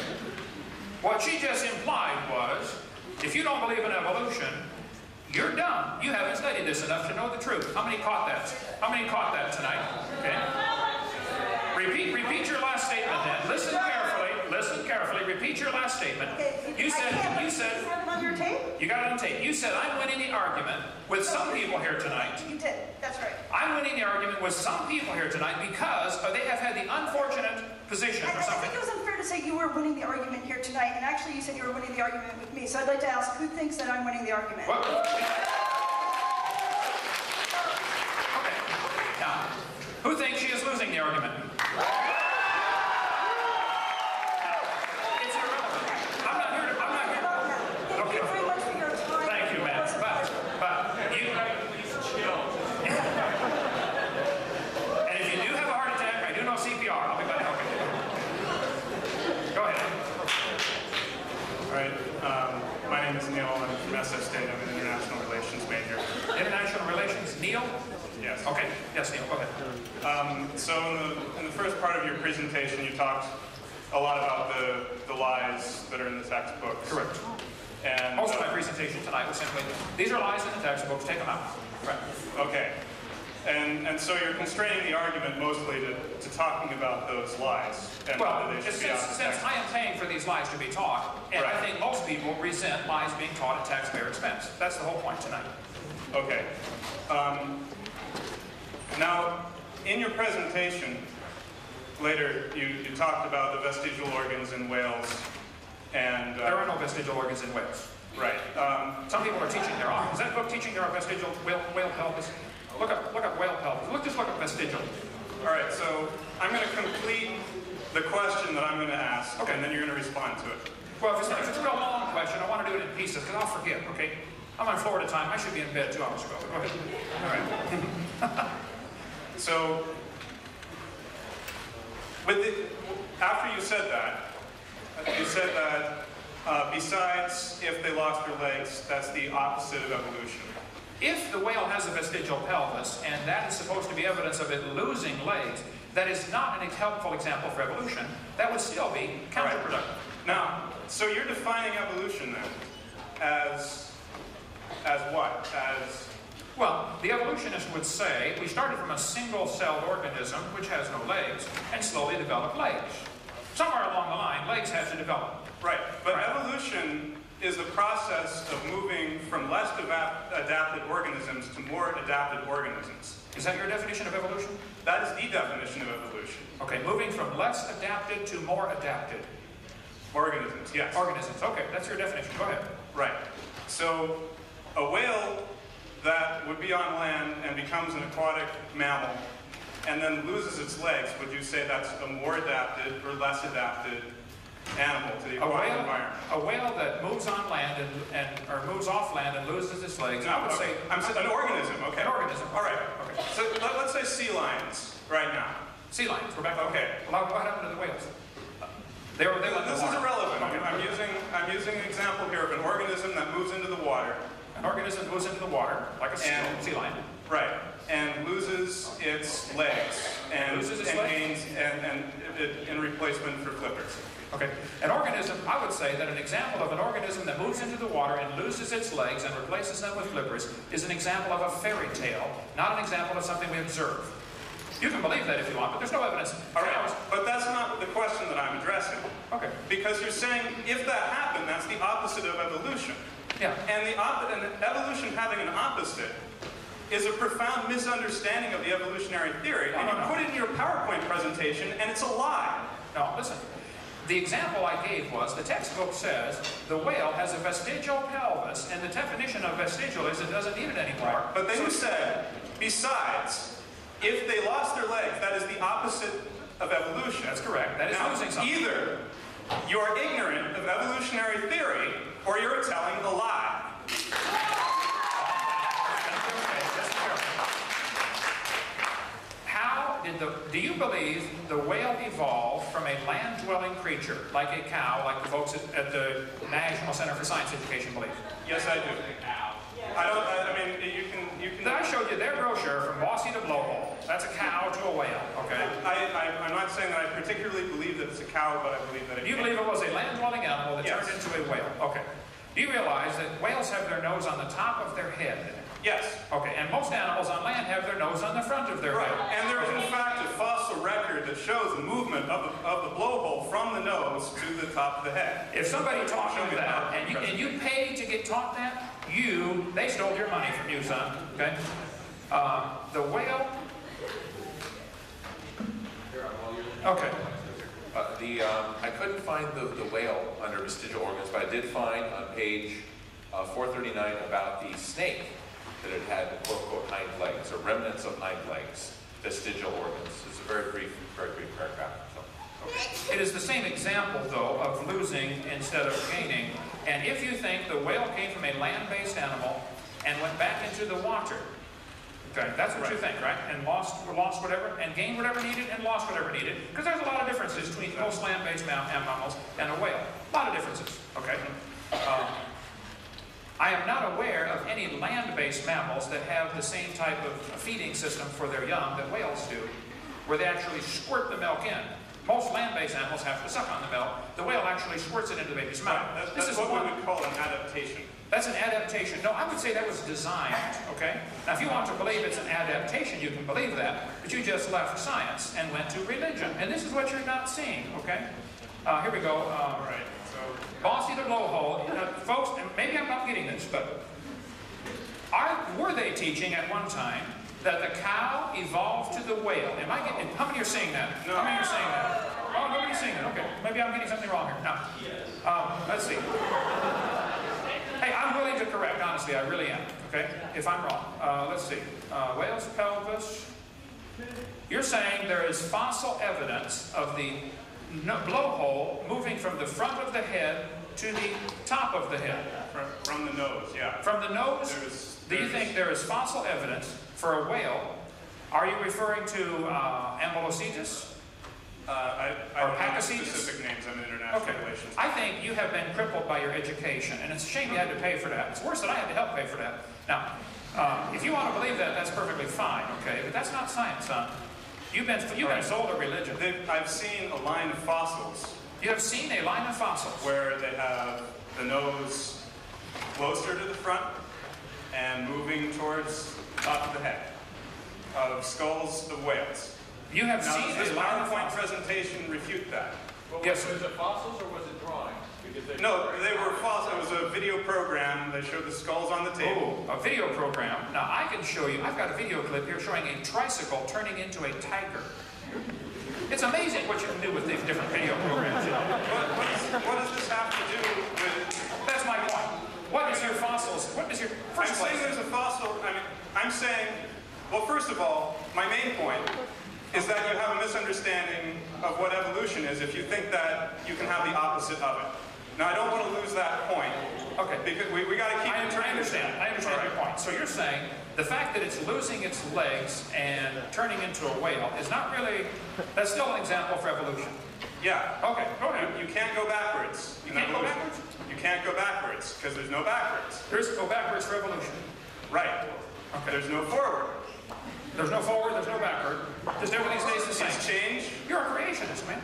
What she just implied was, if you don't believe in evolution, you're dumb. You haven't studied this enough to know the truth. How many caught that? How many caught that tonight? Okay. Repeat your last statement then. Listen carefully. Repeat your last statement. You said, have it on your tape? You got it on tape. You said, I'm winning the argument with some people here tonight. You did. That's right. I'm winning the argument with some people here tonight because they have had the unfortunate position or I something. think it was unfair to say you were winning the argument here tonight, and actually you said you were winning the argument with me. So I'd like to ask, who thinks that I'm winning the argument? What? Okay. Now, who thinks she is losing the argument? My name is Neil. I'm from SF State. I'm an international relations major. International relations, Neil? Yes. Okay. Yes, Neil. Go ahead. So in the first part of your presentation, you talked a lot about the lies that are in the textbooks. Correct. And most of my presentation tonight was simply, these are lies in the textbooks, take them out. Right. Okay. And so you're constraining the argument mostly to talking about those lies. And well, they should since I am paying for these lies to be taught, and right. I think most people resent lies being taught at taxpayer expense. That's the whole point tonight. Okay. Now, in your presentation, later, you talked about the vestigial organs in whales, and... there are no vestigial organs in whales. Right. Some people are teaching there are. Is that book teaching there are vestigial whale pelvis? Look up whale pelvis. Just look up vestigial. All right, so I'm going to complete the question that I'm going to ask, and then you're going to respond to it. Well, if it's a real long question, I want to do it in pieces, because I'll forget, okay? I'm on Florida time. I should be in bed 2 hours ago. Go ahead. All right. So, after you said that, besides if they lost their legs, that's the opposite of evolution. If the whale has a vestigial pelvis, and that is supposed to be evidence of it losing legs, that is not an helpful example for evolution. That would still be counterproductive. Right. Now, so you're defining evolution then as what? Well, the evolutionist would say, we started from a single-celled organism, which has no legs, and slowly developed legs. Somewhere along the line, legs had to develop. Right, but evolution is the process of moving from less adapted organisms to more adapted organisms. Is that your definition of evolution? That is the definition of evolution. Okay, moving from less adapted to more adapted. Organisms, yes. Organisms, okay, that's your definition. Go ahead. Right. So, a whale that would be on land and becomes an aquatic mammal and then loses its legs, would you say that's a more adapted or less adapted animal to the aquatic environment? A whale that moves on land or moves off land and loses its legs, I would say... I'm saying an organism, okay. An organism. All right. Okay. So let's say sea lions right now. Sea lions, we're back. Okay. Well, what happened to the whales? This is irrelevant. Okay. I'm using an example here of an organism that moves into the water. An organism moves into the water, like a sea lion. Right. And loses its legs and gains in replacement for flippers. Okay. An organism, I would say that an example of an organism that moves into the water and loses its legs and replaces them with flippers is an example of a fairy tale, not an example of something we observe. You can believe that if you want, but there's no evidence. All right, but that's not the question that I'm addressing. Okay. Because you're saying if that happened, that's the opposite of evolution. Yeah. And evolution having an opposite is a profound misunderstanding of the evolutionary theory. And you put it in your PowerPoint presentation, and it's a lie. No, listen. The example I gave was, the textbook says, the whale has a vestigial pelvis, and the definition of vestigial is it doesn't need it anymore. Right. But then you said, besides, If they lost their legs, that is the opposite of evolution. That's correct. That is now, losing something. Either you are ignorant of evolutionary theory, or you're telling a lie. Do you believe the whale evolved from a land-dwelling creature, like a cow, like the folks at the National Center for Science Education believe? Yes, I do. I mean, you can. I showed you their brochure from Bossy to Blowhole. That's a cow to a whale, okay? I'm not saying that I particularly believe that it's a cow, but I believe that it You believe it was a land-dwelling animal that Yes. turned into a whale, okay. Do you realize that whales have their nose on the top of their head? Yes. Okay, and most animals on land have their nose on the front of their Right, head. and there is in fact a fossil record that shows the movement of the blowhole from the nose to the top of the head. If somebody taught you that, and you paid to get taught that, they stole your money from you, son, okay? The whale, okay. I couldn't find the whale under vestigial organs, but I did find on page 439 about the snake that it had quote-unquote hind legs, or remnants of hind legs, vestigial organs. It's a very brief paragraph. So, okay. It is the same example, though, of losing instead of gaining. And if you think the whale came from a land-based animal and went back into the water, okay, that's what you think, right? And lost whatever, and gained whatever needed, and lost whatever needed. Because there's a lot of differences between most land-based mammals and a whale. A lot of differences, okay? I am not aware of any land-based mammals that have the same type of feeding system for their young that whales do, where they actually squirt the milk in. Most land-based animals have to suck on the milk. The whale actually squirts it into the baby's mouth. That's what we would call an adaptation. That's an adaptation. No, I would say that was designed, okay? Now, if you want to believe it's an adaptation, you can believe that, but you just left science and went to religion. And this is what you're not seeing, okay? Here we go. All right. Bossy the Blowhole, folks, and maybe I'm not getting this, but were they teaching at one time that the cow evolved to the whale? Am I getting? How many are saying that? No. How many are saying that? Oh, nobody's saying that. Okay, maybe I'm getting something wrong here. Now, let's see. Hey, I'm willing to correct. Honestly, I really am. Okay, if I'm wrong, let's see. Whale's pelvis. You're saying there is fossil evidence of the blowhole moving from the front of the head to the top of the head. From the nose, yeah. From the nose? Do you think there is fossil evidence for a whale? Are you referring to Ambulocetus? I don't know specific names on international relations. I think you have been crippled by your education, and it's a shame you had to pay for that. It's worse that I had to help pay for that. Now, if you want to believe that, that's perfectly fine, okay? But that's not science, son. You've been sold a religion. I've seen a line of fossils. You have seen a line of fossils? Where they have the nose closer to the front and moving towards the top of the head of skulls of whales. You have seen this a line of PowerPoint presentation refute that. Well, yes, was it fossils or was it drawings? No, they were fossils. It was a video program. They showed the skulls on the table. Oh, a video program. Now, I can show you, I've got a video clip here showing a tricycle turning into a tiger. It's amazing what you can do with these different video programs. You know? What does this have to do with... That's my point. What is your fossils? What is your... I'm saying there's a fossil... I'm saying... Well, first of all, my main point is that you have a misunderstanding of what evolution is if you think that you can have the opposite of it. Now, I don't want to lose that point. Okay. Because we got to keep... I understand your point. So you're saying the fact that it's losing its legs and turning into a whale is not really... That's still an example for evolution. Yeah. Okay, go ahead. You can't go backwards. You can't go backwards? You can't go backwards, because there's no backwards. There's go backwards for evolution. Right. Okay. There's no forward. There's no forward, there's no backward. Just everything stays the same. It's change. You're a creationist, man.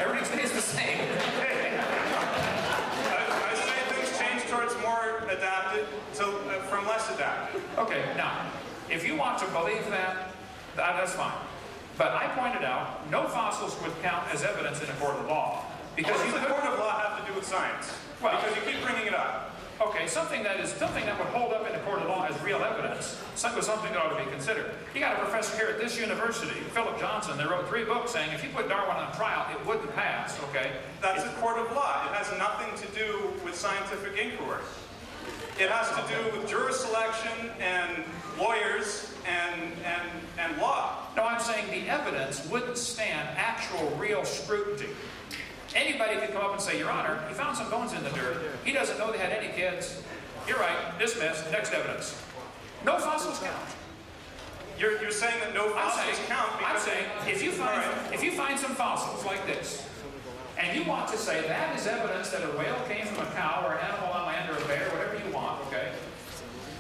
Everything stays the same. I say things change towards more adapted from less adapted. Okay, now, if you want to believe that, that's fine. But I pointed out, no fossils would count as evidence in a court of law. Because what does a court of law have to do with science? Well, because you keep bringing it up. Okay, something that would hold up in a court of law as real evidence, something that ought to be considered. You got a professor here at this university, Philip Johnson, that wrote 3 books saying if you put Darwin on trial, it wouldn't pass, okay? That's a court of law. It has nothing to do with scientific inquiry. It has to do with juror selection and lawyers and law. No, I'm saying the evidence wouldn't stand actual real scrutiny. Anybody could come up and say, Your Honor, he found some bones in the dirt. He doesn't know they had any kids. You're right, dismissed, next evidence. No fossils count. You're saying that no fossils count because... I'm saying, if you find some fossils like this, and you want to say that is evidence that a whale came from a cow or an animal on land or a bear, whatever you want, okay?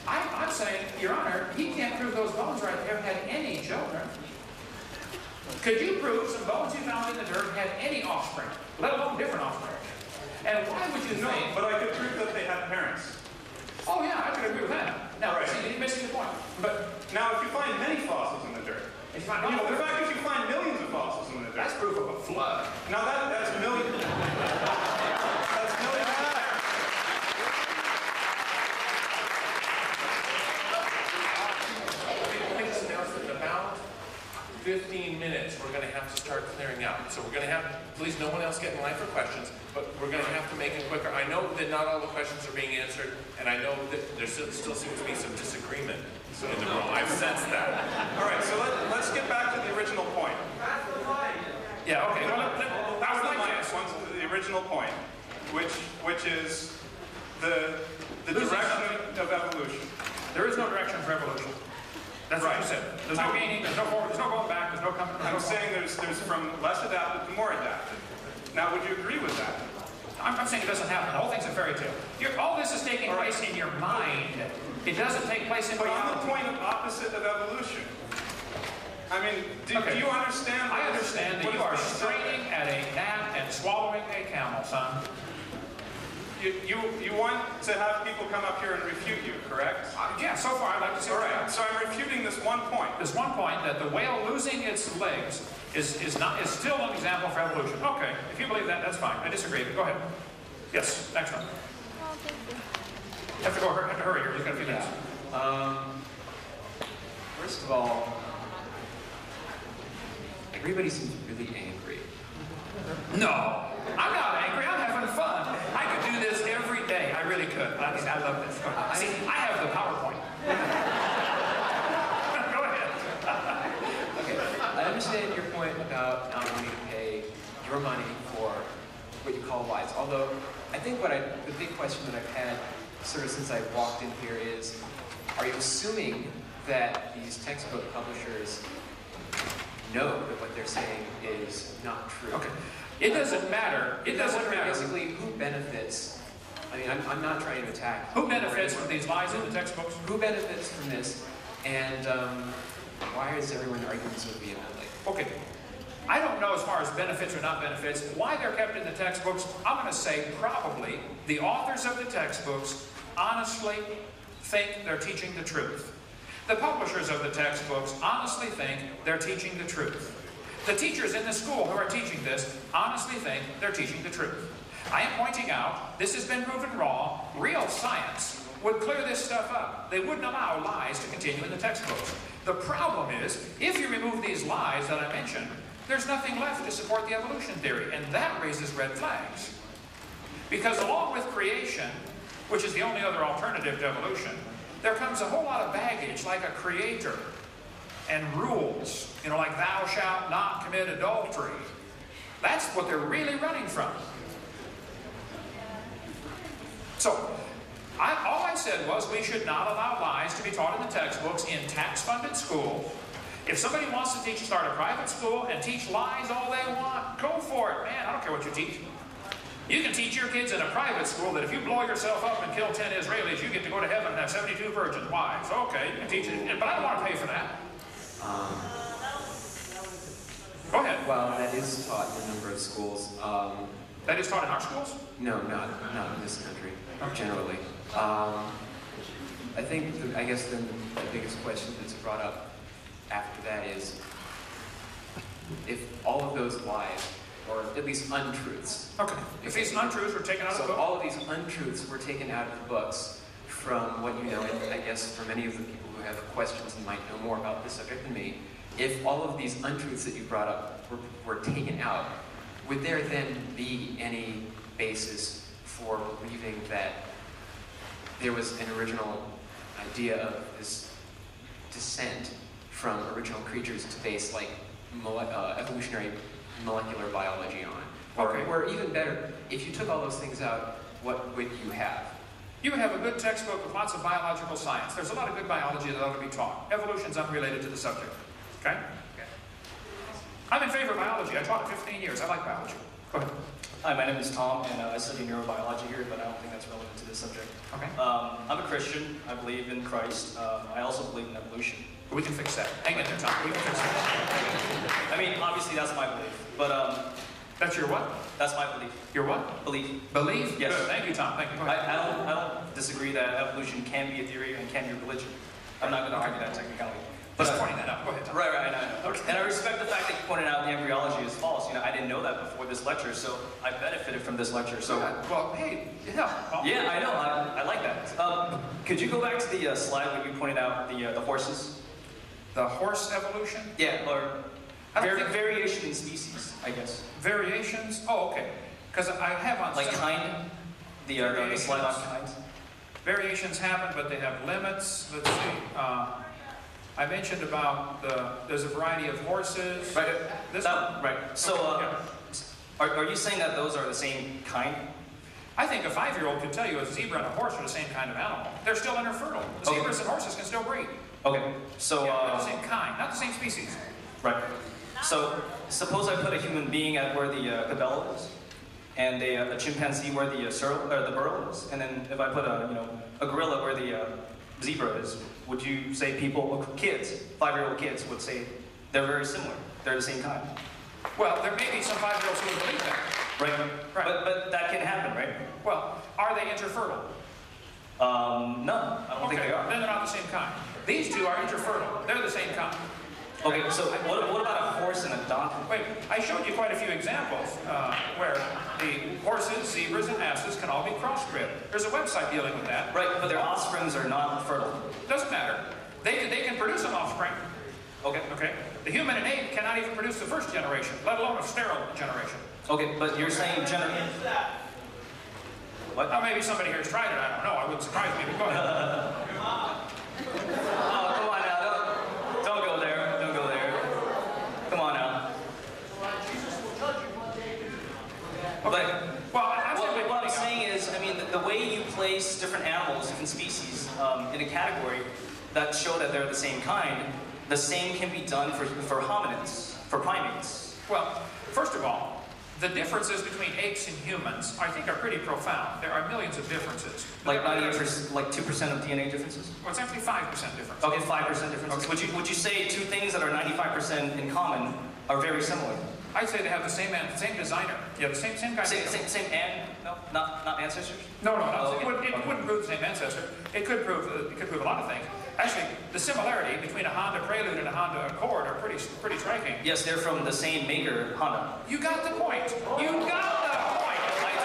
I'm saying, Your Honor, he can't prove those bones right there had any children. Could you prove some bones you found in the dirt had any offspring, let alone different offspring? And why would you think... but I could prove that they had parents. Oh yeah, I could agree with that. Now, see, you're missing the point. But now, if you find many fossils in the dirt, if you find the fact that you find millions of fossils in the dirt, that's proof of a flood. Now that's millions. That's millions. Let me just announce that in about 15 minutes, we're going to have to start clearing out. So we're going to have, please no one else get in line for questions, but we're going to have to make it quicker. I know that not all the questions are being answered, and I know that there still seems to be some disagreement in the room. I've sensed that. All right, so let's get back to the original point. Yeah, okay. Well, I would like to ask the original point, which is the direction of evolution. There is no direction for evolution. That's right. What you said. There's no gaining, there's no forward, there's no going back, there's no coming. I'm saying there's from less adapted to more adapted. Now, would you agree with that? I'm saying it doesn't happen. The whole thing's a fairy tale. All this is taking place in your mind. It doesn't take place in reality. But on the point of opposite of evolution, I mean, do you understand? I understand that you are straining at a gnat and swallowing a camel, son. You want to have people come up here and refute you, correct? Yeah, so far I'd like to see. All right, so I'm refuting this one point. This one point that the whale losing its legs is still an example for evolution. Okay, if you believe that, that's fine. I disagree, but go ahead. Yes, next one. You have to hurry here. You've got a few minutes. First of all, everybody seems really angry. No, I'm not angry. I'm having fun. I could do this every day. I really could. I love this. See, I have the PowerPoint. Go ahead. Okay, I understand your point about not wanting to pay your money for what you call lies. Although, I think the big question that I've had sort of since I walked in here is, are you assuming that these textbook publishers know that what they're saying is not true? Okay. It doesn't matter. It doesn't matter. Basically, who benefits? I mean, I'm not trying to attack. Who benefits from these lies in the textbooks? Who benefits from this? And why is everyone arguing so vehemently? Okay. I don't know as far as benefits or not benefits. Why they're kept in the textbooks, I'm going to say probably the authors of the textbooks honestly think they're teaching the truth. The publishers of the textbooks honestly think they're teaching the truth. The teachers in the school who are teaching this honestly think they're teaching the truth. I am pointing out, this has been proven wrong. Real science would clear this stuff up. They wouldn't allow lies to continue in the textbooks. The problem is, if you remove these lies that I mentioned, there's nothing left to support the evolution theory, and that raises red flags. Because along with creation, which is the only other alternative to evolution, there comes a whole lot of baggage like a creator and rules, like thou shalt not commit adultery. That's what they're really running from. So, all I said was we should not allow lies to be taught in the textbooks in tax-funded schools. If somebody wants to start a private school and teach lies all they want, go for it, man. I don't care what you teach. You can teach your kids in a private school that if you blow yourself up and kill 10 Israelis, you get to go to heaven and have 72 virgin wives. Okay, you can teach it, but I don't want to pay for that. Go ahead. Well, that is taught in a number of schools. That is taught in our schools? No, not in this country, generally. I guess then the biggest question that's brought up after that is, if all of those lies, or at least untruths. Okay. If these untruths were taken out of the book? So all of these untruths were taken out of the books from what you know, and I guess for many of the people who have questions and might know more about this subject than me, if all of these untruths that you brought up were taken out, would there then be any basis for believing that there was an original idea of this descent from original creatures to base like evolutionary molecular biology on. Or even better, if you took all those things out, what would you have? You would have a good textbook with lots of biological science. There's a lot of good biology that ought to be taught. Evolution's unrelated to the subject. Okay? I'm in favor of biology. I taught it 15 years. I like biology. Go ahead. Hi, my name is Tom, and I study neurobiology here, but I don't think that's relevant to this subject. Okay. I'm a Christian. I believe in Christ. I also believe in evolution. We can fix that. Hang in there, Tom. We can fix that. I mean, obviously that's my belief, but that's your what? That's my belief. Your what? Belief. Belief? Yes. Good. Thank you, Tom. Thank you. Go ahead. I don't disagree that evolution can be a theory and can be a religion. I'm not going to argue that technically. But just pointing that out. Go ahead, Tom. Right, I know. Okay. And I respect the fact that you pointed out the embryology is false. You know, I didn't know that before this lecture, so I benefited from this lecture. So, well, hey, yeah. Yeah, I know. I like that. Could you go back to the slide where you pointed out the horses? The horse evolution? Yeah, or variation in species, I guess. Variations? Oh, okay. Because I have on like kind. The slide on kind. Variations happen, but they have limits. Let's see. I mentioned about there's a variety of horses. Right. Right. So, are you saying that those are the same kind? I think a 5-year-old could tell you a zebra and a horse are the same kind of animal. They're still interfertile. Zebras and horses can still breed. Okay. So, not the same kind, not the same species. Right. So, suppose I put a human being at where the cabela is, and a chimpanzee where the burro is, and then if I put a gorilla where the zebra is, would you say kids, 5-year-old kids would say they're very similar, they're the same kind? Well, there may be some 5-year-olds who would believe that. Right. But that can happen, right? Well, are they interfertile? No, I don't think they are. Then they're not the same kind. These two are interfertile. They're the same kind. Okay, so what about a horse and a donkey? Wait, I showed you quite a few examples where the horses, zebras, and asses can all be crossbred. There's a website dealing with that. Right, but their offsprings are not fertile. Doesn't matter. They can produce an offspring. Okay. Okay. The human and ape cannot even produce the first generation, let alone a sterile generation. Okay, but you're saying what? Now, maybe somebody here has tried it. I don't know. I wouldn't surprise me. But go ahead. Oh, come on now. Don't go there. Don't go there. Come on now. Okay. What I'm saying is, I mean, the way you place different animals, different species, in a category that show that they're the same kind, the same can be done for hominids, for primates. Well, first of all, the differences between apes and humans, I think, are pretty profound. There are millions of differences. Like 98%, like 2% of DNA differences? Well, it's actually 5% difference. Okay, 5% differences. Okay. Would you say two things that are 95% in common are very similar? I'd say they have the same designer. Yeah, the same guy. Same no, not ancestors. No, it wouldn't prove the same ancestor. It could prove a lot of things. Actually, the similarity between a Honda Prelude and a Honda Accord are pretty striking. Yes, they're from the same maker, Honda. You got the point. You got the point. I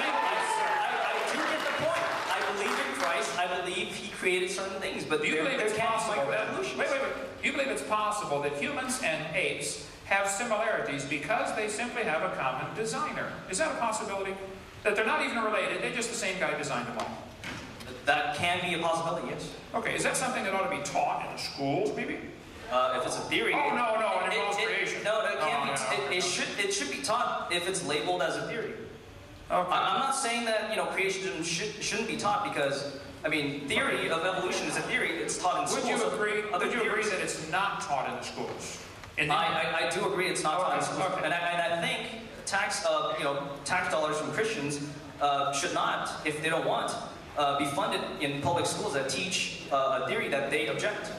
do get the point. I believe in Christ. I believe He created certain things, but you believe it's possible that you believe it's possible that humans and apes have similarities because they simply have a common designer. Is that a possibility? That they're not even related, they're just the same guy designed them all. That can be a possibility, yes. Okay, is that something that ought to be taught in the schools, maybe? If it's a theory. Oh, no, it involves creation. No, it can't be. It should be taught if it's labeled as a theory. Okay. I'm not saying that creation shouldn't be taught because theory of evolution is a theory. It's taught in schools. Would you agree that it's not taught in the schools? I do agree it's not taught in schools, and I think tax dollars from Christians should not, if they don't want, be funded in public schools that teach a theory that they object.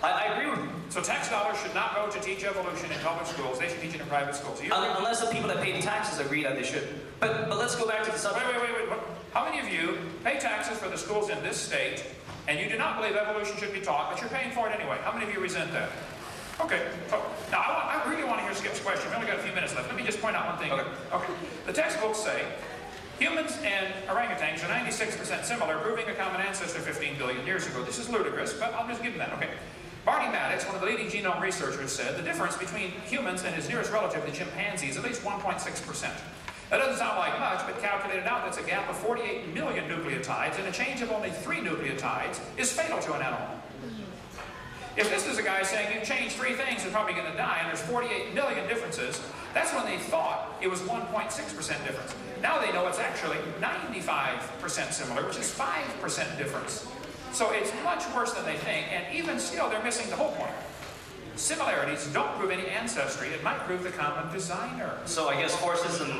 I agree with you. So tax dollars should not go to teach evolution in public schools. They should teach it in private schools. Unless the people that pay the taxes agree that they should. But let's go back to the subject. Wait. How many of you pay taxes for the schools in this state, and you do not believe evolution should be taught, but you're paying for it anyway? How many of you resent that? Okay. Now, I really want to hear Skip's question. We only got a few minutes left. Let me just point out one thing. Okay. The textbooks say humans and orangutans are 96% similar, proving a common ancestor 15 billion years ago. This is ludicrous, but I'll just give them that. Okay. Barty Maddox, one of the leading genome researchers, said the difference between humans and his nearest relative, the chimpanzee, is at least 1.6%. That doesn't sound like much, but calculated out, that's a gap of 48 million nucleotides and a change of only 3 nucleotides nucleotides is fatal to an animal. If this is a guy saying you've changed 3 things, you're probably going to die, and there's 48 million differences, that's when they thought it was 1.6% difference. Now they know it's actually 95% similar, which is 5% difference. So it's much worse than they think, and even still, they're missing the whole point. Similarities don't prove any ancestry. It might prove the common designer. So I guess horses and,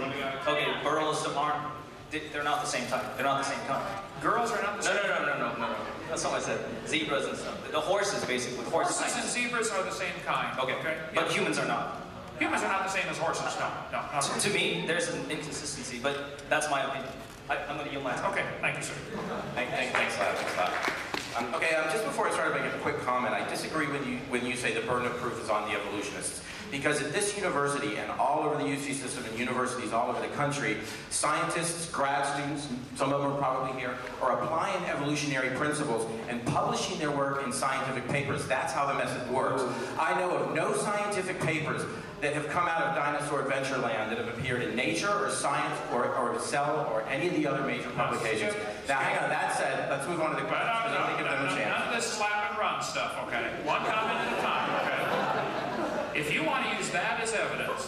okay, burros aren't, they're not the same type. They're not the same kind. Girls are not the same No. That's not what I said. Zebras and stuff. The horses, basically. Horses and zebras are the same kind. Okay. But humans are not. Humans are not the same as horses. No, not to me, there's an inconsistency, but that's my opinion. I'm going to yield my time. Okay, thank you, sir. Thanks a lot. Okay, just before I start making a quick comment, I disagree when you say the burden of proof is on the evolutionists. Because at this university and all over the UC system and universities all over the country, scientists, grad students, some of them are probably here, are applying evolutionary principles and publishing their work in scientific papers. That's how the method works. I know of no scientific papers that have come out of Dinosaur Adventureland that have appeared in Nature or Science or Cell or any of the other major publications. Now, hang on, that said, let's move on to the questions because I think give them a chance. None of this slap and run stuff, okay? One comment at a time, okay? If you want to use that as evidence,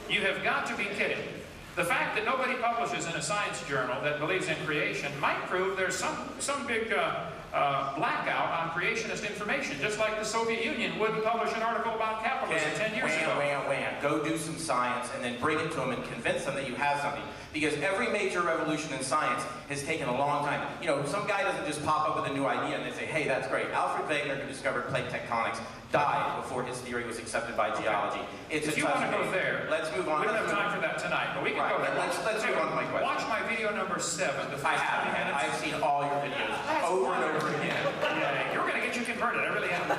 you have got to be kidding. The fact that nobody publishes in a science journal that believes in creation might prove there's some big blackout on creationist information, just like the Soviet Union wouldn't publish an article about capitalism 10 years ago. Go do some science and then bring it to them and convince them that you have something. Because every major revolution in science has taken a long time. You know, some guy doesn't just pop up with a new idea and they say, hey, that's great. Alfred Wegener, who discovered plate tectonics, died before his theory was accepted by geology. It's if you want to go there, let's move on. We don't have time for that tonight, but we can go there. Let's move on to my question. Watch my video number 7. I've seen all your videos over and over again. Yeah, you're going to get you converted. I really am.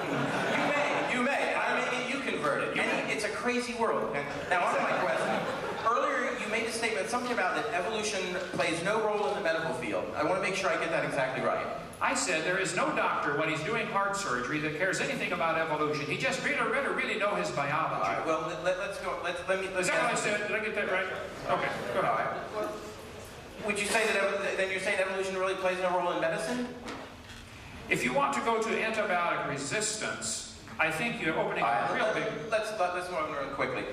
You may. I may get you converted. It's a crazy world. Now, on to my question. Earlier, you made a statement, something about that evolution plays no role in the medical field. I want to make sure I get that exactly right. I said there is no doctor when he's doing heart surgery that cares anything about evolution. He just really know his biology. All right, well, let's go. Is that what I said? Did I get that right? Okay, go ahead. Would you say that then you're saying evolution really plays no role in medicine? If you want to go to antibiotic resistance, I think you're opening a real big... Let's move on real quickly.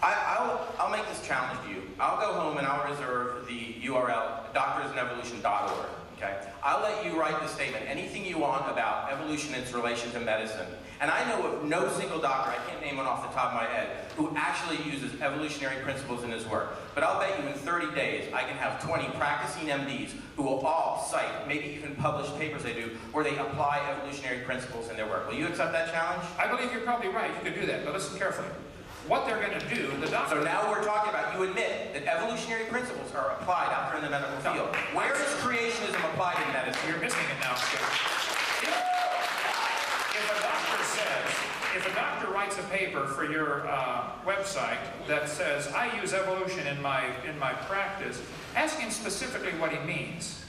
I'll make this challenge to you. I'll go home and I'll reserve the URL, doctorsenevolution.org. Okay? I'll let you write the statement, anything you want about evolution and its relation to medicine. And I know of no single doctor, I can't name one off the top of my head, who actually uses evolutionary principles in his work. But I'll bet you in 30 days, I can have 20 practicing MDs who will all cite, maybe even publish papers they do, where they apply evolutionary principles in their work. Will you accept that challenge? I believe you're probably right. You could do that, but listen carefully. What they're going to do, the doctor... So now we're talking about, you admit that evolutionary principles are applied out there in the medical field. Where is creationism applied in medicine? You're missing it now, Skip. If a doctor writes a paper for your website that says, I use evolution in my practice, ask him specifically what he means.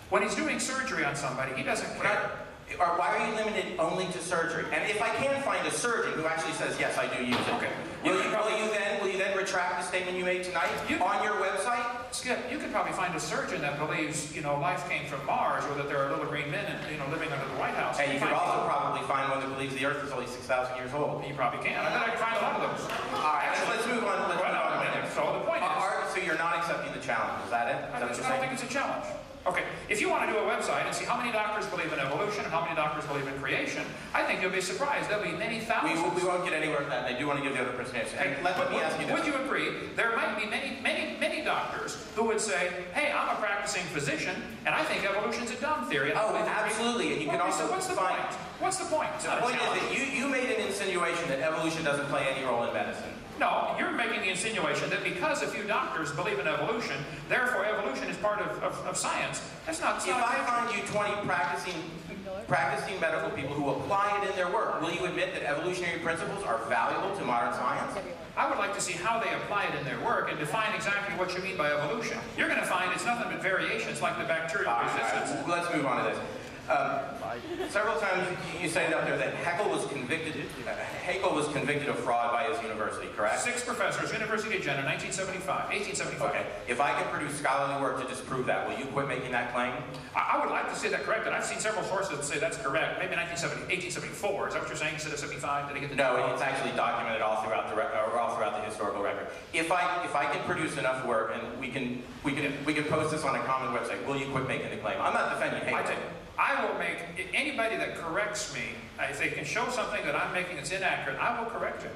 When he's doing surgery on somebody, he doesn't care. Or why are you limited only to surgery? And if I can find a surgeon who actually says, yes, I do use it, okay. Will you then retract the statement you made tonight on your website? Skip, you could probably find a surgeon that believes, life came from Mars, or that there are little green men, living under the White House. And you could also probably find one that believes the Earth is only 6,000 years old. You probably can. I bet I can find a lot of those. All right, let's move on. So the point is... So you're not accepting the challenge, is that it? I don't think it's a challenge. Okay, if you want to do a website and see how many doctors believe in evolution and how many doctors believe in creation, I think you'll be surprised. There'll be many thousands. We won't get anywhere with that. I do want to give the other person an answer. Hey, let me ask you this. Would you agree there might be many doctors who would say, hey, I'm a practicing physician, and I think evolution's a dumb theory. And absolutely. And you can also what's the point? What's the point? The point is that you made an insinuation that evolution doesn't play any role in medicine. No, you're making the insinuation that because a few doctors believe in evolution, therefore evolution is part of science. That's not. If I find you 20 practicing medical people who apply it in their work, will you admit that evolutionary principles are valuable to modern science? I would like to see how they apply it in their work and define exactly what you mean by evolution. You're going to find it's nothing but variations like the bacterial resistance. Let's move on to this. Several times you say up there that Haeckel was convicted of fraud by his university, correct? 6 professors, University of Jena, 1875. Okay. If I can produce scholarly work to disprove that, will you quit making that claim? I would like have to say that corrected. I've seen several sources that say that's correct. Maybe 1874. Is that what you're saying instead of 75? Did I get the No, it's actually documented all throughout the historical record. If I can produce enough work and we can post this on a common website, will you quit making the claim? I'm not defending hate. I will make anybody that corrects me. If they can show something that I'm making that's inaccurate, I will correct it.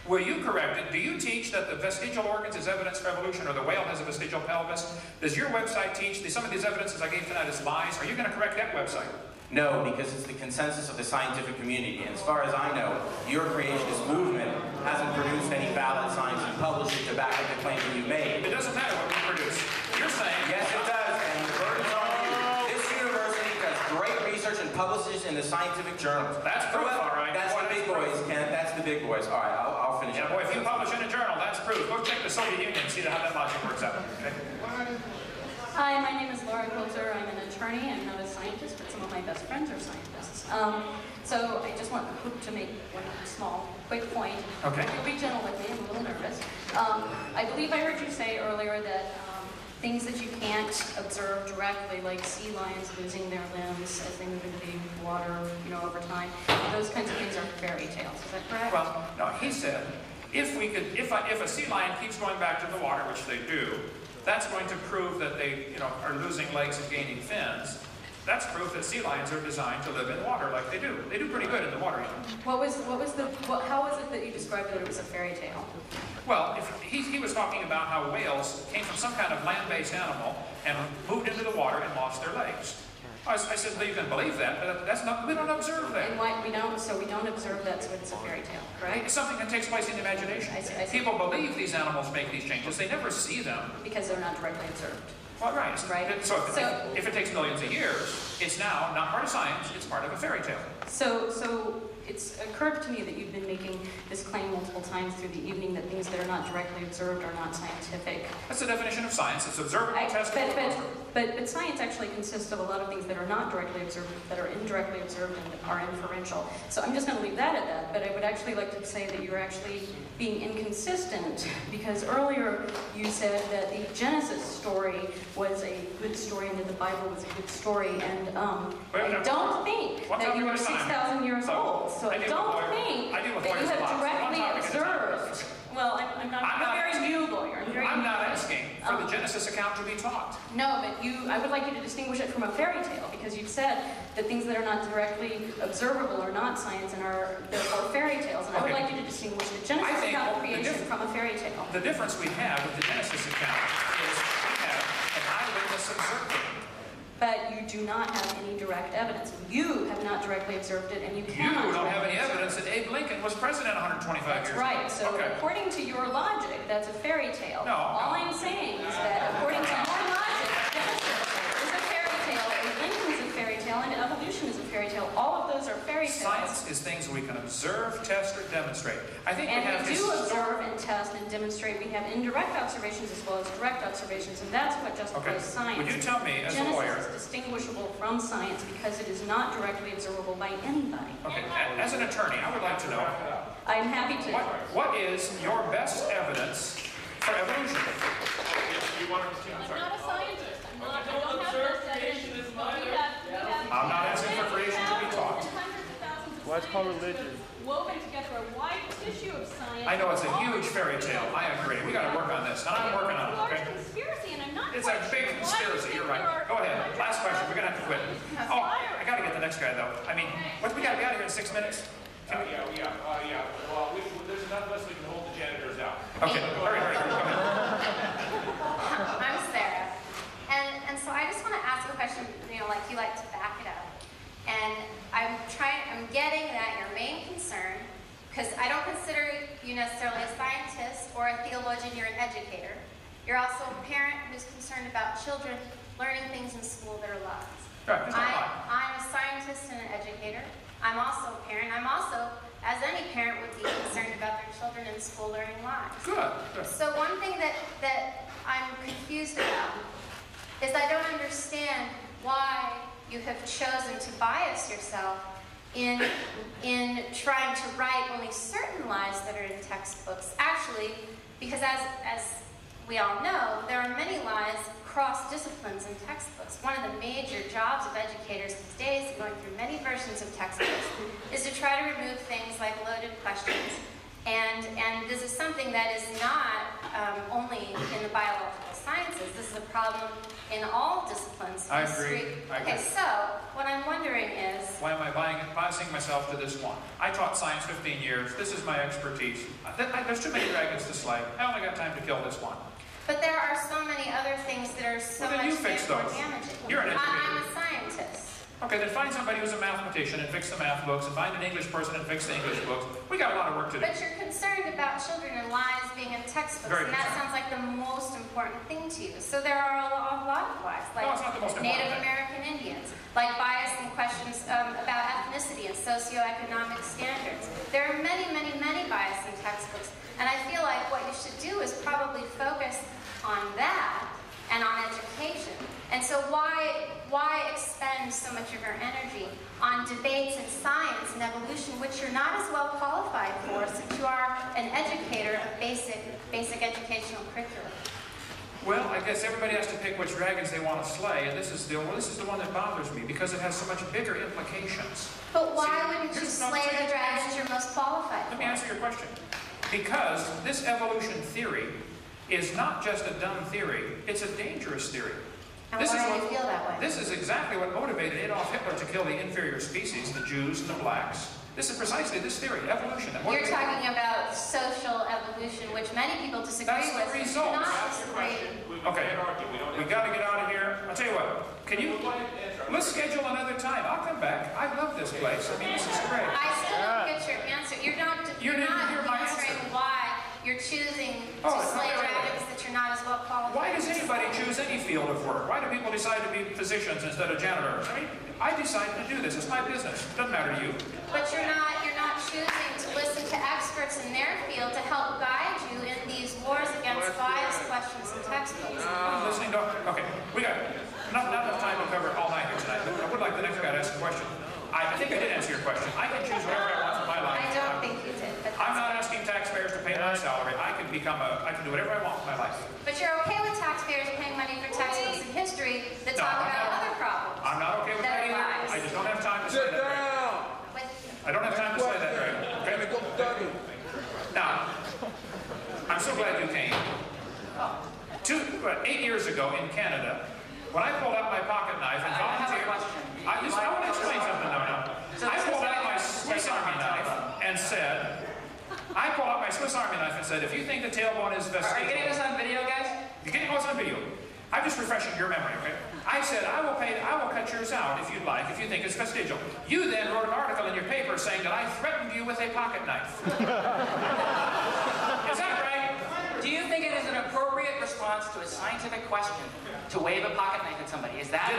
Will you correct it? Do you teach that the vestigial organs is evidence for evolution, or the whale has a vestigial pelvis? Does your website teach some of these evidences I gave tonight is lies? Are you going to correct that website? No, because it's the consensus of the scientific community. And as far as I know, your creationist movement hasn't produced any valid science and published it to back up the claim that you made. It doesn't matter what we produce. You're saying... Yes, it does, and the burden's on you. This university does great research and publishes in the scientific journals. That's proof, all right. That's the big boys, Ken. That's the big boys. All right, I'll finish. Yeah, boy, if you publish in a journal, that's proof. Go check the Soviet Union and see how that logic works out. Okay? Hi, my name is Laura Coulter. I'm an attorney. I'm not a scientist, but some of my best friends are scientists. So I just want to make one small, quick point. Okay. You'll be gentle with me. I'm a little nervous. I believe I heard you say earlier that things that you can't observe directly, like sea lions losing their limbs as they move into the water, over time, those kinds of things are fairy tales. Is that correct? Well, no. He said if a sea lion keeps going back to the water, which they do, that's going to prove that they, are losing legs and gaining fins. That's proof that sea lions are designed to live in water like they do. They do pretty good in the water, how was it that you described that it was a fairy tale? Well, he was talking about how whales came from some kind of land-based animal and moved into the water and lost their legs. I said, well, you can believe that, but that's not, we don't observe that. And why, we don't observe that, so it's a fairy tale, right? It's something that takes place in the imagination. I see. People believe these animals make these changes. They never see them. Because they're not directly observed. Well, right. Right. So if it takes millions of years, it's now not part of science, it's part of a fairy tale. So it's occurred to me that you've been making this claim multiple times through the evening that things that are not directly observed are not scientific. That's the definition of science. It's observable, testable. But science actually consists of a lot of things that are not directly observed, that are indirectly observed and are inferential. So I'm just going to leave that at that, but I would actually like to say that you're actually being inconsistent, because earlier you said that the Genesis story was a good story and that the Bible was a good story, and I don't think that you are 6,000 years old, so I don't think that you have directly observed. Well, I'm a very new lawyer. I'm not asking for the Genesis account to be taught. No, but I would like you to distinguish it from a fairy tale, because you've said that things that are not directly observable are not science and are therefore fairy tales. And I would like you to distinguish the Genesis account of creation from a fairy tale. The difference we have with the Genesis account is we have an eyewitness observing. But you do not have any direct evidence. You have not directly observed it, and you cannot. You don't have any evidence that Abe Lincoln was president 125 years ago. That's right. So according to your logic, that's a fairy tale. No. All I'm saying is that according to your logic, Genesis is a fairy tale, and Lincoln is a fairy tale, and evolution is a fairy tale. All of those are fairy tales. Science is things we can observe, test, or demonstrate. I think we do observe and test and demonstrate. We have indirect observations as well as direct observations, and that's what justifies science. Would you tell me, as a lawyer, Genesis is distinguishable from science because it is not directly observable by anybody. Okay, as an attorney, I would like to know. I'm happy to. What is your best evidence for evolution? I'm not a scientist. I don't have best evidence. I'm not asking for creation to be taught. Why it's called religion? Woven together a wide tissue of science. I know it's a huge fairy tale. I agree. We got to work on this, and I'm working on it. Okay. Conspiracy, and I'm not. It's a big conspiracy. You're right. Go ahead. Last question. We're gonna have to quit. Oh, I got to get the next guy though. I mean, we got to be out of here in 6 minutes. Yeah. Well, there's enough of us we can hold the janitors out. Okay. Hurry. Go ahead. I'm Sarah, and so I just want to ask a question. Like you like to back it up. And I'm getting that your main concern, because I don't consider you necessarily a scientist or a theologian, you're an educator. You're also a parent who's concerned about children learning things in school that are lies. Right, I'm a scientist and an educator. I'm also a parent. I'm also, as any parent would be, concerned about their children in school learning lies. Good. So one thing that I'm confused about is I don't understand why you have chosen to bias yourself in trying to write only certain lies that are in textbooks. Actually, because as we all know, there are many lies across disciplines and textbooks. One of the major jobs of educators these days, going through many versions of textbooks, is to try to remove things like loaded questions. And this is something that is not only in the biological sciences. This is a problem in all disciplines. I agree. Okay, so what I'm wondering is... Why am I biasing myself to this one? I taught science 15 years. This is my expertise. There's too many dragons to slay. I only got time to kill this one. But there are so many other things that are so much more damaging. You're an educator. I'm a scientist. Okay, then find somebody who's a mathematician and fix the math books, and find an English person and fix the English books. We got a lot of work to do. But you're concerned about children and lies being in textbooks, and that sounds like the most important thing to you. So there are a lot of lies, like Native American Indians, like bias in questions about ethnicity and socioeconomic standards. There are many, many, many bias in textbooks, and I feel like what you should do is probably focus on that and on education. And so why expend so much of your energy on debates in science and evolution, which you're not as well qualified for, since you are an educator of basic educational curriculum? Well, I guess everybody has to pick which dragons they want to slay, and this is the one that bothers me, because it has so much bigger implications. But why wouldn't you slay the dragons you're most qualified for? Let me answer your question. Because this evolution theory is not just a dumb theory, it's a dangerous theory. And why do you feel that way? This is exactly what motivated Adolf Hitler to kill the inferior species, the Jews and the blacks. This is precisely this theory, evolution. You're talking about social evolution, which many people disagree with. That's the result. Okay, we got to get out of here. I'll tell you what, let's schedule another time. I'll come back. I love this place. I mean, this is great. I still don't get your answer. You're not answering why you're choosing to slay dragons that you're not as well qualified. Why does anybody choose any field of work? Why do people decide to be physicians instead of janitors? I mean, I decided to do this. It's my business. It doesn't matter to you. But you're not choosing to listen to experts in their field to help guide you in these wars against biased questions in textbooks. I'm listening to... Okay, we got not enough time to cover all night here tonight, but I would like the next guy to ask a question. I think I did answer your question. I can choose whatever I want for my life. I don't think you did. But I'm not asking taxpayers to pay my salary. I can do whatever I want with my life. But you're okay with taxpayers paying money for textbooks in history that talk about other problems. I'm not okay with that either. I just don't have time to say that. I don't have time to say that, Greg. Okay? Now, I'm so glad you came. 8 years ago in Canada, when I pulled out my pocket knife and volunteered... I want to explain something, I pulled out my Swiss Army knife and said, if you think the tailbone is vestigial... Are you getting this on video, guys? You're getting this on video. I'm just refreshing your memory, okay? I said, I will cut yours out if you'd like, if you think it's vestigial. You then wrote an article in your paper saying that I threatened you with a pocket knife. Is that right? Do you think it is an appropriate response to a scientific question to wave a pocket knife at somebody? Is that a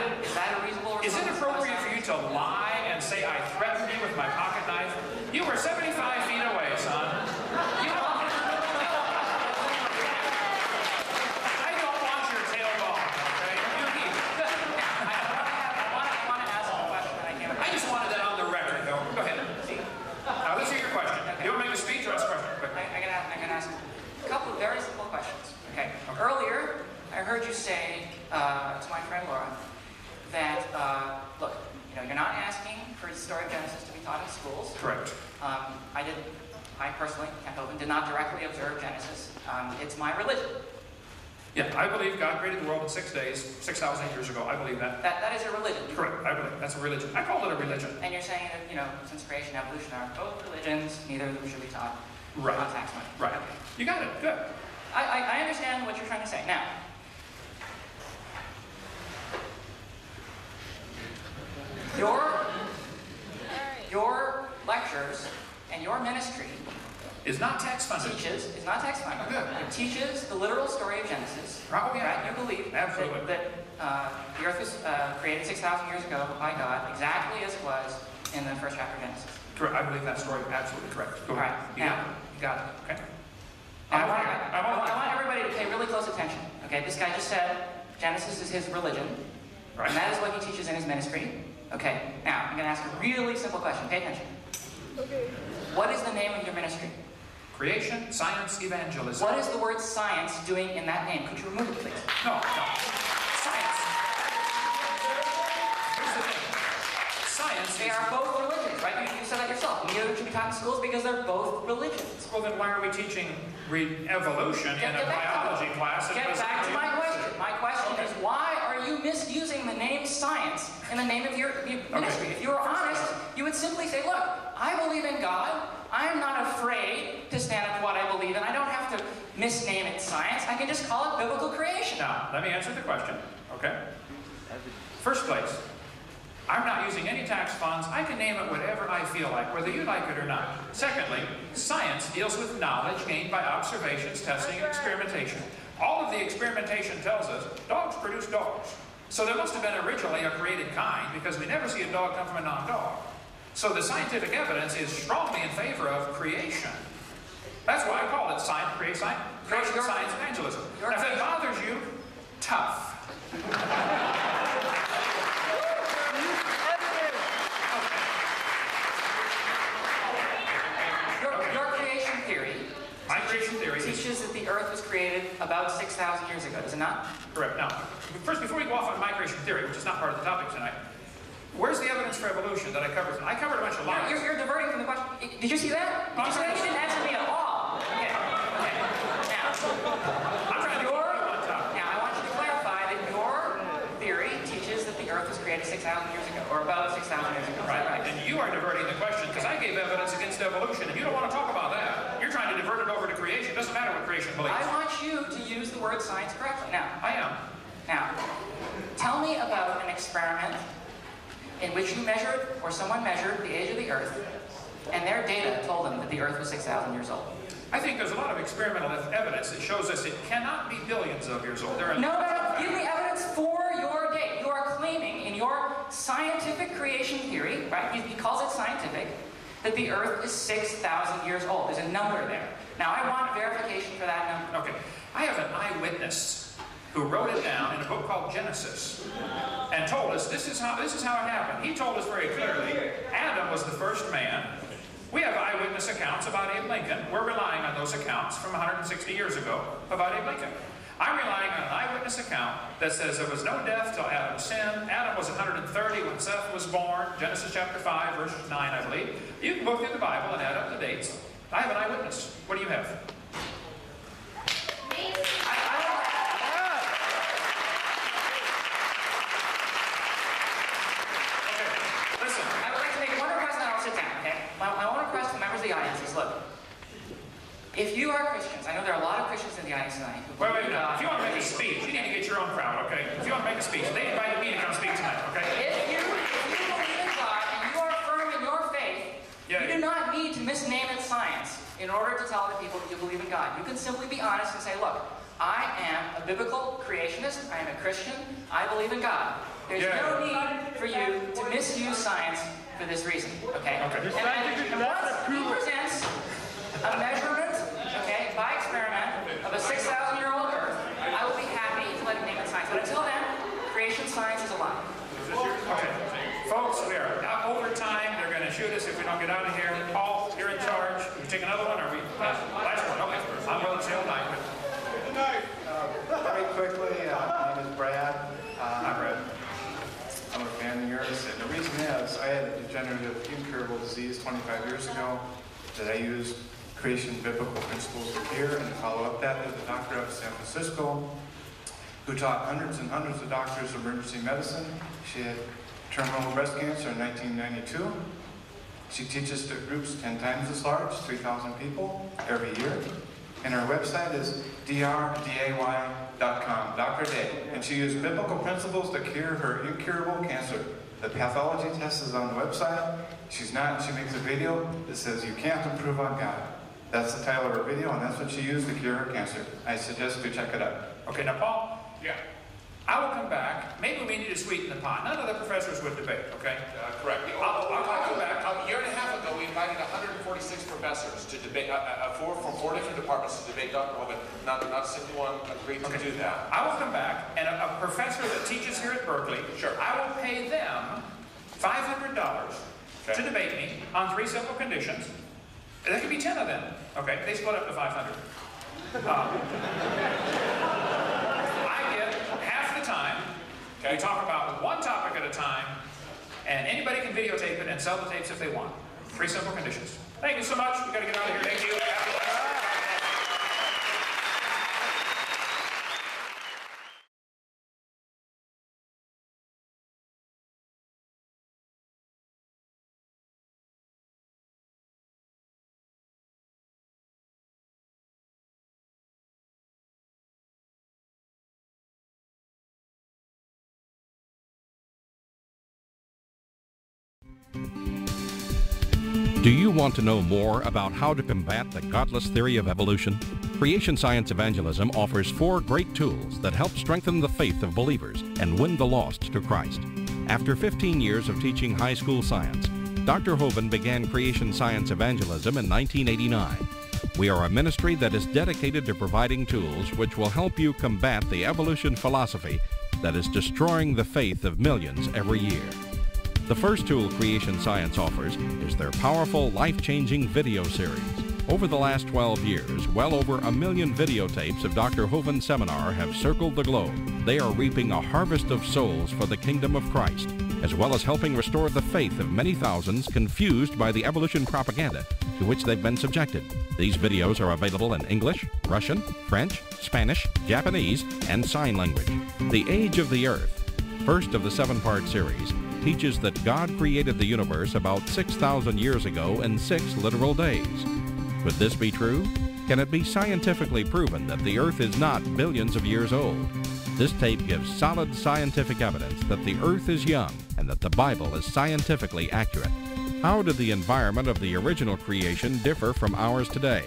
reasonable response? Is it appropriate for you to lie and say I threatened you with my pocket knife? You were 75 feet away, son. I don't want your tailbone, okay? I want to ask a question that I can't... I just wanted that on the record, though. Go ahead. Now, let's hear your question. You want to make a speech or ask a question? I'm going to ask a couple of very simple questions. Okay. Earlier, I heard you say to my friend Laura that, look, you're not asking for the story of Genesis to be taught in schools. Correct. I personally, Kent Hovind, did not directly observe Genesis. It's my religion. Yeah, I believe God created the world in 6 days, 6,000 years ago. I believe that. That is a religion. Correct. I believe that's a religion. I call it a religion. And you're saying that, since creation and evolution are both religions, neither of them should be taught on tax money. Right. Okay. You got it. Good. I understand what you're trying to say. Now, your lectures and your ministry is not tax funded. Is not tax funded. It teaches the literal story of Genesis. Oh, yeah. Right? You believe that the earth was created 6,000 years ago by God, exactly as it was in the first chapter of Genesis. Correct. I believe that story. Absolutely correct. Go ahead. You got it. Okay. I want everybody to pay really close attention. Okay, this guy just said Genesis is his religion, right? And that is what he teaches in his ministry. Okay, now I'm going to ask a really simple question. Pay attention. Okay. What is the name of your ministry? Creation, science, evangelism. What is the word science doing in that name? Could you remove it, please? No. Science. Here's the thing. Science They are both religions, right? You said that yourself. Neither should be taught in schools because they're both religions. Well, then why are we teaching evolution in a biology class? Get back to my question. My question is, why are you misusing the name science in the name of your ministry? If you were honest, you would simply say, look, I believe in God. I am not afraid to stand up for what I believe in. I don't have to misname it science. I can just call it biblical creation. Now, let me answer the question, okay? First place, I'm not using any tax funds. I can name it whatever I feel like, whether you like it or not. Secondly, science deals with knowledge gained by observations, testing, and experimentation. All of the experimentation tells us dogs produce dogs. So there must have been originally a created kind, because we never see a dog come from a non-dog. So the scientific evidence is strongly in favor of creation. That's why I call it creation, science, evangelism. Now, if it bothers you, tough. Your creation theory. My creation theory teaches that the earth was created about 6,000 years ago, does it not? Correct. Now, first, before we go off on my creation theory, which is not part of the topic tonight, where's the evidence for evolution that I covered? I covered a bunch of lies. You're diverting from the question. Did you see that? Did you see that? You didn't answer me at all. Okay. Now, I'm trying to now, I want you to clarify that your theory teaches that the earth was created 6,000 years ago, or about 6,000 years ago. Right. And you are diverting the question because I gave evidence against evolution, and you don't want to talk about that. You're trying to divert it over to creation. It doesn't matter what creation believes. I want you to use the word science correctly. Now, I am. Now, tell me about an experiment in which you measured, or someone measured, the age of the Earth, and their data told them that the Earth was 6,000 years old. I think there's a lot of experimental evidence that shows us it cannot be billions of years old. No, give me evidence for your date. You are claiming in your scientific creation theory, right, he calls it scientific, that the Earth is 6,000 years old. There's a number there. Now, I want verification for that number. Okay. I have an eyewitness who wrote it down in a book called Genesis and told us this is how it happened. He told us very clearly Adam was the first man. We have eyewitness accounts about Abe Lincoln. We're relying on those accounts from 160 years ago about Abe Lincoln. I'm relying on an eyewitness account that says there was no death till Adam sinned. Adam was 130 when Seth was born. Genesis chapter 5, verse 9, I believe. You can go through the Bible and add up the dates. I have an eyewitness. What do you have? I want to request to members of the audience is, look, if you are Christians, I know there are a lot of Christians in the audience tonight. Wait. If you want to make a speech, you need to get your own crowd, okay? If you want to make a speech, they invited me to come speak tonight, okay? If you believe in God and you are firm in your faith, you do not need to misname it science in order to tell the people that you believe in God. You can simply be honest and say, look, I am a biblical creationist, I am a Christian, I believe in God. There's no need for you to misuse science for this reason, okay? And once he presents a measurement, okay, by experiment of a 6,000-year-old Earth, I will be happy to let him name it science. But until then, creation science is a lie. Okay, folks, we are over time. They're going to shoot us if we don't get out of here. Paul, you're in charge. You take another one, or we? Last one. Okay. I'm willing to say all night. Good night. Very quickly, my name is Brad. Hi, Brad. I'm a fan of yours, and the reason is I had a degenerative incurable disease 25 years ago that I used creation biblical principles of care and to follow up that with a doctor out of San Francisco who taught hundreds and hundreds of doctors of emergency medicine. She had terminal breast cancer in 1992. She teaches to groups 10 times as large, 3,000 people every year. And her website is drday.com, Dr. Day. And she used biblical principles to cure her incurable cancer. The pathology test is on the website. She makes a video that says, "You can't improve on God." That's the title of her video, and that's what she used to cure her cancer. I suggest you check it out. Okay, now Paul? Yeah. I will come back. Maybe we need to sweeten the pot. None of the professors would debate, okay? Correct. I'll come back. A year and a half ago, we invited 146 professors to debate, from 4 different departments to debate Dr. Hovind. Not a single one agreed to do that. I will come back, and a professor that teaches here at Berkeley, I will pay them $500 to debate me on 3 simple conditions. There could be 10 of them. Okay, they split up to 500. I get half the time. We talk about one topic at a time, and anybody can videotape it and sell the tapes if they want. 3 simple conditions. Thank you so much. We've got to get out of here. Thank you. Do you want to know more about how to combat the godless theory of evolution? Creation Science Evangelism offers 4 great tools that help strengthen the faith of believers and win the lost to Christ. After 15 years of teaching high school science, Dr. Hovind began Creation Science Evangelism in 1989. We are a ministry that is dedicated to providing tools which will help you combat the evolution philosophy that is destroying the faith of millions every year. The first tool Creation Science offers is their powerful, life-changing video series. Over the last 12 years, well over 1 million videotapes of Dr. Hovind's seminar have circled the globe. They are reaping a harvest of souls for the kingdom of Christ, as well as helping restore the faith of many thousands confused by the evolution propaganda to which they've been subjected. These videos are available in English, Russian, French, Spanish, Japanese, and sign language. The Age of the Earth, first of the 7-part series, teaches that God created the universe about 6,000 years ago in 6 literal days. Could this be true? Can it be scientifically proven that the Earth is not billions of years old? This tape gives solid scientific evidence that the Earth is young and that the Bible is scientifically accurate. How did the environment of the original creation differ from ours today?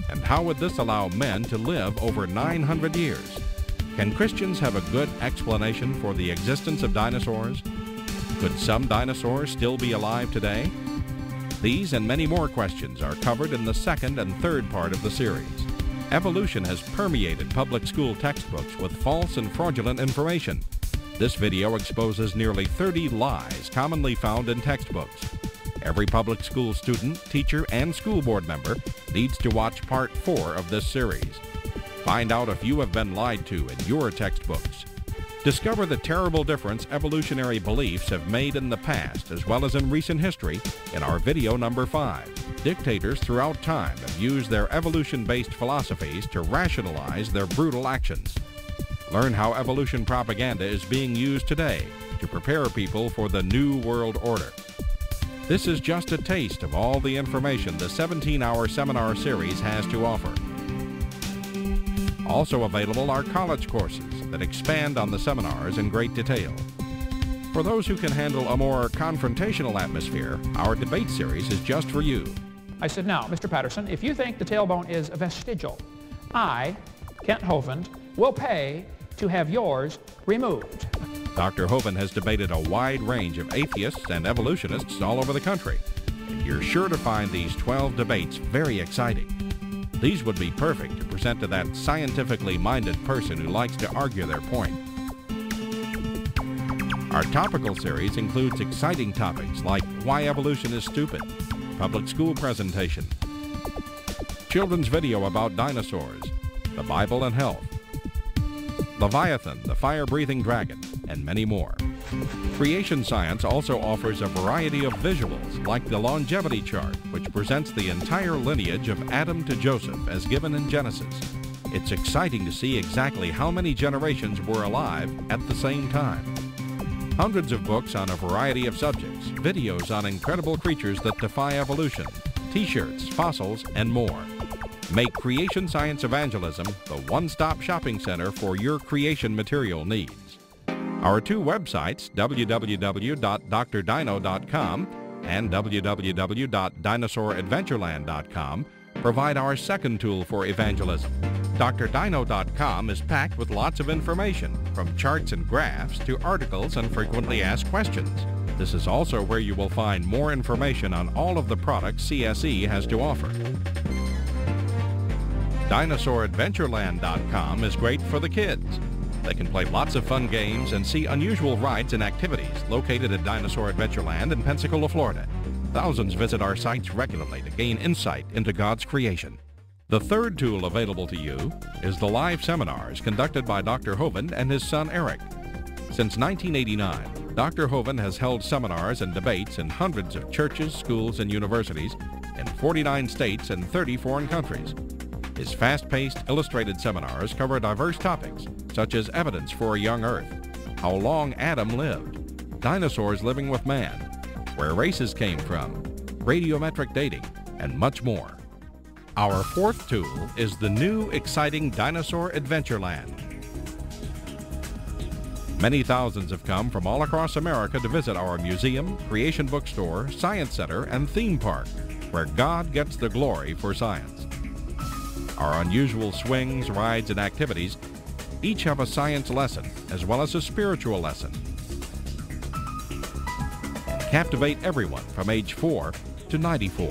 And how would this allow men to live over 900 years? Can Christians have a good explanation for the existence of dinosaurs? Could some dinosaurs still be alive today? These and many more questions are covered in the 2nd and 3rd part of the series. Evolution has permeated public school textbooks with false and fraudulent information. This video exposes nearly 30 lies commonly found in textbooks. Every public school student, teacher, and school board member needs to watch part 4 of this series. Find out if you have been lied to in your textbooks. Discover the terrible difference evolutionary beliefs have made in the past as well as in recent history in our video number 5. Dictators throughout time have used their evolution-based philosophies to rationalize their brutal actions. Learn how evolution propaganda is being used today to prepare people for the New World Order. This is just a taste of all the information the 17-hour seminar series has to offer. Also available are college courses that expand on the seminars in great detail. For those who can handle a more confrontational atmosphere, our debate series is just for you. I said, now, Mr. Patterson, if you think the tailbone is vestigial, I, Kent Hovind, will pay to have yours removed. Dr. Hovind has debated a wide range of atheists and evolutionists all over the country, and you're sure to find these 12 debates very exciting. These would be perfect to present to that scientifically minded person who likes to argue their point. Our topical series includes exciting topics like why evolution is stupid, public school presentation, children's video about dinosaurs, the Bible and health, Leviathan, the fire-breathing dragon, and many more. Creation Science also offers a variety of visuals like the longevity chart, which presents the entire lineage of Adam to Joseph as given in Genesis. It's exciting to see exactly how many generations were alive at the same time. Hundreds of books on a variety of subjects, videos on incredible creatures that defy evolution, t-shirts, fossils, and more. Make Creation Science Evangelism the one-stop shopping center for your creation material needs. Our 2 websites, www.drdino.com and www.dinosauradventureland.com, provide our second tool for evangelism. DrDino.com is packed with lots of information, from charts and graphs to articles and frequently asked questions. This is also where you will find more information on all of the products CSE has to offer. Dinosauradventureland.com is great for the kids. They can play lots of fun games and see unusual rides and activities located at Dinosaur Adventureland in Pensacola, Florida. Thousands visit our sites regularly to gain insight into God's creation. The third tool available to you is the live seminars conducted by Dr. Hovind and his son Eric. Since 1989, Dr. Hovind has held seminars and debates in hundreds of churches, schools, and universities in 49 states and 30 foreign countries. His fast-paced, illustrated seminars cover diverse topics such as evidence for a young Earth, how long Adam lived, dinosaurs living with man, where races came from, radiometric dating, and much more. Our fourth tool is the new, exciting Dinosaur Adventureland. Many thousands have come from all across America to visit our museum, creation bookstore, science center, and theme park, where God gets the glory for science. Our unusual swings, rides, and activities each have a science lesson as well as a spiritual lesson. Captivate everyone from age 4 to 94.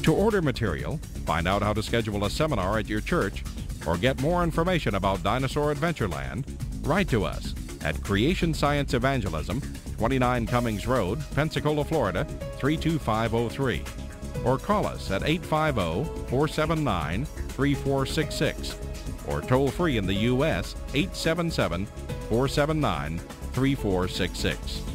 To order material, find out how to schedule a seminar at your church, or get more information about Dinosaur Adventureland, write to us at Creation Science Evangelism, 29 Cummings Road, Pensacola, Florida, 32503, or call us at 850-479-3466, or toll free in the U.S. 877-479-3466.